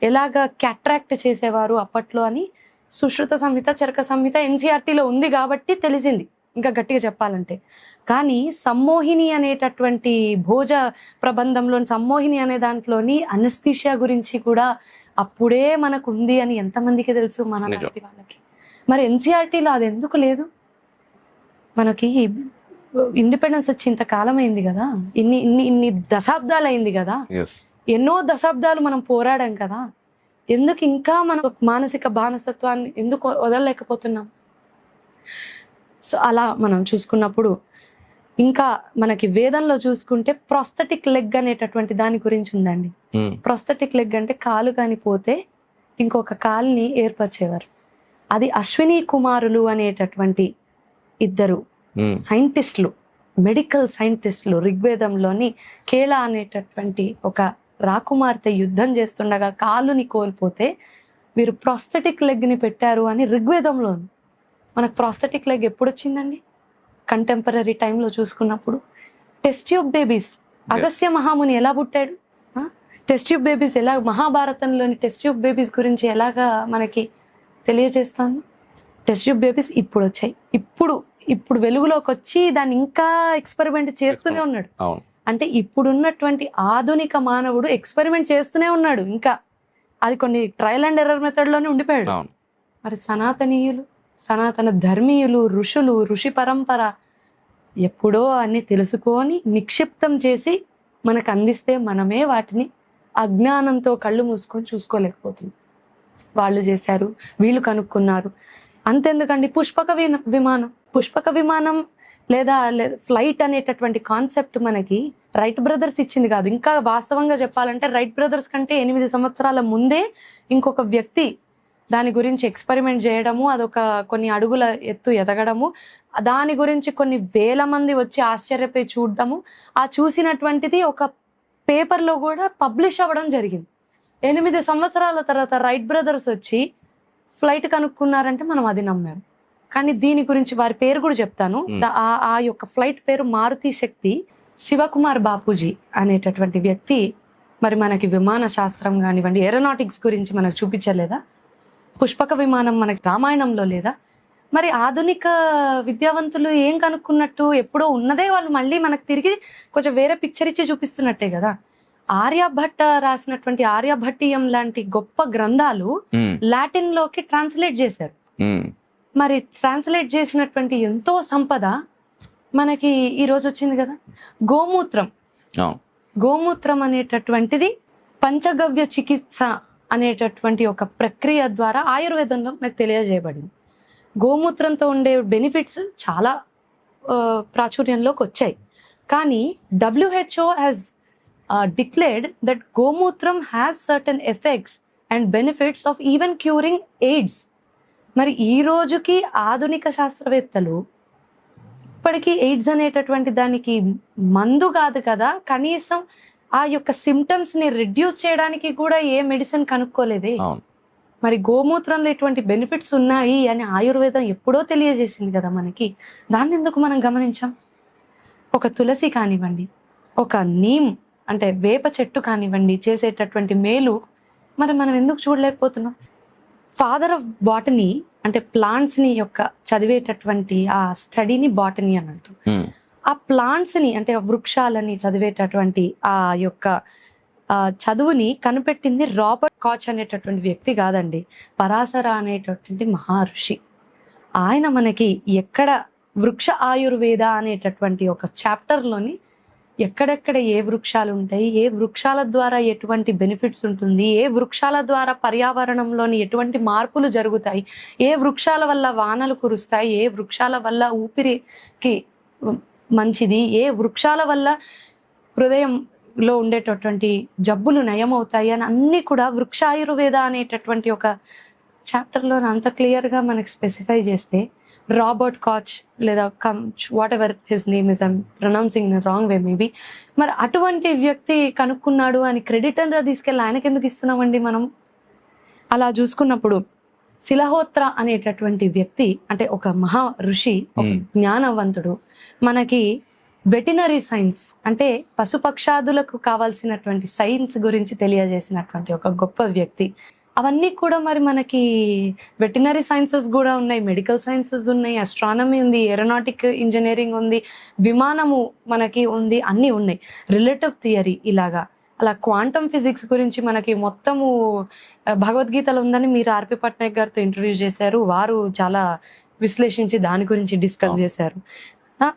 ఎలాగా క్యాట్రాక్ట్ చేసేవారు అప్పట్లో అని. సుశ్రుత సంహిత, చరక సంహిత ఎన్సీఆర్టీలో ఉంది కాబట్టి తెలిసింది ఇంకా గట్టిగా చెప్పాలంటే. కానీ సమ్మోహిని అనేటటువంటి భోజ ప్రబంధంలోని సమ్మోహిని అనే దాంట్లోని అనస్థీషియా గురించి కూడా అప్పుడే మనకు ఉంది అని ఎంతమందికి తెలుసు మన లాంటి వాళ్ళకి. మరి ఎన్సీఆర్టీలో అది ఎందుకు లేదు? మనకి ఇండిపెండెన్స్ వచ్చి ఇంతకాలం అయింది కదా, ఇన్ని దశాబ్దాలు అయింది కదా, ఎన్నో దశాబ్దాలు మనం పోరాడాం కదా, ఎందుకు ఇంకా మన మానసిక బానిసత్వాన్ని ఎందుకు వదలలేకపోతున్నాం? సో అలా మనం చూసుకున్నప్పుడు ఇంకా మనకి వేదంలో చూసుకుంటే ప్రొస్థెటిక్ లెగ్ అనేటటువంటి దాని గురించి ఉందండి. ప్రొస్థెటిక్ లెగ్ అంటే కాలు కాని పోతే ఇంకొక కాలుని ఏర్పరిచేవారు. అది అశ్విని కుమారులు అనేటటువంటి 2 సైంటిస్టులు, మెడికల్ సైంటిస్టులు ఋగ్వేదంలోని కేలా అనేటటువంటి ఒక రాకుమార్తె యుద్ధం చేస్తుండగా కాలుని కోల్పోతే వీరు ప్రాస్థెటిక్ లెగ్ని పెట్టారు అని ఋగ్వేదంలో ఉంది. మనకు ప్రాస్థెటిక్ లెగ్ ఎప్పుడు వచ్చిందండి? కంటెంపరీ టైంలో చూసుకున్నప్పుడు టెస్ట్ ట్యూబ్ బేబీస్. అగస్త్య మహాముని ఎలా పుట్టాడు? టెస్ట్ ట్యూబ్ బేబీస్ ఎలా, మహాభారతంలోని టెస్ట్ ట్యూబ్ బేబీస్ గురించి ఎలాగా మనకి తెలియజేస్తుంది? టెస్ట్ ట్యూబ్ బేబీస్ ఇప్పుడు వచ్చాయి, ఇప్పుడు వెలుగులోకి వచ్చి దాన్ని ఇంకా ఎక్స్పెరిమెంట్ చేస్తూనే ఉన్నాడు. అంటే ఇప్పుడున్నటువంటి ఆధునిక మానవుడు ఎక్స్పెరిమెంట్ చేస్తూనే ఉన్నాడు. ఇంకా అది కొన్ని ట్రయల్ అండ్ ఎర్రర్ మెథడ్లోనే ఉండిపోయాడు. మరి సనాతనీయులు, సనాతన ధర్మీయులు, ఋషులు, ఋషి పరంపర ఎప్పుడో అన్ని తెలుసుకొని నిక్షిప్తం చేసి మనకు అందిస్తే మనమే వాటిని అజ్ఞానంతో కళ్ళు మూసుకొని చూసుకోలేకపోతున్నాం. వాళ్ళు చేశారు, వీళ్ళు కనుక్కున్నారు. అంతెందుకండి, పుష్పక విమానం లేదా ఫ్లైట్ అనేటటువంటి కాన్సెప్ట్ మనకి రైట్ బ్రదర్స్ ఇచ్చింది కాదు. ఇంకా వాస్తవంగా చెప్పాలంటే రైట్ బ్రదర్స్ కంటే 8 సంవత్సరాల ముందే ఇంకొక వ్యక్తి దాని గురించి ఎక్స్పెరిమెంట్ చేయడము, అదొక కొన్ని అడుగుల ఎత్తు ఎదగడము, దాని గురించి కొన్ని వేల మంది వచ్చి ఆశ్చర్యపోయి చూడడము, ఆ చూసినటువంటిది ఒక పేపర్లో కూడా పబ్లిష్ అవ్వడం జరిగింది. 8 సంవత్సరాల తర్వాత రైట్ బ్రదర్స్ వచ్చి ఫ్లైట్ కనుక్కున్నారంటే మనం అది నమ్మాము. కానీ దీని గురించి వారి పేరు కూడా చెప్తాను. ఆ యొక్క ఫ్లైట్ పేరు మారుతి శక్తి. శివకుమార్ బాపూజీ అనేటటువంటి వ్యక్తి మరి మనకి విమాన శాస్త్రం కానివ్వండి, ఏరోనాటిక్స్ గురించి మనకు చూపించలేదా? పుష్పక విమానం మనకి రామాయణంలో లేదా? మరి ఆధునిక విద్యావంతులు ఏం కనుక్కున్నట్టు? ఎప్పుడో ఉన్నదే వాళ్ళు మళ్ళీ మనకు తిరిగి కొంచెం వేరే పిక్చర్ ఇచ్చి చూపిస్తున్నట్టే కదా. ఆర్యభట్ట రాసినటువంటి ఆర్యభట్టీయం లాంటి గొప్ప గ్రంథాలు లాటిన్ లోకి ట్రాన్స్లేట్ చేశారు. మరి ట్రాన్స్లేట్ చేసినటువంటి ఎంతో సంపద మనకి ఈ రోజు వచ్చింది కదా. గోమూత్రం అనేటటువంటిది పంచగవ్య చికిత్స అనేటటువంటి ఒక ప్రక్రియ ద్వారా ఆయుర్వేదంలో మనకు తెలియజేయబడింది. గోమూత్రంతో ఉండే బెనిఫిట్స్ చాలా ప్రాచుర్యంలోకి వచ్చాయి. కానీ WHO has declared that గోమూత్రం has certain effects and benefits of even curing AIDS. మరి ఈ రోజుకి ఆధునిక శాస్త్రవేత్తలు ఇప్పటికీ ఎయిడ్స్ అనేటటువంటి దానికి మందు కాదు కదా, కనీసం ఆ యొక్క సిమ్టమ్స్ ని రిడ్యూస్ చేయడానికి కూడా ఏ మెడిసిన్ కనుక్కోలేదే. మరి గోమూత్రంలో ఎటువంటి బెనిఫిట్స్ ఉన్నాయి అని ఆయుర్వేదం ఎప్పుడో తెలియజేసింది కదా మనకి. దాన్ని ఎందుకు మనం గమనించాం? ఒక తులసి కానివ్వండి, ఒక నీమ్ అంటే వేప చెట్టు కానివ్వండి చేసేటటువంటి మేలు మరి మనం ఎందుకు చూడలేకపోతున్నాం? ఫాదర్ ఆఫ్ బాటనీ అంటే ప్లాంట్స్ ని యొక్క చదివేటటువంటి ఆ స్టడీని బాటనీ అని అంటారు. ఆ ప్లాంట్స్ ని అంటే వృక్షాలని చదివేటటువంటి ఆ యొక్క చదువుని కనిపెట్టింది రాబర్ట్ కాచ్ అనేటటువంటి వ్యక్తి కాదండి, పరాశర అనేటటువంటి మహర్షి. ఆయన మనకి ఎక్కడ వృక్ష ఆయుర్వేద అనేటటువంటి ఒక చాప్టర్లోని ఎక్కడెక్కడ ఏ వృక్షాలు ఉంటాయి, ఏ వృక్షాల ద్వారా ఎటువంటి బెనిఫిట్స్ ఉంటుంది, ఏ వృక్షాల ద్వారా పర్యావరణంలోని ఎటువంటి మార్పులు జరుగుతాయి, ఏ వృక్షాల వల్ల వానలు కురుస్తాయి, ఏ వృక్షాల వల్ల ఊపిరికి మంచిది, ఏ వృక్షాల వల్ల హృదయంలో ఉండేటటువంటి జబ్బులు నయమవుతాయి అని అన్ని కూడా వృక్ష ఆయుర్వేద అనేటటువంటి ఒక చాప్టర్లో అంత క్లియర్గా మనకి స్పెసిఫై చేస్తే రాబర్ట్ కాచ్ లేదా what ever his name is, I'm pronouncing in wrong way maybe, మరి అటువంటి వ్యక్తి కనుక్కున్నాడు అని క్రెడిట్ అంతా తీసుకెళ్ళి ఆయనకి ఎందుకు ఇస్తున్నామండి మనం? అలా చూసుకున్నప్పుడు శిలహోత్ర అనేటటువంటి వ్యక్తి అంటే ఒక మహా ఋషి, ఒక జ్ఞానవంతుడు, మనకి వెటినరీ సైన్స్ అంటే పశుపక్షాదులకు కావాల్సినటువంటి సైన్స్ గురించి తెలియజేసినటువంటి ఒక గొప్ప వ్యక్తి. అవన్నీ కూడా మరి మనకి వెటినరీ సైన్సెస్ కూడా ఉన్నాయి, మెడికల్ సైన్సెస్ ఉన్నాయి, ఆస్ట్రానమీ ఉంది, ఏరోనాటిక్ ఇంజనీరింగ్ ఉంది, విమానము మనకి ఉంది, అన్నీ ఉన్నాయి, రిలేటివ్ థియరీ ఇలాగా. అలా క్వాంటమ్ ఫిజిక్స్ గురించి మనకి మొత్తము భగవద్గీతలో ఉందని మీరు ఆర్పి పట్నాయక్ గారితో ఇంటర్వ్యూ చేశారు. వారు చాలా విశ్లేషించి దాని గురించి డిస్కస్ చేశారు.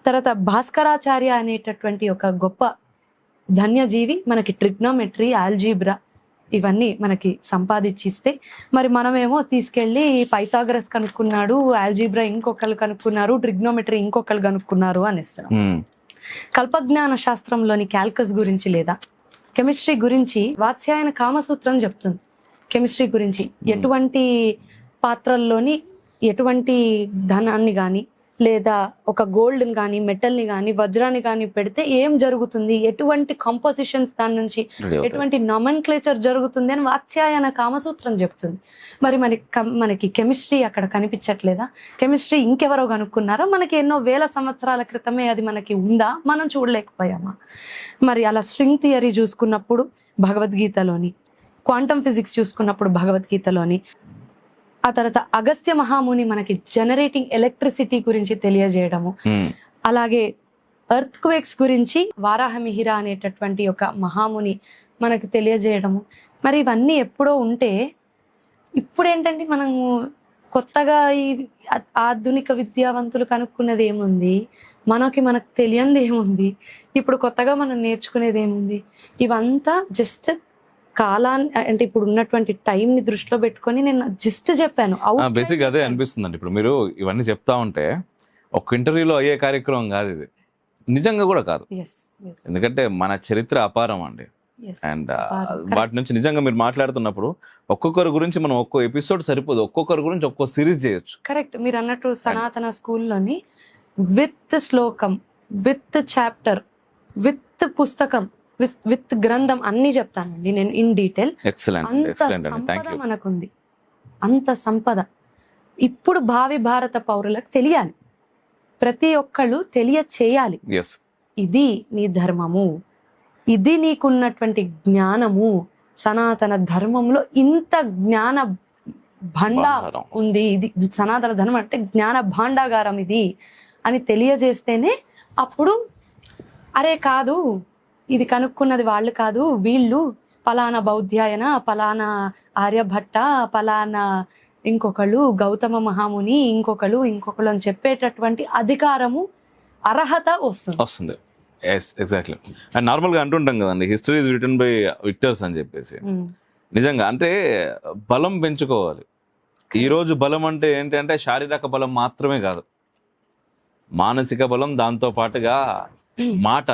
తర్వాత భాస్కరాచార్య అనేటటువంటి ఒక గొప్ప ధన్యజీవి మనకి ట్రిగ్నోమెట్రీ, ఆల్జీబ్రా ఇవన్నీ మనకి సంపాదించిస్తే మరి మనమేమో తీసుకెళ్ళి పైథాగరస్ కనుక్కున్నాడు, ఆల్జీబ్రా ఇంకొకరు కనుక్కున్నారు, ట్రిగ్నోమెట్రీ ఇంకొకరు కనుక్కున్నారు అని ఇస్తున్నాం. కల్పజ్ఞాన శాస్త్రంలోని క్యాల్కస్ గురించి లేదా కెమిస్ట్రీ గురించి వాత్స్యాయన కామసూత్రం చెప్తుంది. కెమిస్ట్రీ గురించి ఎటువంటి పాత్రల్లోని ఎటువంటి ధనాన్ని కానీ లేదా ఒక గోల్డ్ని కానీ మెటల్ని కానీ వజ్రాన్ని కానీ పెడితే ఏం జరుగుతుంది, ఎటువంటి కంపోజిషన్స్ దాని నుంచి ఎటువంటి నామెన్క్లేచర్ జరుగుతుంది అని వాత్స్యాయన కామసూత్రం చెప్తుంది. మరి మనకి కెమిస్ట్రీ అక్కడ కనిపించట్లేదా? కెమిస్ట్రీ ఇంకెవరో కనుక్కున్నారా? మనకి ఎన్నో వేల సంవత్సరాల క్రితమే అది మనకి ఉందా? మనం చూడలేకపోయామా? మరి అలా స్ట్రింగ్ థియరీ చూసుకున్నప్పుడు భగవద్గీతలోని, క్వాంటమ్ ఫిజిక్స్ చూసుకున్నప్పుడు భగవద్గీతలోని, ఆ తర్వాత అగస్త్య మహాముని మనకి జనరేటింగ్ ఎలక్ట్రిసిటీ గురించి తెలియజేయడము, అలాగే ఎర్త్ క్వేక్స్ గురించి వారాహమిహిర అనేటటువంటి ఒక మహాముని మనకి తెలియజేయడము. మరి ఇవన్నీ ఎప్పుడో ఉంటే ఇప్పుడు ఏంటంటే మనము కొత్తగా ఈ ఆధునిక విద్యావంతులు కనుక్కున్నది ఏముంది, మనకు తెలియంది ఏముంది, ఇప్పుడు కొత్తగా మనం నేర్చుకునేది ఏముంది? ఇవంతా జస్ట్ కాలాన్ని, అంటే ఇప్పుడు ఉన్నటువంటి టైం ని దృష్టిలో పెట్టుకొని నేను జస్ట్ చెప్పాను.
బేసిక్ అదే అనిపిస్తుందండి. ఇప్పుడు మీరు ఇవన్నీ చెప్తా ఉంటే ఒక ఇంటర్వ్యూలో అయ్యే కార్యక్రమం కాదు ఇది, నిజంగా కూడా కాదు. ఎందుకంటే మన చరిత్ర అపారం అండి. అండ్ వాటి నుంచి నిజంగా మీరు మాట్లాడుతున్నప్పుడు ఒక్కొక్కరి గురించి మనం ఒక్కో ఎపిసోడ్ సరిపోదు, ఒక్కొక్కరి గురించి ఒక్కో సిరీస్ చేయొచ్చు.
కరెక్ట్. మీరు అన్నట్టు సనాతన స్కూల్లోని విత్ శ్లోకం, విత్ చాప్టర్, విత్ పుస్తకం, విత్ గ్రంథం అన్ని చెప్తానండి నేను ఇన్ డీటెయిల్. అంత సంపద మనకుంది, అంత సంపద ఇప్పుడు భావి భారత పౌరులకు తెలియాలి, ప్రతి ఒక్కళ్ళు తెలియచేయాలి. ఇది నీ ధర్మము, ఇది నీకున్నటువంటి జ్ఞానము, సనాతన ధర్మంలో ఇంత జ్ఞాన భండారం ఉంది, ఇది సనాతన ధర్మం అంటే జ్ఞాన భాండాగారం ఇది అని తెలియజేస్తేనే అప్పుడు అరే కాదు ఇది కనుక్కున్నది వాళ్ళు కాదు, వీళ్ళు పలానా బౌద్ధ్యాయన, పలానా ఆర్యభట్ట, పలానా ఇంకొకళ్ళు గౌతమ మహాముని, ఇంకొకళ్ళు అని చెప్పేటటువంటి అధికారము, అర్హత వస్తుంది.
ఎగ్జాక్ట్లీ. అండ్ నార్మల్గా అంటుంటాం కదండి, హిస్టరీ ఇస్ రిటన్ బై విక్టర్స్ అని చెప్పేసి. నిజంగా అంటే బలం పెంచుకోవాలి. ఈరోజు బలం అంటే ఏంటంటే శారీరక బలం మాత్రమే కాదు, మానసిక బలం, దాంతో పాటుగా మాట,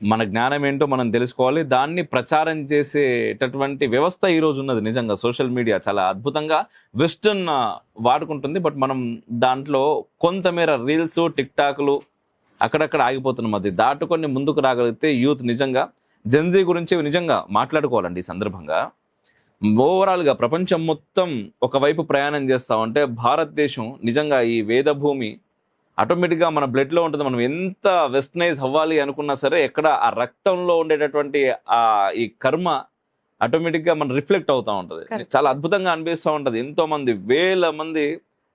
మన జ్ఞానం ఏంటో మనం తెలుసుకోవాలి, దాన్ని ప్రచారం చేసేటటువంటి వ్యవస్థ ఈ రోజు ఉన్నది. నిజంగా సోషల్ మీడియా చాలా అద్భుతంగా వెస్టర్న్ వాడుకుంటుంది, బట్ మనం దాంట్లో కొంతమేర రీల్స్, టిక్ టాక్లు అక్కడక్కడ ఆగిపోతున్నాం. అది దాటుకొని ముందుకు రాగలిగితే యూత్ నిజంగా జెన్జీ గురించి నిజంగా మాట్లాడుకోవాలండి. ఈ సందర్భంగా ఓవరాల్గా ప్రపంచం మొత్తం ఒకవైపు ప్రయాణం చేస్తా ఉంటే భారతదేశం నిజంగా ఈ వేదభూమి ఆటోమేటిక్గా మన బ్లడ్లో ఉంటుంది. మనం ఎంత వెస్టర్నైజ్ అవ్వాలి అనుకున్నా సరే ఎక్కడ ఆ రక్తంలో ఉండేటటువంటి ఈ కర్మ ఆటోమేటిక్గా మన రిఫ్లెక్ట్ అవుతూ ఉంటుంది. చాలా అద్భుతంగా అనిపిస్తూ ఉంటుంది. ఎంతో మంది, వేల మంది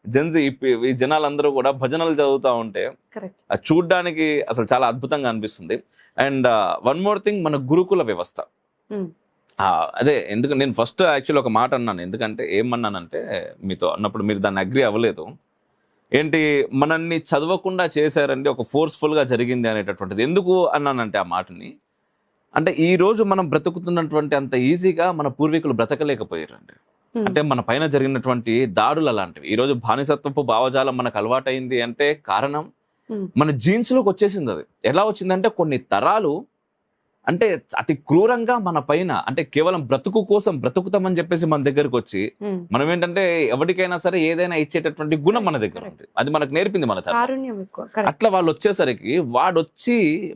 జెన్జీ ఈ జనాలందరూ కూడా భజనలు చదువుతూ ఉంటే అది చూడ్డానికి అసలు చాలా అద్భుతంగా అనిపిస్తుంది. అండ్ వన్ మోర్ థింగ్, మన గురుకుల వ్యవస్థ. అదే ఎందుకంటే నేను ఫస్ట్ యాక్చువల్లీ ఒక మాట అన్నాను, ఎందుకంటే ఏమన్నానంటే మీతో అన్నప్పుడు మీరు దాన్ని అగ్రి అవ్వలేదు. ఏంటి, మనల్ని చదవకుండా చేశారండి, ఒక ఫోర్స్ఫుల్గా జరిగింది అనేటటువంటిది. ఎందుకు అన్నానంటే ఆ మాటని, అంటే ఈ రోజు మనం బ్రతుకుతున్నటువంటి అంత ఈజీగా మన పూర్వీకులు బ్రతకలేకపోయారండి. అంటే మన పైన జరిగినటువంటి దాడులు అలాంటివి. ఈ రోజు బానిసత్వపు భావజాలం మనకు అలవాటైంది అంటే కారణం మన జీన్స్ లోకి వచ్చేసింది. అది ఎలా వచ్చిందంటే కొన్ని తరాలు అంటే అతి క్రూరంగా మన పైన, అంటే కేవలం బ్రతుకు కోసం బ్రతుకుతామని చెప్పేసి మన దగ్గరకు వచ్చి మనం ఏంటంటే ఎవరికైనా సరే ఏదైనా ఇచ్చేటటువంటి గుణం మన దగ్గర ఉంది, అది మనకు నేర్పింది మన తరం. అట్లా వాళ్ళు వచ్చేసరికి వాడొచ్చి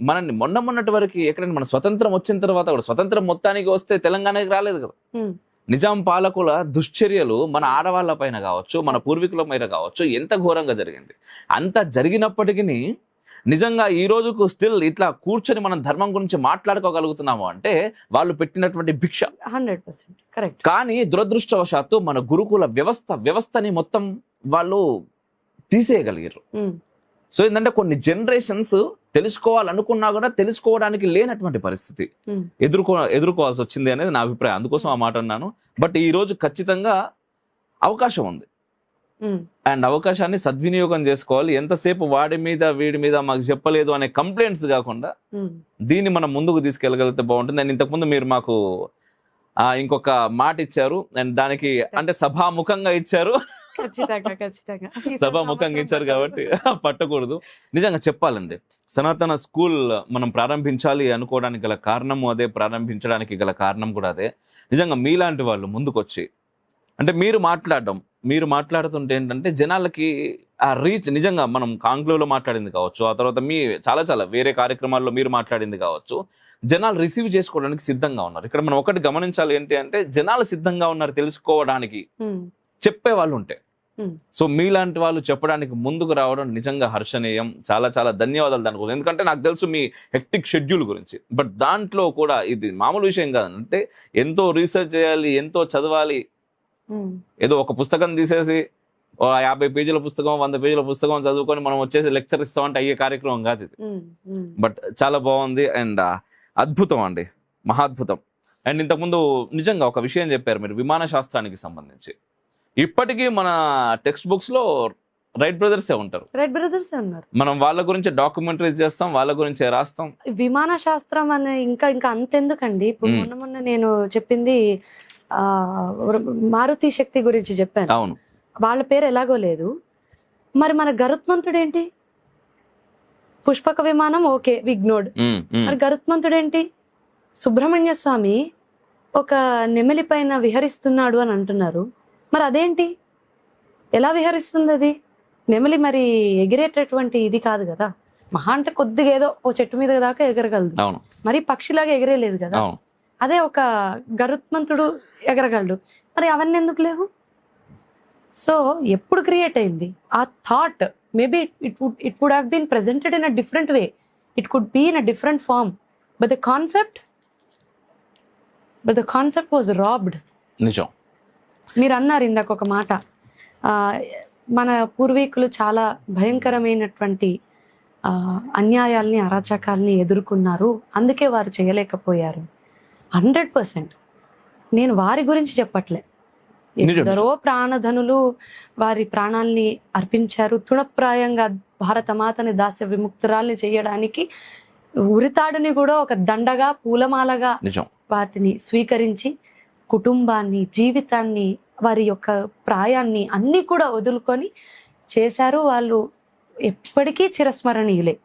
మనల్ని మొన్నటి వరకు ఎక్కడైనా మన స్వతంత్రం వచ్చిన తర్వాత కూడా, స్వతంత్రం మొత్తానికి వస్తే తెలంగాణకి రాలేదు కదా, నిజాం పాలకుల దుశ్చర్యలు మన ఆడవాళ్ళ పైన కావచ్చు, మన పూర్వీకుల పైన కావచ్చు, ఎంత ఘోరంగా జరిగింది. అంత జరిగినప్పటికీ నిజంగా ఈ రోజుకు స్టిల్ ఇట్లా కూర్చొని మనం ధర్మం గురించి మాట్లాడుకోగలుగుతున్నాము అంటే వాళ్ళు పెట్టినటువంటి భిక్ష.
100% కరెక్ట్.
కానీ దురదృష్టవశాత్తు మన గురుకుల వ్యవస్థని మొత్తం వాళ్ళు తీసేయగలిగారు. సో ఏంటంటే కొన్ని జనరేషన్స్ తెలుసుకోవాలనుకున్నా కూడా తెలుసుకోవడానికి లేనటువంటి పరిస్థితి ఎదుర్కోవాల్సి వచ్చింది అనేది నా అభిప్రాయం. అందుకోసం ఆ మాట అన్నాను. బట్ ఈ రోజు ఖచ్చితంగా అవకాశం ఉంది, అండ్ అవకాశాన్ని సద్వినియోగం చేసుకోవాలి. ఎంతసేపు వాడి మీద వీడి మీద మాకు చెప్పలేదు అనే కంప్లైంట్స్ కాకుండా దీన్ని మనం ముందుకు తీసుకెళ్ళగలిగితే బాగుంటుంది. అండ్ ఇంతకుముందు మీరు మాకు ఇంకొక మాట ఇచ్చారు, అండ్ దానికి అంటే సభాముఖంగా ఇచ్చారు, సభాముఖంగా ఇచ్చారు కాబట్టి పట్టకూడదు. నిజంగా చెప్పాలండి, సనాతన స్కూల్ మనం ప్రారంభించాలి అనుకోవడానికి గల కారణము అదే, ప్రారంభించడానికి గల కారణం కూడా అదే. నిజంగా మీలాంటి వాళ్ళు ముందుకొచ్చి అంటే మీరు మాట్లాడుతుంటే ఏంటంటే జనాలకి ఆ రీచ్ నిజంగా మనం కాంక్లేవ్లో మాట్లాడింది కావచ్చు, ఆ తర్వాత మీ చాలా వేరే కార్యక్రమాల్లో మీరు మాట్లాడింది కావచ్చు, జనాలు రిసీవ్ చేసుకోవడానికి సిద్ధంగా ఉన్నారు. ఇక్కడ మనం ఒకటి గమనించాలి ఏంటి అంటే జనాలు సిద్ధంగా ఉన్నారు తెలుసుకోవడానికి, చెప్పే వాళ్ళు ఉంటే. సో మీలాంటి వాళ్ళు చెప్పడానికి ముందుకు రావడం నిజంగా హర్షణీయం. చాలా ధన్యవాదాలు దానికోసం. ఎందుకంటే నాకు తెలుసు మీ హెక్టిక్ షెడ్యూల్ గురించి, బట్ దాంట్లో కూడా ఇది మామూలు విషయం కాదంటే ఎంతో రీసెర్చ్ చేయాలి, ఎంతో చదవాలి. ఏదో ఒక పుస్తకం తీసేసి 50 పేజీల పుస్తకం 100 పేజీల పుస్తకం చదువుకొని మనం వచ్చేసి లెక్చర్ ఇస్తామంటే అయ్యే కార్యక్రమం కాదు ఇది. బట్ చాలా బాగుంది అండ్ అద్భుతం అండి, మహాద్భుతం. అండ్ ఇంతకుముందు నిజంగా ఒక విషయం చెప్పారు మీరు విమాన శాస్త్రానికి సంబంధించి. ఇప్పటికీ మన టెక్స్ట్ బుక్స్ లో రైట్ బ్రదర్సే ఉంటారు.
రైట్ బ్రదర్స్ ఉన్నారు.
మనం వాళ్ళ గురించి డాక్యుమెంటరీస్ చేస్తాం, వాళ్ళ గురించే రాస్తాం.
విమాన శాస్త్రం అనే ఇంకా అంతెందుకండి. ఇప్పుడు మొన్న నేను చెప్పింది మారుతి శక్తి గురించి చెప్పాను.
అవును,
వాళ్ళ పేరు ఎలాగో లేదు. మరి మన గరుత్మంతుడు ఏంటి? పుష్పక విమానం ఓకే విగ్నోడ్, మరి గరుత్మంతుడు ఏంటి? సుబ్రహ్మణ్య స్వామి ఒక నెమలి పైన విహరిస్తున్నాడు అని అంటున్నారు. మరి అదేంటి, ఎలా విహరిస్తుంది అది? నెమలి మరి ఎగిరేటటువంటి ఇది కాదు కదా. మహా అంటే కొద్దిగా ఏదో ఓ చెట్టు మీద దాకా ఎగరగలదు, మరి పక్షిలాగా ఎగిరేలేదు కదా. అదే ఒక గరుత్మంతుడు ఎగరగలడు, మరి అవన్నీ ఎందుకు లేవు? సో ఎప్పుడు క్రియేట్ అయింది ఆ thought? Maybe it would have been presented in a different way, it could be in a different form, but the concept was robbed.
నిజం.
మీరు అన్నారు ఇందాక ఒక మాట, మన పూర్వీకులు చాలా భయంకరమైనటువంటి అన్యాయాల్ని అరాచకాల్ని ఎదుర్కొన్నారు, అందుకే వారు చేయలేకపోయారు. 100% నేను వారి గురించి చెప్పట్లే. ఎందరో ప్రాణధనులు వారి ప్రాణాల్ని అర్పించారు. తృణప్రాయంగా భారత మాతని దాస్య విముక్తురాల్ని చేయడానికి ఉరితాడుని కూడా ఒక దండగా పూలమాలగా వాటిని స్వీకరించి కుటుంబాన్ని, జీవితాన్ని, వారి యొక్క ప్రాయాన్ని అన్ని కూడా వదులుకొని చేశారు. వాళ్ళు ఎప్పటికీ చిరస్మరణీయులే.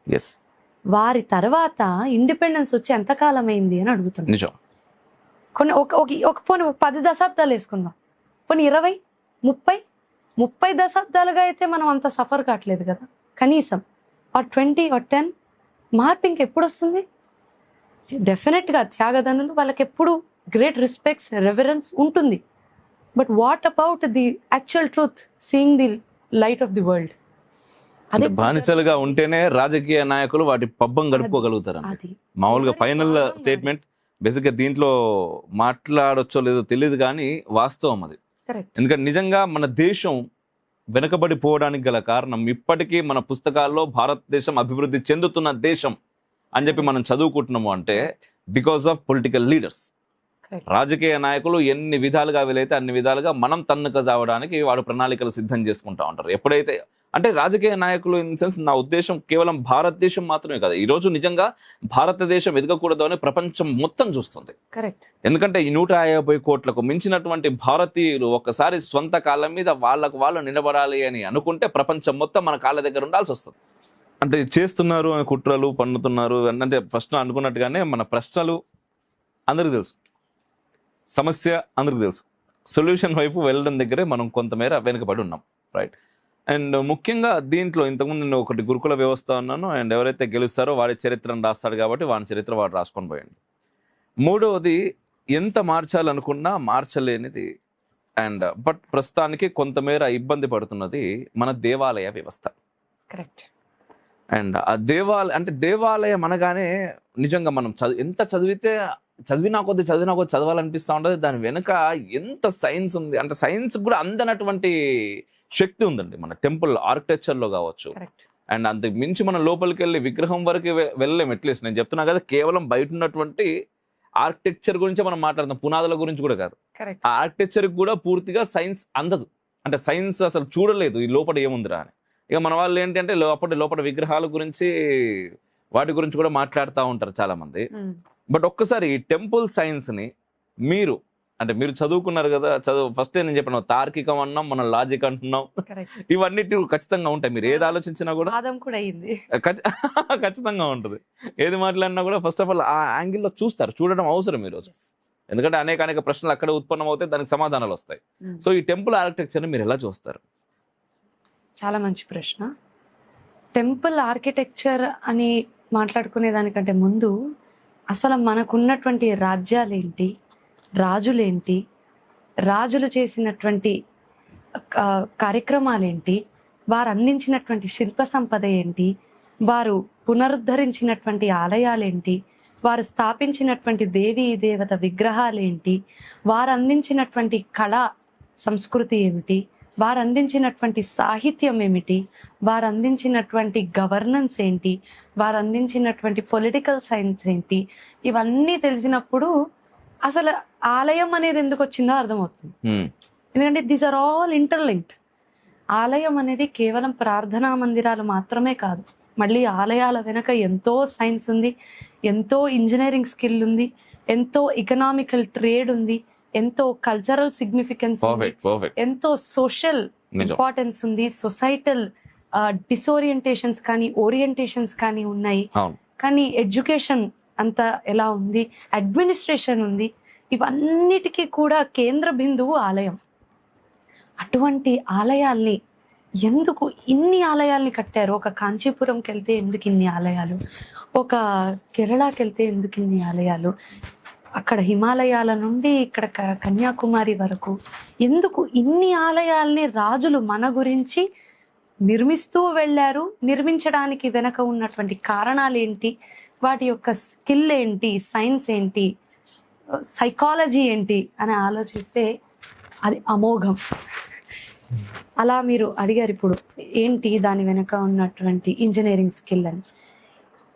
వారి తర్వాత ఇండిపెండెన్స్ వచ్చి ఎంతకాలం అయింది అని అడుగుతున్నారు. కొన్ని ఒక పోనీ 10 దశాబ్దాలు వేసుకుందాం, పోనీ 20, 30 దశాబ్దాలుగా అయితే మనం అంత సఫర్ కావట్లేదు కదా. కనీసం 20 or 10 మార్పు ఇంకెప్పుడు వస్తుంది? డెఫినెట్గా త్యాగదనులు వాళ్ళకి ఎప్పుడు గ్రేట్ రెస్పెక్ట్స్, రెవరెన్స్ ఉంటుంది. But what about the actual truth, seeing the light of the world?
అదే బానిసలుగా ఉంటేనే రాజకీయ నాయకులు వాటి పబ్బం గడుపుకోగలుగుతారు. మామూలుగా ఫైనల్ స్టేట్మెంట్ బేసిక్ గా దీంట్లో మాట్లాడొచ్చో లేదో తెలియదు కానీ వాస్తవం అది. ఎందుకంటే నిజంగా మన దేశం వెనకబడిపోవడానికి గల కారణం ఇప్పటికీ మన పుస్తకాల్లో భారతదేశం అభివృద్ధి చెందుతున్న దేశం అని చెప్పి మనం చదువుకుంటున్నాము అంటే బికాస్ ఆఫ్ పొలిటికల్ లీడర్స్. రాజకీయ నాయకులు ఎన్ని విధాలుగా వీలైతే అన్ని విధాలుగా మనం తన్నుక చావడానికి వాడు ప్రణాళికలు సిద్ధం చేసుకుంటా ఉంటారు. ఎప్పుడైతే అంటే రాజకీయ నాయకులు ఇన్ సెన్స్ నా ఉద్దేశం కేవలం భారతదేశం మాత్రమే కాదు, ఈ రోజు నిజంగా భారతదేశం ఎదగకూడదు అని ప్రపంచం మొత్తం చూస్తుంది. ఎందుకంటే ఈ 150 కోట్లకు మించినటువంటి భారతీయులు ఒక్కసారి సొంత కాళ్ళ మీద వాళ్ళు నిలబడాలి అని అనుకుంటే ప్రపంచం మొత్తం మన కాళ్ళ దగ్గర ఉండాల్సి వస్తుంది. అంటే చేస్తున్నారు అని కుట్రలు పన్నుతున్నారు అంటే ఫస్ట్ అనుకున్నట్టుగానే మన ప్రశ్నలు అందరికీ తెలుసు, సమస్య అందరికీ తెలుసు, సొల్యూషన్ వైపు వెళ్ళడం దగ్గరే మనం కొంతమేర వెనుకబడి ఉన్నాం, రైట్. అండ్ ముఖ్యంగా దీంట్లో ఇంతకుముందు నేను ఒకటి గురుకుల వ్యవస్థ అన్నాను, అండ్ ఎవరైతే గెలుస్తారో వాడి చరిత్రను రాస్తాడు కాబట్టి వాడి చరిత్ర వాడు రాసుకొని పోయండి. మూడవది ఎంత మార్చాలనుకున్నా మార్చలేనిది అండ్ బట్ ప్రస్తుతానికి కొంతమేర ఇబ్బంది పడుతున్నది మన దేవాలయ వ్యవస్థ.
కరెక్ట్.
అండ్ ఆ దేవాలయం అనగానే నిజంగా మనం ఎంత చదివినా కొద్ది చదవాలనిపిస్తూ ఉంటుంది. దాని వెనుక ఎంత సైన్స్ ఉంది అంటే సైన్స్ కూడా అందనటువంటి శక్తి ఉందండి మన టెంపుల్ ఆర్కిటెక్చర్లో కావచ్చు. అండ్ అంతకు మించి మనం లోపలికి వెళ్ళి విగ్రహం వరకు వెళ్ళలేము. అట్లీస్ట్ నేను చెప్తున్నా కదా, కేవలం బయట ఉన్నటువంటి ఆర్కిటెక్చర్ గురించి మనం మాట్లాడతాం, పునాదుల గురించి కూడా కాదు. ఆ ఆర్కిటెక్చర్ కూడా పూర్తిగా సైన్స్ అందదు. అంటే సైన్స్ అసలు చూడలేదు ఈ లోపల ఏముందిరా అని. ఇక మన వాళ్ళు ఏంటంటే లోపల విగ్రహాల గురించి వాటి గురించి కూడా మాట్లాడుతూ ఉంటారు చాలా మంది. బట్ ఒక్కసారి ఈ టెంపుల్ సైన్స్ ని మీరు చదువుకున్నారు కదా, ఫస్ట్ నేను చెప్పాను తార్కికం అన్నాం, మనం లాజిక్ అంటున్నాం, ఇవన్నీ ఖచ్చితంగా ఉంటాయి. మీరు ఏది ఆలోచించినా కూడా ఖచ్చితంగా ఉంటుంది. ఏది మాట్లాడినా కూడా ఫస్ట్ ఆఫ్ ఆల్ ఆ యాంగిల్లో చూస్తారు, చూడడం అవసరం ఈరోజు. ఎందుకంటే అనేక ప్రశ్నలు అక్కడే ఉత్పన్నం అవుతాయి, దానికి సమాధానాలు వస్తాయి. సో ఈ టెంపుల్ ఆర్కిటెక్చర్ని మీరు ఎలా చూస్తారు?
చాలా మంచి ప్రశ్న. టెంపుల్ ఆర్కిటెక్చర్ అని మాట్లాడుకునే దానికంటే ముందు అసలు మనకున్నటువంటి రాజ్యాలేంటి, రాజులేంటి, రాజులు చేసినటువంటి కార్యక్రమాలేంటి, వారు అందించినటువంటి శిల్ప సంపద ఏంటి, వారు పునరుద్ధరించినటువంటి ఆలయాలేంటి, వారు స్థాపించినటువంటి దేవీ దేవత విగ్రహాలేంటి, వారు అందించినటువంటి కళా సంస్కృతి ఏమిటి, వారు అందించినటువంటి సాహిత్యం ఏమిటి, వారు అందించినటువంటి గవర్నెన్స్ ఏంటి, వారు అందించినటువంటి పొలిటికల్ సైన్స్ ఏంటి, ఇవన్నీ తెలిసినప్పుడు అసలు ఆలయం అనేది ఎందుకు వచ్చిందో అర్థమవుతుంది. ఎందుకంటే దీస్ ఆర్ ఆల్ ఇంటర్లింక్డ్. ఆలయం అనేది కేవలం ప్రార్థనా మందిరాలు మాత్రమే కాదు, మళ్ళీ ఆలయాల వెనక ఎంతో సైన్స్ ఉంది, ఎంతో ఇంజనీరింగ్ స్కిల్ ఉంది, ఎంతో ఎకనామికల్ ట్రేడ్ ఉంది, ఎంతో కల్చరల్ సిగ్నిఫికెన్స్ ఉంది, ఎంతో సోషల్ ఇంపార్టెన్స్ ఉంది, సొసైటల్ డిసోరియంటేషన్స్ కానీ ఓరియంటేషన్స్ కానీ ఉన్నాయి. కానీ ఎడ్యుకేషన్ అంతా ఎలా ఉంది, అడ్మినిస్ట్రేషన్ ఉంది, ఇవన్నిటికీ కూడా కేంద్ర బిందువు ఆలయం. అటువంటి ఆలయాల్ని ఎందుకు ఇన్ని ఆలయాల్ని కట్టారు? ఒక కాంచీపురంకి వెళ్తే ఎందుకు ఇన్ని ఆలయాలు, ఒక కేరళకి వెళ్తే ఎందుకు ఇన్ని ఆలయాలు, అక్కడ హిమాలయాల నుండి ఇక్కడ కన్యాకుమారి వరకు ఎందుకు ఇన్ని ఆలయాల్ని రాజులు మన గురించి నిర్మిస్తూ వెళ్ళారు? నిర్మించడానికి వెనక ఉన్నటువంటి కారణాలు ఏంటి, వాటి యొక్క స్కిల్ ఏంటి, సైన్స్ ఏంటి, సైకాలజీ ఏంటి అని ఆలోచిస్తే అది అమోఘం. అలా మీరు అడిగారు ఇప్పుడు ఏంటి దాని వెనక ఉన్నటువంటి ఇంజనీరింగ్ స్కిల్ అని.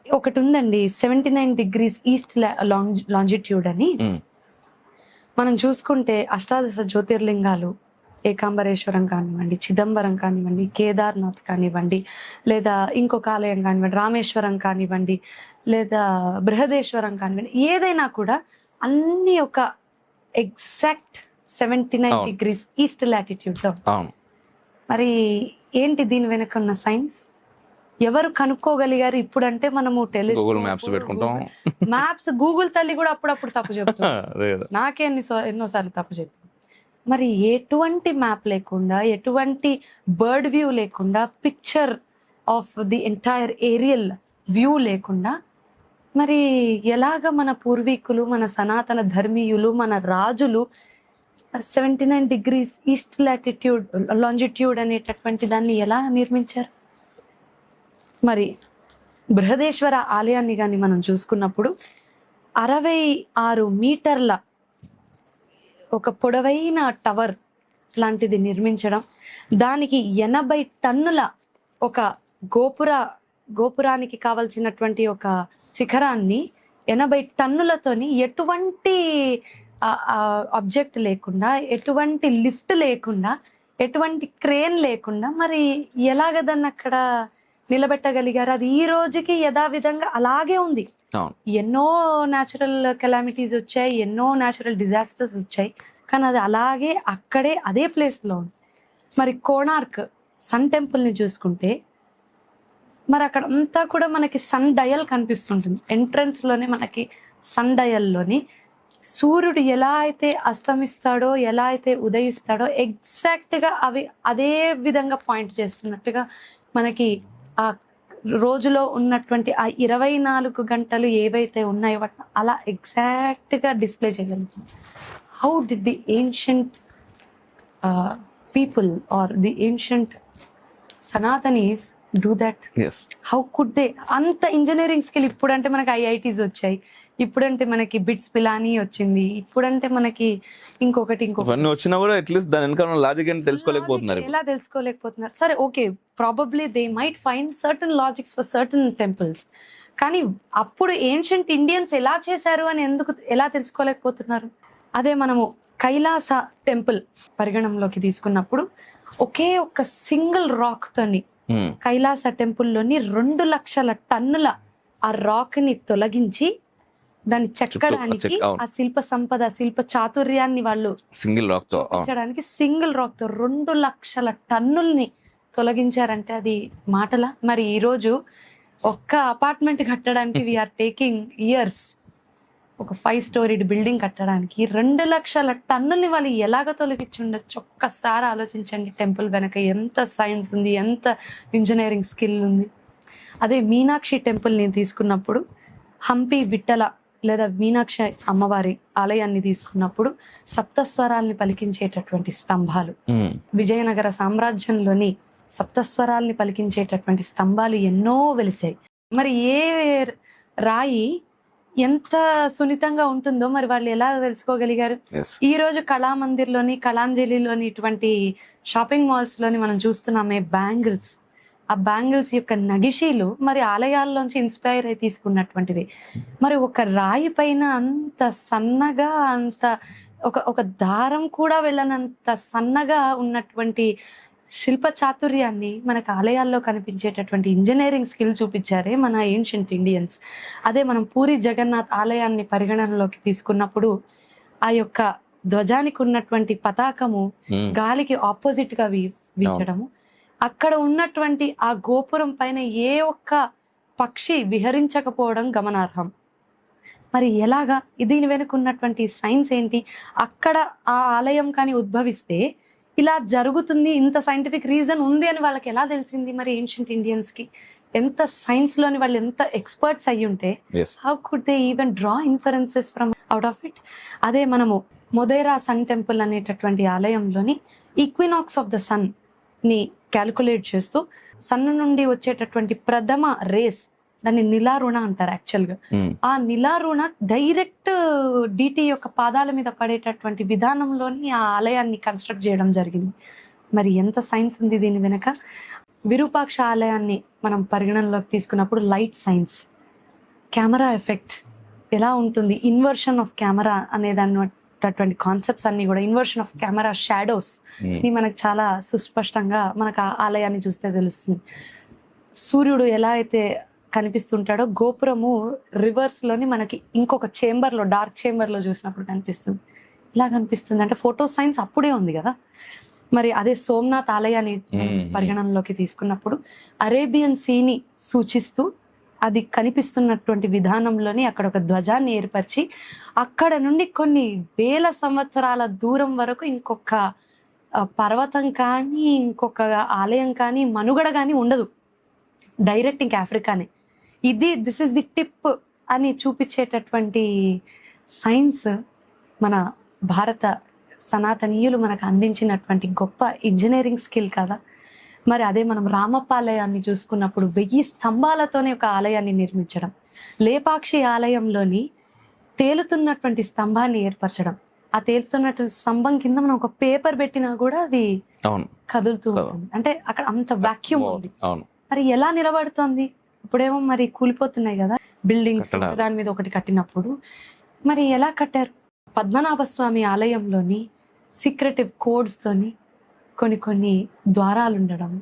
ఒకటి ఉందండి, 79 degrees ఈస్ట్ లాంజిట్యూడ్ అని. మనం చూసుకుంటే అష్టాదశ జ్యోతిర్లింగాలు, ఏకాంబరేశ్వరం కానివ్వండి, చిదంబరం కానివ్వండి, కేదార్నాథ్ కానివ్వండి, లేదా ఇంకొక ఆలయం కానివ్వండి, రామేశ్వరం కానివ్వండి, లేదా బృహదేశ్వరం కానివ్వండి, ఏదైనా కూడా అన్ని ఒక ఎగ్జాక్ట్ 79 degrees ఈస్ట్ లాటిట్యూడ్ లో. మరి ఏంటి దీని వెనక ఉన్న సైన్స్? ఎవరు కనుక్కోగలిగారు? ఇప్పుడు అంటే మనము
గూగుల్ మ్యాప్స్ పెట్టుకుంటాం,
మ్యాప్స్ గూగుల్ తల్లి కూడా అప్పుడప్పుడు తప్పు చెప్తుంది, నాకే ఎన్నోసార్లు తప్పు చెప్పింది. మరి ఎటువంటి మ్యాప్ లేకుండా, ఎటువంటి బర్డ్ వ్యూ లేకుండా, picture of the entire aerial view లేకుండా మరి ఎలాగ మన పూర్వీకులు, మన సనాతన ధర్మీయులు, మన రాజులు 79 degrees ఈస్ట్ లాంజిట్యూడ్ అనేటటువంటి దాన్ని ఎలా నిర్మించారు? మరి బృహదేశ్వర ఆలయాన్ని కానీ మనం చూసుకున్నప్పుడు 66 మీటర్ల ఒక పొడవైన టవర్ లాంటిది నిర్మించడం, దానికి 80 టన్నుల ఒక గోపురానికి కావలసినటువంటి ఒక శిఖరాన్ని 80 టన్నులతోని ఎటువంటి ఆబ్జెక్ట్ లేకుండా, ఎటువంటి లిఫ్ట్ లేకుండా, ఎటువంటి క్రేన్ లేకుండా మరి ఎలాగ దాన్ని అక్కడ నిలబెట్టగలిగారు? అది ఈ రోజుకి యథావిధంగా అలాగే ఉంది. ఎన్నో న్యాచురల్ కెలామిటీస్ వచ్చాయి, ఎన్నో న్యాచురల్ డిజాస్టర్స్ వచ్చాయి, కానీ అది అలాగే అక్కడే అదే ప్లేస్లో ఉంది. మరి కోణార్క్ సన్ టెంపుల్ని చూసుకుంటే మరి అక్కడ అంతా కూడా మనకి సన్ డయల్ కనిపిస్తుంటుంది. ఎంట్రన్స్లోనే మనకి సన్ డయల్లోని సూర్యుడు ఎలా అయితే అస్తమిస్తాడో, ఎలా అయితే ఉదయిస్తాడో ఎగ్జాక్ట్గా అవి అదే విధంగా పాయింట్ చేస్తున్నట్టుగా మనకి ఆ రోజులో ఉన్నటువంటి ఆ 24 గంటలు ఏవైతే ఉన్నాయో వాటిని అలా ఎగ్జాక్ట్గా డిస్ప్లే చేయగలుగుతుంది. How did the ancient people or the ancient సనాతనీస్ do that? How could they? అంత ఇంజనీరింగ్ స్కిల్. ఇప్పుడంటే మనకి ఐఐటీస్ వచ్చాయి, ఇప్పుడంటే మనకి బిట్స్ పిలానీ వచ్చింది, ఇప్పుడంటే మనకి ఇంకొకటి
వచ్చినా కూడా అట్లీస్ట్ దాని వెనకాల లాజిక్ అని తెలుసుకోలేకపోతున్నారు.
ఎలా తెలుసుకోలేకపోతున్నారు? సరే, okay, probably they might find certain logics for certain temples, కానీ అప్పుడు ఏన్షియంట్ ఇండియన్స్ ఎలా చేశారు అని ఎలా తెలుసుకోలేకపోతున్నారు? అదే మనము కైలాస టెంపుల్ పరిగణంలోకి తీసుకున్నప్పుడు ఒకే ఒక్క సింగిల్ రాక్ తోని కైలాస టెంపుల్లోని 2 లక్షల టన్నుల ఆ రాక్ ని తొలగించి దాన్ని చెక్కడానికి, ఆ శిల్ప సంపద, శిల్ప చాతుర్యాన్ని వాళ్ళు సింగిల్ రాక్ తో 2 లక్షల టన్నుల్ని తొలగించారంటే అది మాటలా? మరి ఈ రోజు ఒక్క అపార్ట్మెంట్ కట్టడానికి వీఆర్ టేకింగ్ ఇయర్స్. ఒక 5 స్టోరీడ్ బిల్డింగ్ కట్టడానికి 2 లక్షల టన్నుల్ని వాళ్ళు ఎలాగ తొలగించి ఉండొచ్చు? ఒక్కసారి ఆలోచించండి. టెంపుల్ వెనక ఎంత సైన్స్ ఉంది, ఎంత ఇంజనీరింగ్ స్కిల్ ఉంది. అదే మీనాక్షి టెంపుల్ నేను తీసుకున్నప్పుడు, హంపి విట్టల లేదా మీనాక్షి అమ్మవారి ఆలయాన్ని తీసుకున్నప్పుడు సప్తస్వరాల్ని పలికించేటటువంటి స్తంభాలు, విజయనగర సామ్రాజ్యంలోని సప్తస్వరాల్ని పలికించేటటువంటి స్తంభాలు ఎన్నో వెలిసాయి. మరి ఏ రాయి ఎంత సున్నితంగా ఉంటుందో మరి వాళ్ళు ఎలా తెలుసుకోగలిగారు? ఈ రోజు కళామందిర్లోని, కళాంజలిలోని, ఇటువంటి షాపింగ్ మాల్స్ లోని మనం చూస్తున్నామే బ్యాంగిల్స్, ఆ బ్యాంగిల్స్ యొక్క నగిషీలు మరి ఆలయాల్లోంచి ఇన్స్పైర్ అయి తీసుకున్నటువంటివి. మరి ఒక రాయి పైన అంత సన్నగా, అంత ఒక దారం కూడా వెళ్ళనంత సన్నగా ఉన్నటువంటి శిల్ప చాతుర్యాన్ని మనకు ఆలయాల్లో కనిపించేటటువంటి ఇంజనీరింగ్ స్కిల్ చూపించారే మన ఏన్షియంట్ ఇండియన్స్. అదే మనం పూరి జగన్నాథ్ ఆలయాన్ని పరిగణనలోకి తీసుకున్నప్పుడు ఆ యొక్క ధ్వజానికి ఉన్నటువంటి పతాకము గాలికి ఆపోజిట్ గా వీచడము, అక్కడ ఉన్నటువంటి ఆ గోపురం పైన ఏ ఒక్క పక్షి విహరించకపోవడం గమనార్హం. మరి ఎలాగా? దీని వెనుక ఉన్నటువంటి సైన్స్ ఏంటి? అక్కడ ఆ ఆలయం కానీ ఉద్భవిస్తే ఇలా జరుగుతుంది, ఇంత సైంటిఫిక్ రీజన్ ఉంది అని వాళ్ళకి ఎలా తెలిసింది? మరి ఏన్షియంట్ ఇండియన్స్ కి ఎంత సైన్స్ లోని వాళ్ళు ఎంత ఎక్స్పర్ట్స్ అయ్యి ఉంటే how could they even draw inferences from out of it? అదే మనము మొదేరా సన్ టెంపుల్ అనేటటువంటి ఆలయంలోని ఈక్వినాక్స్ ఆఫ్ ద సన్ ని క్యాలిక్యులేట్ చేస్తూ సన్ నుండి వచ్చేటటువంటి ప్రథమ రేస్, దాన్ని నిలారుణ అంటారు యాక్చువల్ గా. ఆ నిలారుణ డైరెక్ట్ డిటి యొక్క పాదాల మీద పడేటటువంటి విధానంలోని ఆ ఆలయాన్ని కన్స్ట్రక్ట్ చేయడం జరిగింది. మరి ఎంత సైన్స్ ఉంది దీని వెనక? విరూపాక్ష ఆలయాన్ని మనం పరిగణనలోకి తీసుకున్నప్పుడు లైట్ సైన్స్, కెమెరా ఎఫెక్ట్ ఎలా ఉంటుంది, ఇన్వర్షన్ ఆఫ్ కెమెరా అనే దాన్ని కాన్సెప్ట్స్ అన్ని కూడా, ఇన్వర్షన్ ఆఫ్ కెమెరా షాడోస్ ని మనకు చాలా సుస్పష్టంగా మనకు ఆ ఆలయాన్ని చూస్తే తెలుస్తుంది. సూర్యుడు ఎలా అయితే కనిపిస్తుంటాడో గోపురము రివర్స్ లోని మనకి ఇంకొక చేంబర్ లో, డార్క్ చేంబర్ లో చూసినప్పుడు కనిపిస్తుంది. ఇలా కనిపిస్తుంది అంటే ఫోటో సైన్స్ అప్పుడే ఉంది కదా. మరి అదే సోమనాథ్ ఆలయాన్ని పరిగణనలోకి తీసుకున్నప్పుడు అరేబియన్ సీని సూచిస్తూ అది కనిపిస్తున్నటువంటి విధానంలోని అక్కడ ఒక ధ్వజాన్ని ఏర్పరిచి అక్కడ నుండి కొన్ని వేల సంవత్సరాల దూరం వరకు ఇంకొక పర్వతం కానీ, ఇంకొక ఆలయం కానీ, మనుగడ కానీ ఉండదు. డైరెక్ట్ ఇంక ఆఫ్రికానే. దిస్ ఇస్ ది టిప్ అని చూపించేటటువంటి సైన్స్ మన భారత సనాతనీయులు మనకు అందించినటువంటి గొప్ప ఇంజనీరింగ్ స్కిల్ కదా. మరి అదే మనం రామప్ప ఆలయాన్ని చూసుకున్నప్పుడు 1000 స్తంభాలతోనే ఒక ఆలయాన్ని నిర్మించడం, లేపాక్షి ఆలయంలోని తేలుతున్నటువంటి స్తంభాన్ని ఏర్పరచడం, ఆ తేలుతున్నటువంటి స్తంభం కింద మనం ఒక పేపర్ పెట్టినా కూడా అది కదులుతూ ఉంటుంది. అంటే అక్కడ అంత వాక్యూమ్ ఉంది. మరి ఎలా నిలబడుతోంది? ఇప్పుడేమో మరి కూలిపోతున్నాయి కదా బిల్డింగ్స్, దాని మీద ఒకటి కట్టినప్పుడు. మరి ఎలా కట్టారు? పద్మనాభ స్వామి ఆలయంలోని సీక్రెటివ్ కోడ్స్ తోని కొన్ని ద్వారాలు ఉండడం.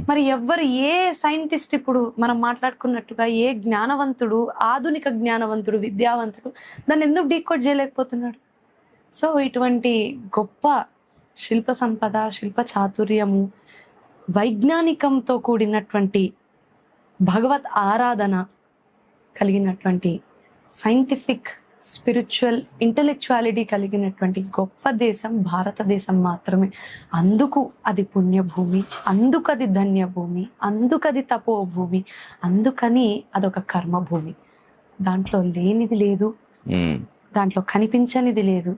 మరి ఏ సైంటిస్ట్ ఇప్పుడు మనం మాట్లాడుకున్నట్టుగా ఏ జ్ఞానవంతుడు, ఆధునిక జ్ఞానవంతుడు, విద్యావంతుడు దాన్ని ఎందుకు డీకోడ్ చేయలేకపోతున్నాడు? సో ఇటువంటి గొప్ప శిల్ప సంపద, శిల్ప చాతుర్యము, వైజ్ఞానికంతో కూడినటువంటి భగవత్ ఆరాధన కలిగినటువంటి సైంటిఫిక్, స్పిరిచువల్, ఇంటెలెక్చువాలిటీ కలిగినటువంటి గొప్ప దేశం భారతదేశం మాత్రమే. అందుకు అది పుణ్యభూమి, అందుకు అది ధన్యభూమి, అందుకు అది తపోభూమి, అందుకని అదొక కర్మభూమి. దాంట్లో లేనిది లేదు, దాంట్లో కనిపించనిది లేదు.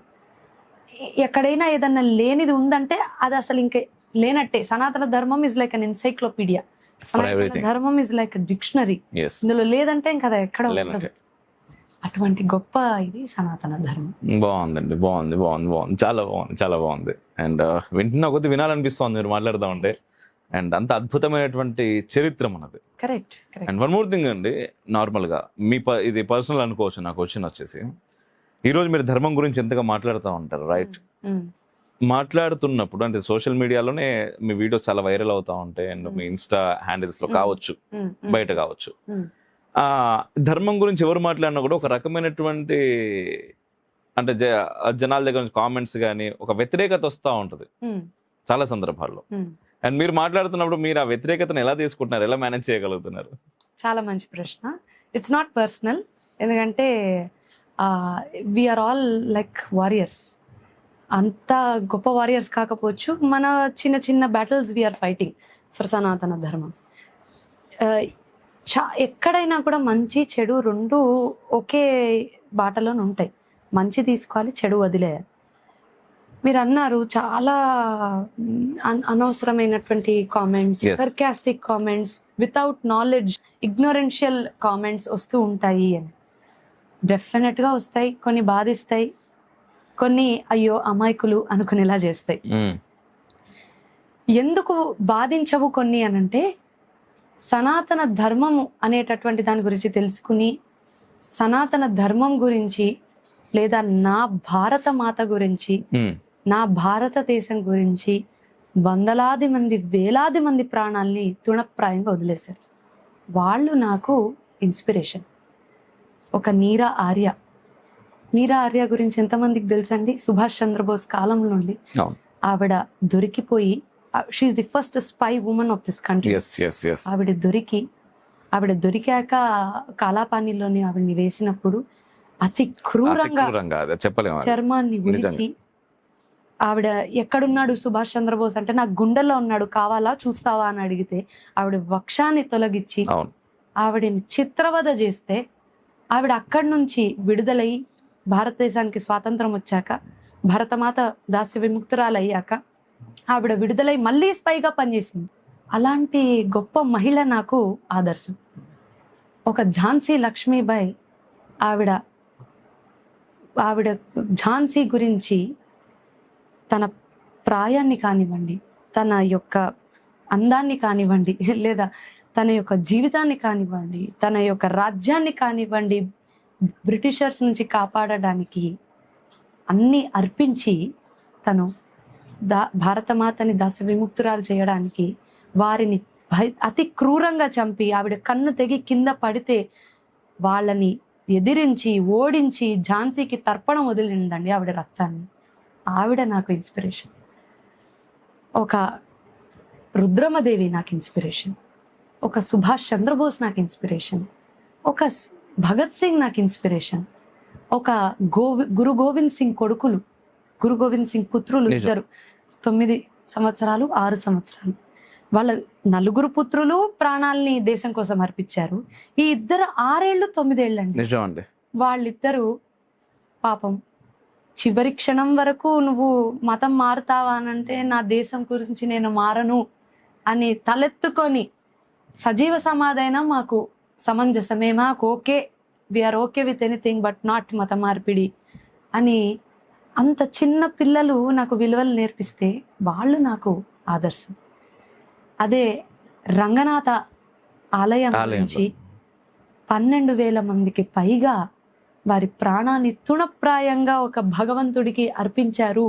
ఎక్కడైనా ఏదన్నా లేనిది ఉందంటే అది అసలు ఇంకా లేనట్టే. సనాతన ధర్మం ఇస్ లైక్ అన్ ఎన్సైక్లోపీడియా, సనాతన ధర్మం ఇస్ లైక్ డిక్షనరీ. ఇందులో లేదంటే ఇంకా అది ఎక్కడ ఉండదు. అటువంటి గొప్ప ఇది సనాతన ధర్మం.
బాగుందండి, బాగుంది, చాలా బాగుంది. అండ్ వింటున్నా కొద్ది వినాలనిపిస్తుంది మీరు మాట్లాడుతూ ఉంటే. అండ్ అంత అద్భుతమైనటువంటి చరిత్ర మనది.
Correct.
And one more thing అండి, నార్మల్ గా ఇది పర్సనల్ అనుకోవచ్చు. నా క్వశ్చన్ వచ్చేసి, ఈ రోజు మీరు ధర్మం గురించి ఎంతగా మాట్లాడుతూ ఉంటారు, రైట్? మాట్లాడుతున్నప్పుడు అంటే సోషల్ మీడియాలోనే మీ వీడియోస్ చాలా వైరల్ అవుతా ఉంటాయి. అండ్ మీ ఇన్స్టా హ్యాండిల్స్ లో కావచ్చు, బయట కావచ్చు. ధర్మం గురించి ఎవరు మాట్లాడినా కూడా ఒక రకమైనటువంటి అంటే జనాల దగ్గర నుంచి కామెంట్స్ కానీ ఒక వ్యతిరేకత వస్తూ ఉంటుంది చాలా సందర్భాల్లో. అండ్ మీరు మాట్లాడుతున్నప్పుడు మీరు ఆ వ్యతిరేకతను ఎలా తీసుకుంటున్నారు, ఎలా మేనేజ్ చేయగలుగుతున్నారు?
చాలా మంచి ప్రశ్న. It's not personal. ఎందుకంటే వీఆర్ ఆల్ లైక్ వారియర్స్. అంత గొప్ప వారియర్స్ కాకపోవచ్చు, మన చిన్న చిన్న బ్యాటిల్స్ వీఆర్ ఫైటింగ్ ఫర్ సనాతన ధర్మం. ఎక్కడైనా కూడా మంచి చెడు రెండు ఒకే బాటలోనే ఉంటాయి. మంచి తీసుకోవాలి, చెడు వదిలేయాలి. మీరు అన్నారు చాలా అనవసరమైనటువంటి comments,
Yes.
Sarcastic comments, without knowledge, ignorential comments వస్తూ ఉంటాయి అని. డెఫినెట్ గా వస్తాయి. కొన్ని బాధిస్తాయి, కొన్ని అయ్యో అమాయకులు అనుకునేలా చేస్తాయి. ఎందుకు బాధించవు కొన్ని అనంటే, సనాతన ధర్మము అనేటటువంటి దాని గురించి తెలుసుకుని, సనాతన ధర్మం గురించి లేదా నా భారత మాత గురించి, నా భారతదేశం గురించి వందలాది మంది, వేలాది మంది ప్రాణాల్ని తృణప్రాయంగా వదిలేశారు. వాళ్ళు నాకు ఇన్స్పిరేషన్. ఒక నీరా ఆర్య గురించి ఎంతమందికి తెలుసండి? సుభాష్ చంద్రబోస్ కాలం నుండి ఆవిడ దొరికిపోయి, she is the first spy woman of this country. ఆవిడ దొరికాక కాలాపానీలోని ఆవిడని వేసినప్పుడు అతి క్రూరంగా చర్మాన్ని ఉలిచి, ఆవిడ ఎక్కడున్నాడు సుభాష్ చంద్రబోస్ అంటే నాకు గుండెల్లో ఉన్నాడు, కావాలా చూస్తావా అని అడిగితే ఆవిడ వక్షాన్ని తొలగించి ఆవిడని చిత్రవద చేస్తే, ఆవిడ అక్కడి నుంచి విడుదలై భారతదేశానికి స్వాతంత్రం వచ్చాక, భరతమాత దాస్య విముక్తురాలయ్యాక ఆవిడ విడుదలై మళ్ళీ స్పైగా పనిచేసింది. అలాంటి గొప్ప మహిళ నాకు ఆదర్శం. ఒక ఝాన్సీ లక్ష్మీబాయి, ఆవిడ ఝాన్సీ గురించి తన ప్రాయాన్ని కానివ్వండి, తన యొక్క అందాన్ని కానివ్వండి, లేదా తన యొక్క జీవితాన్ని కానివ్వండి, తన యొక్క రాజ్యాన్ని కానివ్వండి, బ్రిటిషర్స్ నుంచి కాపాడడానికి అన్ని అర్పించి తను భారతమాతని దాస్య విముక్తురాలు చేయడానికి వారిని అతి క్రూరంగా చంపి, ఆవిడ కన్ను తెగి కింద పడితే వాళ్ళని ఎదిరించి ఓడించి ఝాన్సీకి తర్పణం వదిలిందండి ఆవిడ రక్తాన్ని. ఆవిడ నాకు ఇన్స్పిరేషన్. ఒక రుద్రమదేవి నాకు ఇన్స్పిరేషన్. ఒక సుభాష్ చంద్రబోస్ నాకు ఇన్స్పిరేషన్. ఒక భగత్ సింగ్ నాకు ఇన్స్పిరేషన్. ఒక గురు గోవింద్ సింగ్ కొడుకులు, గురు గోవింద్ సింగ్ పుత్రులు ఇద్దరు, 9 సంవత్సరాలు 6 సంవత్సరాలు. వాళ్ళ 4 పుత్రులు ప్రాణాలని దేశం కోసం అర్పించారు. ఈ ఇద్దరు 6 ఏళ్ళు 9 ఏళ్ళండి. వాళ్ళిద్దరూ పాపం చివరి క్షణం వరకు నువ్వు మతం మారుతావా అనంటే నా దేశం గురించి నేను మారను అని తలెత్తుకొని సజీవ సమాధైనా మాకు సమంజసమే, మాకు okay, we are okay with anything but not మత మార్పిడి అని అంత చిన్న పిల్లలు నాకు విలువలు నేర్పిస్తే వాళ్ళు నాకు ఆదర్శం. అదే రంగనాథ ఆలయం నుంచి 12,000 మందికి పైగా వారి ప్రాణాన్ని తృణప్రాయంగా ఒక భగవంతుడికి అర్పించారు.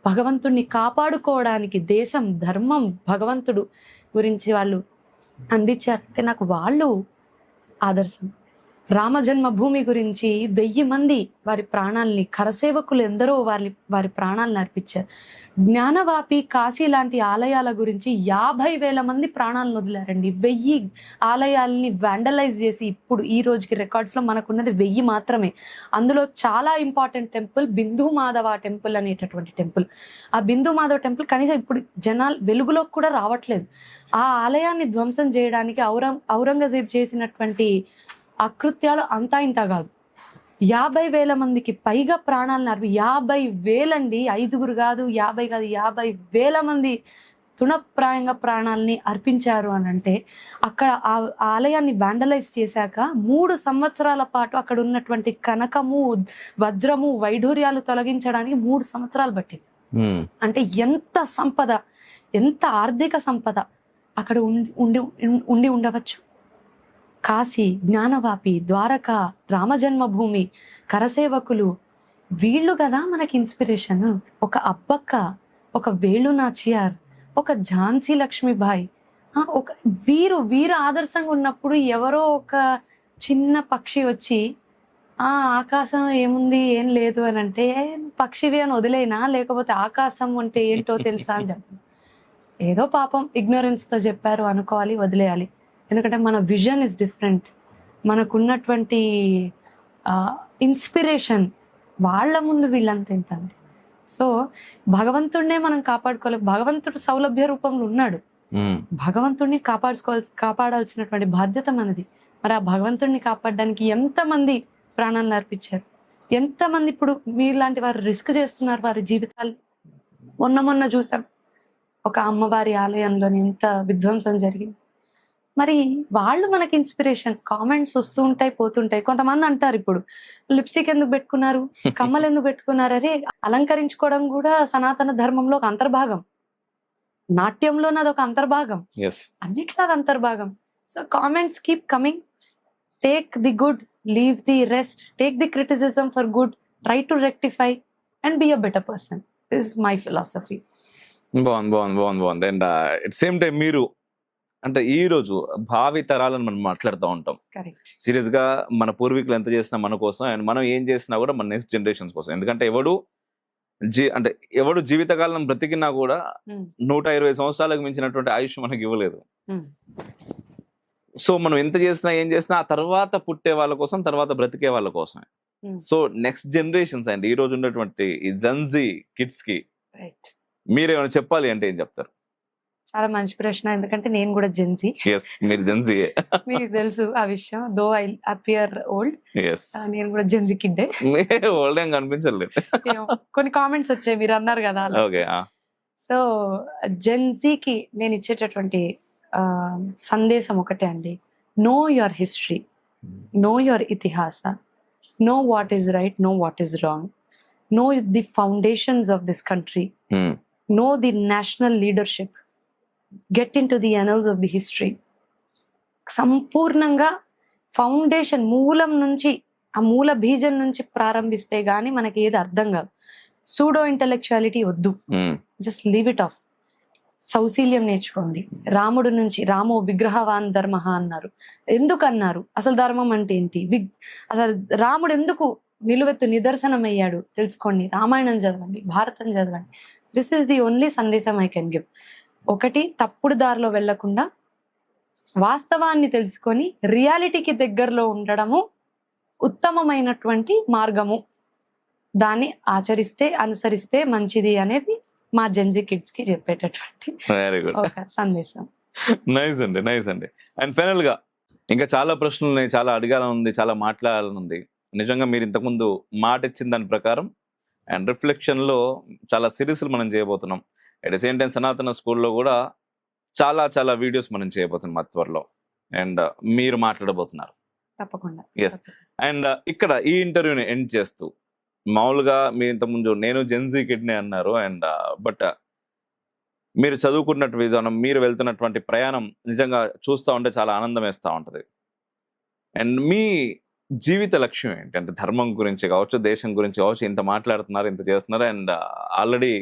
భగవంతుడిని కాపాడుకోవడానికి, దేశం, ధర్మం, భగవంతుడు గురించి వాళ్ళు అందించారంటే నాకు వాళ్ళు ఆదర్శం. రామ జన్మభూమి గురించి 1000 మంది వారి ప్రాణాలని, కరసేవకులు ఎందరో వారి ప్రాణాలను అర్పించారు. జ్ఞానవాపి, కాశీ లాంటి ఆలయాల గురించి 50,000 మంది ప్రాణాలను వదిలారండి. 1000 ఆలయాలని వ్యాండలైజ్ చేసి ఇప్పుడు ఈ రోజుకి రికార్డ్స్ లో మనకున్నది 1000 మాత్రమే. అందులో చాలా ఇంపార్టెంట్ టెంపుల్ బిందు మాధవ టెంపుల్ అనేటటువంటి టెంపుల్. ఆ బిందు మాధవ టెంపుల్ కనీసం ఇప్పుడు జనాలు వెలుగులోకి కూడా రావట్లేదు. ఆ ఆలయాన్ని ధ్వంసం చేయడానికి ఔరంగజేబ్ చేసినటువంటి అకృత్యాలు అంతా ఇంత కాదు. 50,000 మందికి పైగా ప్రాణాలను 50,000 అండి, 5 కాదు, 50 కాదు, 50,000 మంది తృణప్రాయంగా ప్రాణాలని అర్పించారు అని అంటే, అక్కడ ఆ ఆలయాన్ని వ్యాండలైజ్ చేశాక 3 సంవత్సరాల పాటు అక్కడ ఉన్నటువంటి కనకము, వజ్రము, వైఢూర్యాలు తొలగించడానికి 3 సంవత్సరాలు పట్టింది. అంటే ఎంత సంపద, ఎంత ఆర్థిక సంపద అక్కడ ఉండి ఉండవచ్చు. కాశీ, జ్ఞానవాపి, ద్వారకా, రామజన్మభూమి, కరసేవకులు, వీళ్ళు కదా మనకి ఇన్స్పిరేషన్. ఒక అబ్బక్క, ఒక వేలు నాచియార్, ఒక ఝాన్సీ లక్ష్మీబాయి, ఒక వీరు ఆదర్శంగా ఉన్నప్పుడు ఎవరో ఒక చిన్న పక్షి వచ్చి ఆకాశం ఏముంది ఏం లేదు అని అంటే, పక్షివి అని వదిలేనా, లేకపోతే ఆకాశం అంటే ఏంటో తెలుసా అని చెప్పి ఏదో పాపం ఇగ్నోరెన్స్ తో చెప్పారు అనుకోవాలి, వదిలేయాలి. ఎందుకంటే మన విజన్ ఇస్ డిఫరెంట్. మనకున్నటువంటి ఇన్స్పిరేషన్, వాళ్ళ ముందు వీళ్ళంత ఎంత అండి. సో భగవంతుడినే మనం కాపాడుకోవాలి. భగవంతుడు సౌలభ్య రూపంలో ఉన్నాడు. భగవంతుడిని కాపాడాల్సినటువంటి బాధ్యత మనది. మరి ఆ భగవంతుడిని కాపాడడానికి ఎంతమంది ప్రాణాలను అర్పించారు, ఎంతమంది ఇప్పుడు మీలాంటి వారు రిస్క్ చేస్తున్నారు వారి జీవితాలు. మొన్న చూసాం ఒక అమ్మవారి ఆలయంలోని ఎంత విధ్వంసం జరిగింది. మరి వాళ్ళు మనకి ఇన్స్పిరేషన్. కామెంట్స్ వస్తూ ఉంటాయి, పోతుంటాయి. కొంతమంది అంటారు ఇప్పుడు లిప్స్టిక్ ఎందుకు పెట్టుకున్నారు, కమ్మలు ఎందుకు పెట్టుకున్నారు. అరే, అలంకరించుకోవడం కూడా సనాతన ధర్మంలో ఒక అంతర్భాగం, నాట్యంలోనే అదొక అంతర్భాగం, అన్నిట్లో అది అంతర్భాగం. So comments keep coming. Take the good, leave the rest. Take the criticism for good, try to rectify and be a better person. Is my philosophy.
బాగుంది. అండ్ ఎట్ సేమ్ టైం మీరు అంటే ఈ రోజు భావి తరాలను మనం మాట్లాడుతూ ఉంటాం.
కరెక్ట్.
సీరియస్ గా మన పూర్వీకులు ఎంత చేసినా మన కోసం, అండ్ మనం ఏం చేసినా కూడా మన నెక్స్ట్ జనరేషన్స్ కోసం. ఎందుకంటే ఎవడు జీవితకాలం బ్రతికినా కూడా 120 సంవత్సరాలకు మించినటువంటి ఆయుష్ మనకి ఇవ్వలేదు. సో మనం ఎంత చేసినా ఏం చేసినా ఆ తర్వాత పుట్టే వాళ్ళ కోసం, తర్వాత బ్రతికే వాళ్ళ కోసమే. సో నెక్స్ట్ జనరేషన్స్ అండ్ ఈ రోజు ఉన్నటువంటి ఈ జెన్జీ కిడ్స్ కి మీరేమైనా చెప్పాలి అంటే ఏం చెప్తారు?
చాలా మంచి ప్రశ్న. ఎందుకంటే నేను కూడా జెన్జీ.
మీరు జెన్జీ.
మీకు తెలుసు ఆ విషయం. దో ఐ అపియర్ ఓల్డ్, నేను కూడా జెన్జీ కిడ్డే.
ఓల్డ్ ఏం కనిపించలేదు.
కొన్ని కామెంట్స్ వచ్చాయి, మీరు అన్నారు కదా. సో జెన్జీకి నేను ఇచ్చేటటువంటి సందేశం ఒకటే అండి. Know your history, know your itihasa, know what is right, know what is wrong, know the foundations of this country, know the national leadership, get into the annals of the history. సంపూర్ణంగా foundation, మూలం నుంచి, ఆ మూల బీజం నుంచి ప్రారంభిస్తే గానీ మనకి ఏది అర్థం కాదు. సూడో ఇంటెలెక్చువాలిటీ వద్దు, జస్ట్ లీవ్ ఇట్ ఆఫ్. సౌశీల్యం నేర్చుకోండి. రాముడు నుంచి, రామో విగ్రహవాన్ ధర్మ అన్నారు. ఎందుకు అన్నారు? అసలు ధర్మం అంటే ఏంటి, అసలు రాముడు ఎందుకు నిలువెత్తు నిదర్శనం అయ్యాడు తెలుసుకోండి. రామాయణం చదవండి, భారతం చదవండి. దిస్ ఈస్ ది ఓన్లీ సందేశం ఐ కెన్ గివ్. ఒకటి, తప్పుడు దారిలో వెళ్లకుండా వాస్తవాన్ని తెలుసుకొని రియాలిటీకి దగ్గరలో ఉండడము ఉత్తమమైనటువంటి మార్గము. దాన్ని ఆచరిస్తే, అనుసరిస్తే మంచిది అనేది మా జెన్జీ కిడ్స్ కి చెప్పేటటువంటి ఒక సందేశం.
నైస్ అండి. అండ్ ఫైనల్ గా ఇంకా చాలా ప్రశ్నలు ఉన్నాయి, చాలా అడగాలని, చాలా మాట్లాడాలని. నిజంగా మీరు ఇంతకుముందు మాట ఇచ్చిన దాని ప్రకారం అండ్ రిఫ్లెక్షన్ లో చాలా సిరీస్లు మనం చేయబోతున్నాం. అట్ ద సేమ్ టైం సనాతన స్కూల్లో కూడా చాలా వీడియోస్ మనం చేయబోతున్నాం త్వరలో. అండ్ మీరు మాట్లాడబోతున్నారు
తప్పకుండా.
ఎస్. అండ్ ఇక్కడ ఈ ఇంటర్వ్యూని ఎండ్ చేస్తూ, మామూలుగా మీరు ఇంతకుముందు నేను జెన్జీ కిడ్నే అన్నారు. అండ్ బట్ మీరు చదువుకున్నట్టు విధానం, మీరు వెళ్తున్నటువంటి ప్రయాణం నిజంగా చూస్తూ ఉంటే చాలా ఆనందం వేస్తూ ఉంటుంది. అండ్ మీ జీవిత లక్ష్యం ఏంటి? అంటే ధర్మం గురించి కావచ్చు, దేశం గురించి కావచ్చు, ఇంత మాట్లాడుతున్నారు, ఇంత చేస్తున్నారు. అండ్ ఆల్రెడీ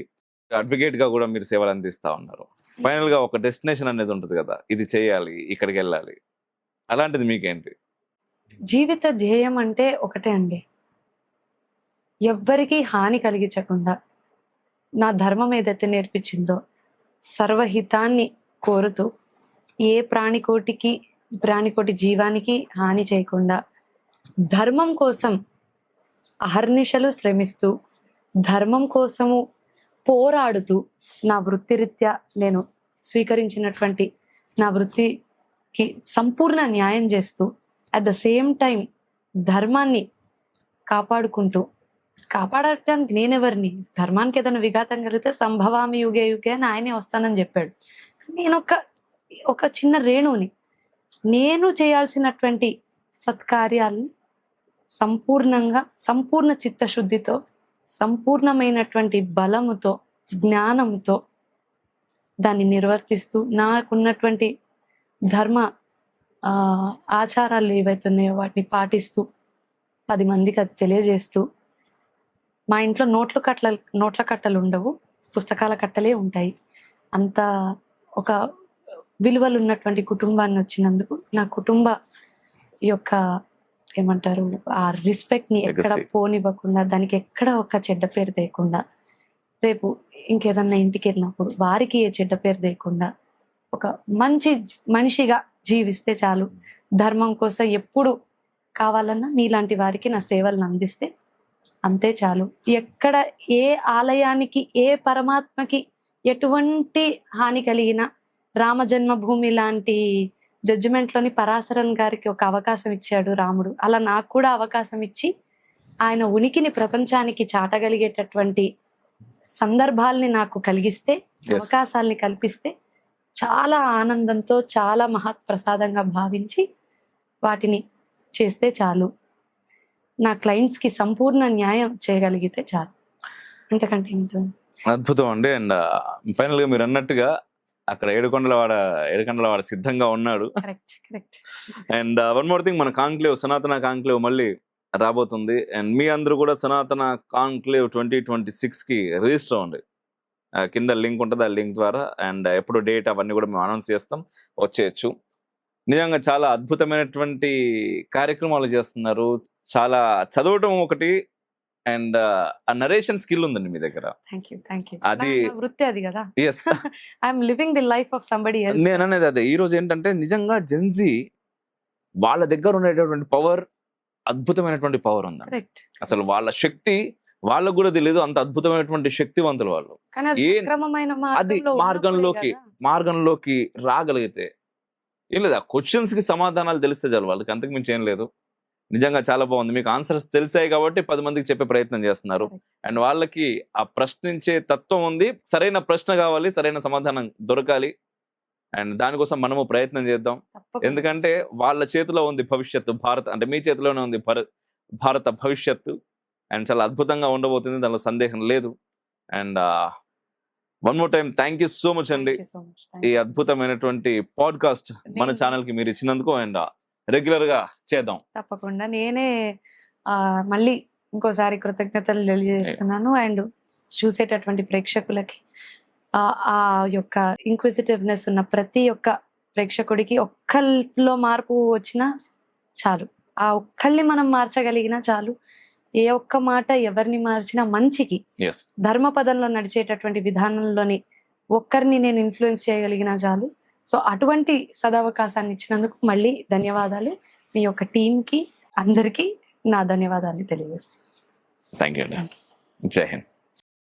అడ్వకేట్ గా కూడా మీరు సేవలు అందిస్తా ఉన్నారు. ఫైనల్ గా ఒక డెస్టినేషన్ అనేది ఉంటుంది కదా, ఇది చేయాలి, ఇక్కడికి వెళ్ళాలి, అలాంటిది మీకేంటి?
జీవిత ధ్యేయం అంటే ఒకటే అండి, ఎవ్వరికీ హాని కలిగించకుండా నా ధర్మం ఏదైతే నేర్పించిందో సర్వహితాన్ని కోరుతూ, ఏ ప్రాణికోటి జీవానికి హాని చేయకుండా ధర్మం కోసం అహర్నిశలు శ్రమిస్తూ, ధర్మం కోసము పోరాడుతూ, నా వృత్తిరీత్యా నేను స్వీకరించినటువంటి నా వృత్తికి సంపూర్ణ న్యాయం చేస్తూ, అట్ ద సేమ్ టైం ధర్మాన్ని కాపాడటానికి నేనెవరిని? ధర్మానికి ఏదైనా విఘాతం కలిగితే సంభవామి యుగే అని ఆయనే వస్తానని చెప్పాడు. నేను ఒక చిన్న రేణువుని. నేను చేయాల్సినటువంటి సత్కార్యాలని సంపూర్ణ చిత్తశుద్ధితో, సంపూర్ణమైనటువంటి బలముతో, జ్ఞానంతో దాన్ని నిర్వర్తిస్తూ, నాకున్నటువంటి ధర్మ ఆచారాలు ఏవైతున్నాయో వాటిని పాటిస్తూ 10 మందికి అది తెలియజేస్తూ, మా ఇంట్లో నోట్ల కట్టలు ఉండవు, పుస్తకాల కట్టలే ఉంటాయి. అంత ఒక విలువలు ఉన్నటువంటి కుటుంబాన్ని వచ్చినందుకు నా కుటుంబ యొక్క ఏమంటారు ఆ రెస్పెక్ట్ ని ఎక్కడ పోనివ్వకుండా, దానికి ఎక్కడ ఒక చెడ్డ పేరు తేకుండా, రేపు ఇంకేదన్నా ఇంటికి వెళ్ళినప్పుడు వారికి ఏ చెడ్డ పేరు తేకుండా ఒక మంచి మనిషిగా జీవిస్తే చాలు. ధర్మం కోసం ఎప్పుడు కావాలన్నా మీలాంటి వారికి నా సేవలను అందిస్తే అంతే చాలు. ఎక్కడ ఏ ఆలయానికి ఏ పరమాత్మకి ఎటువంటి హాని కలిగినా రామ జన్మభూమి లాంటి జడ్జిమెంట్లోని పరాశరన్ గారికి ఒక అవకాశం ఇచ్చాడు రాముడు. అలా నాకు కూడా అవకాశం ఇచ్చి ఆయన ఉనికిని ప్రపంచానికి చాటగలిగేటటువంటి సందర్భాల్ని నాకు కలిగిస్తే, అవకాశాలని కల్పిస్తే చాలా ఆనందంతో చాలా మహత్ప్రసాదంగా భావించి వాటిని చేస్తే చాలు. నా క్లయింట్స్కి సంపూర్ణ న్యాయం చేయగలిగితే చాలు. అంతకంటే ఉంటుంది.
అద్భుతం అండి. అండ్ ఫైనల్ గా మీరు అన్నట్టుగా అక్కడ ఏడుకొండలవాడ సిద్ధంగా ఉన్నాడు.
Correct.
And one more thing, మన కాంక్లేవ్, సనాతన కాంక్లేవ్ మళ్ళీ రాబోతుంది. అండ్ మీ అందరూ కూడా సనాతన కాంక్లేవ్ 2026 కి రిజిస్టర్ అవ్వండి. కింద లింక్ ఉంటుంది, ఆ లింక్ ద్వారా. అండ్ ఎప్పుడు డేట్ అవన్నీ కూడా మేము అనౌన్స్ చేస్తాం, వచ్చేయచ్చు. నిజంగా చాలా అద్భుతమైనటువంటి కార్యక్రమాలు చేస్తున్నారు. చాలా చదవటం ఒకటి, అండ్ ఆ నరేషన్ స్కిల్ ఉందండి మీ దగ్గర. అది
వృత్తి అది కదా.
Yes,
I'm living the life of somebody else.
నేను అనేది అదే. ఈ రోజు ఏంటంటే నిజంగా జెన్జీ వాళ్ళ దగ్గర ఉండేటటువంటి పవర్, అద్భుతమైనటువంటి పవర్ ఉంది. అసలు వాళ్ళ శక్తి వాళ్ళకు కూడా తెలియదు, అంత అద్భుతమైనటువంటి శక్తివంతులు వాళ్ళు. అది మార్గంలోకి రాగలిగితే ఏం లేదు, ఆ క్వశ్చన్స్ కి సమాధానాలు తెలిస్తే చాలు వాళ్ళకి, అంతకు మించి ఏం లేదు. నిజంగా చాలా బాగుంది. మీకు ఆన్సర్స్ తెలిసాయి కాబట్టి 10 మందికి చెప్పే ప్రయత్నం చేస్తున్నారు. అండ్ వాళ్ళకి ఆ ప్రశ్నించే తత్వం ఉంది. సరైన ప్రశ్న కావాలి, సరైన సమాధానం దొరకాలి. అండ్ దానికోసం మనము ప్రయత్నం చేద్దాం. ఎందుకంటే వాళ్ళ చేతిలో ఉంది భవిష్యత్తు, అంటే మీ చేతిలోనే ఉంది భారత భవిష్యత్తు. అండ్ చాలా అద్భుతంగా ఉండబోతుంది, దానిలో సందేహం లేదు. And one more time thank you so much అండి. ఈ అద్భుతమైనటువంటి పాడ్కాస్ట్ మన ఛానల్ కి మీరు ఇచ్చినందుకు. అండ్ రెగ్యులర్ గా చేద్దాం
తప్పకుండా. నేనే మళ్ళీ ఇంకోసారి కృతజ్ఞతలు తెలియజేస్తున్నాను. అండ్ చూసేటటువంటి ప్రేక్షకులకి ఆ యొక్క ఇంక్విజిటివ్నెస్ ఉన్న ప్రతి ఒక్క ప్రేక్షకుడికి ఒక్కళ్ళలో మార్పు వచ్చినా చాలు, ఆ ఒక్కళ్ళని మనం మార్చగలిగినా చాలు. ఏ ఒక్క మాట ఎవరిని మార్చినా మంచికి, ధర్మపదంలో నడిచేటటువంటి విధానంలోని ఒక్కరిని నేను ఇన్ఫ్లుయెన్స్ చేయగలిగినా చాలు. సో అటువంటి సదవకాశాన్ని ఇచ్చినందుకు మళ్ళీ ధన్యవాదాలు. మీ యొక్క టీంకి అందరికీ నా ధన్యవాదాలు తెలియజేస్తాను.
Thank you. జై హింద్.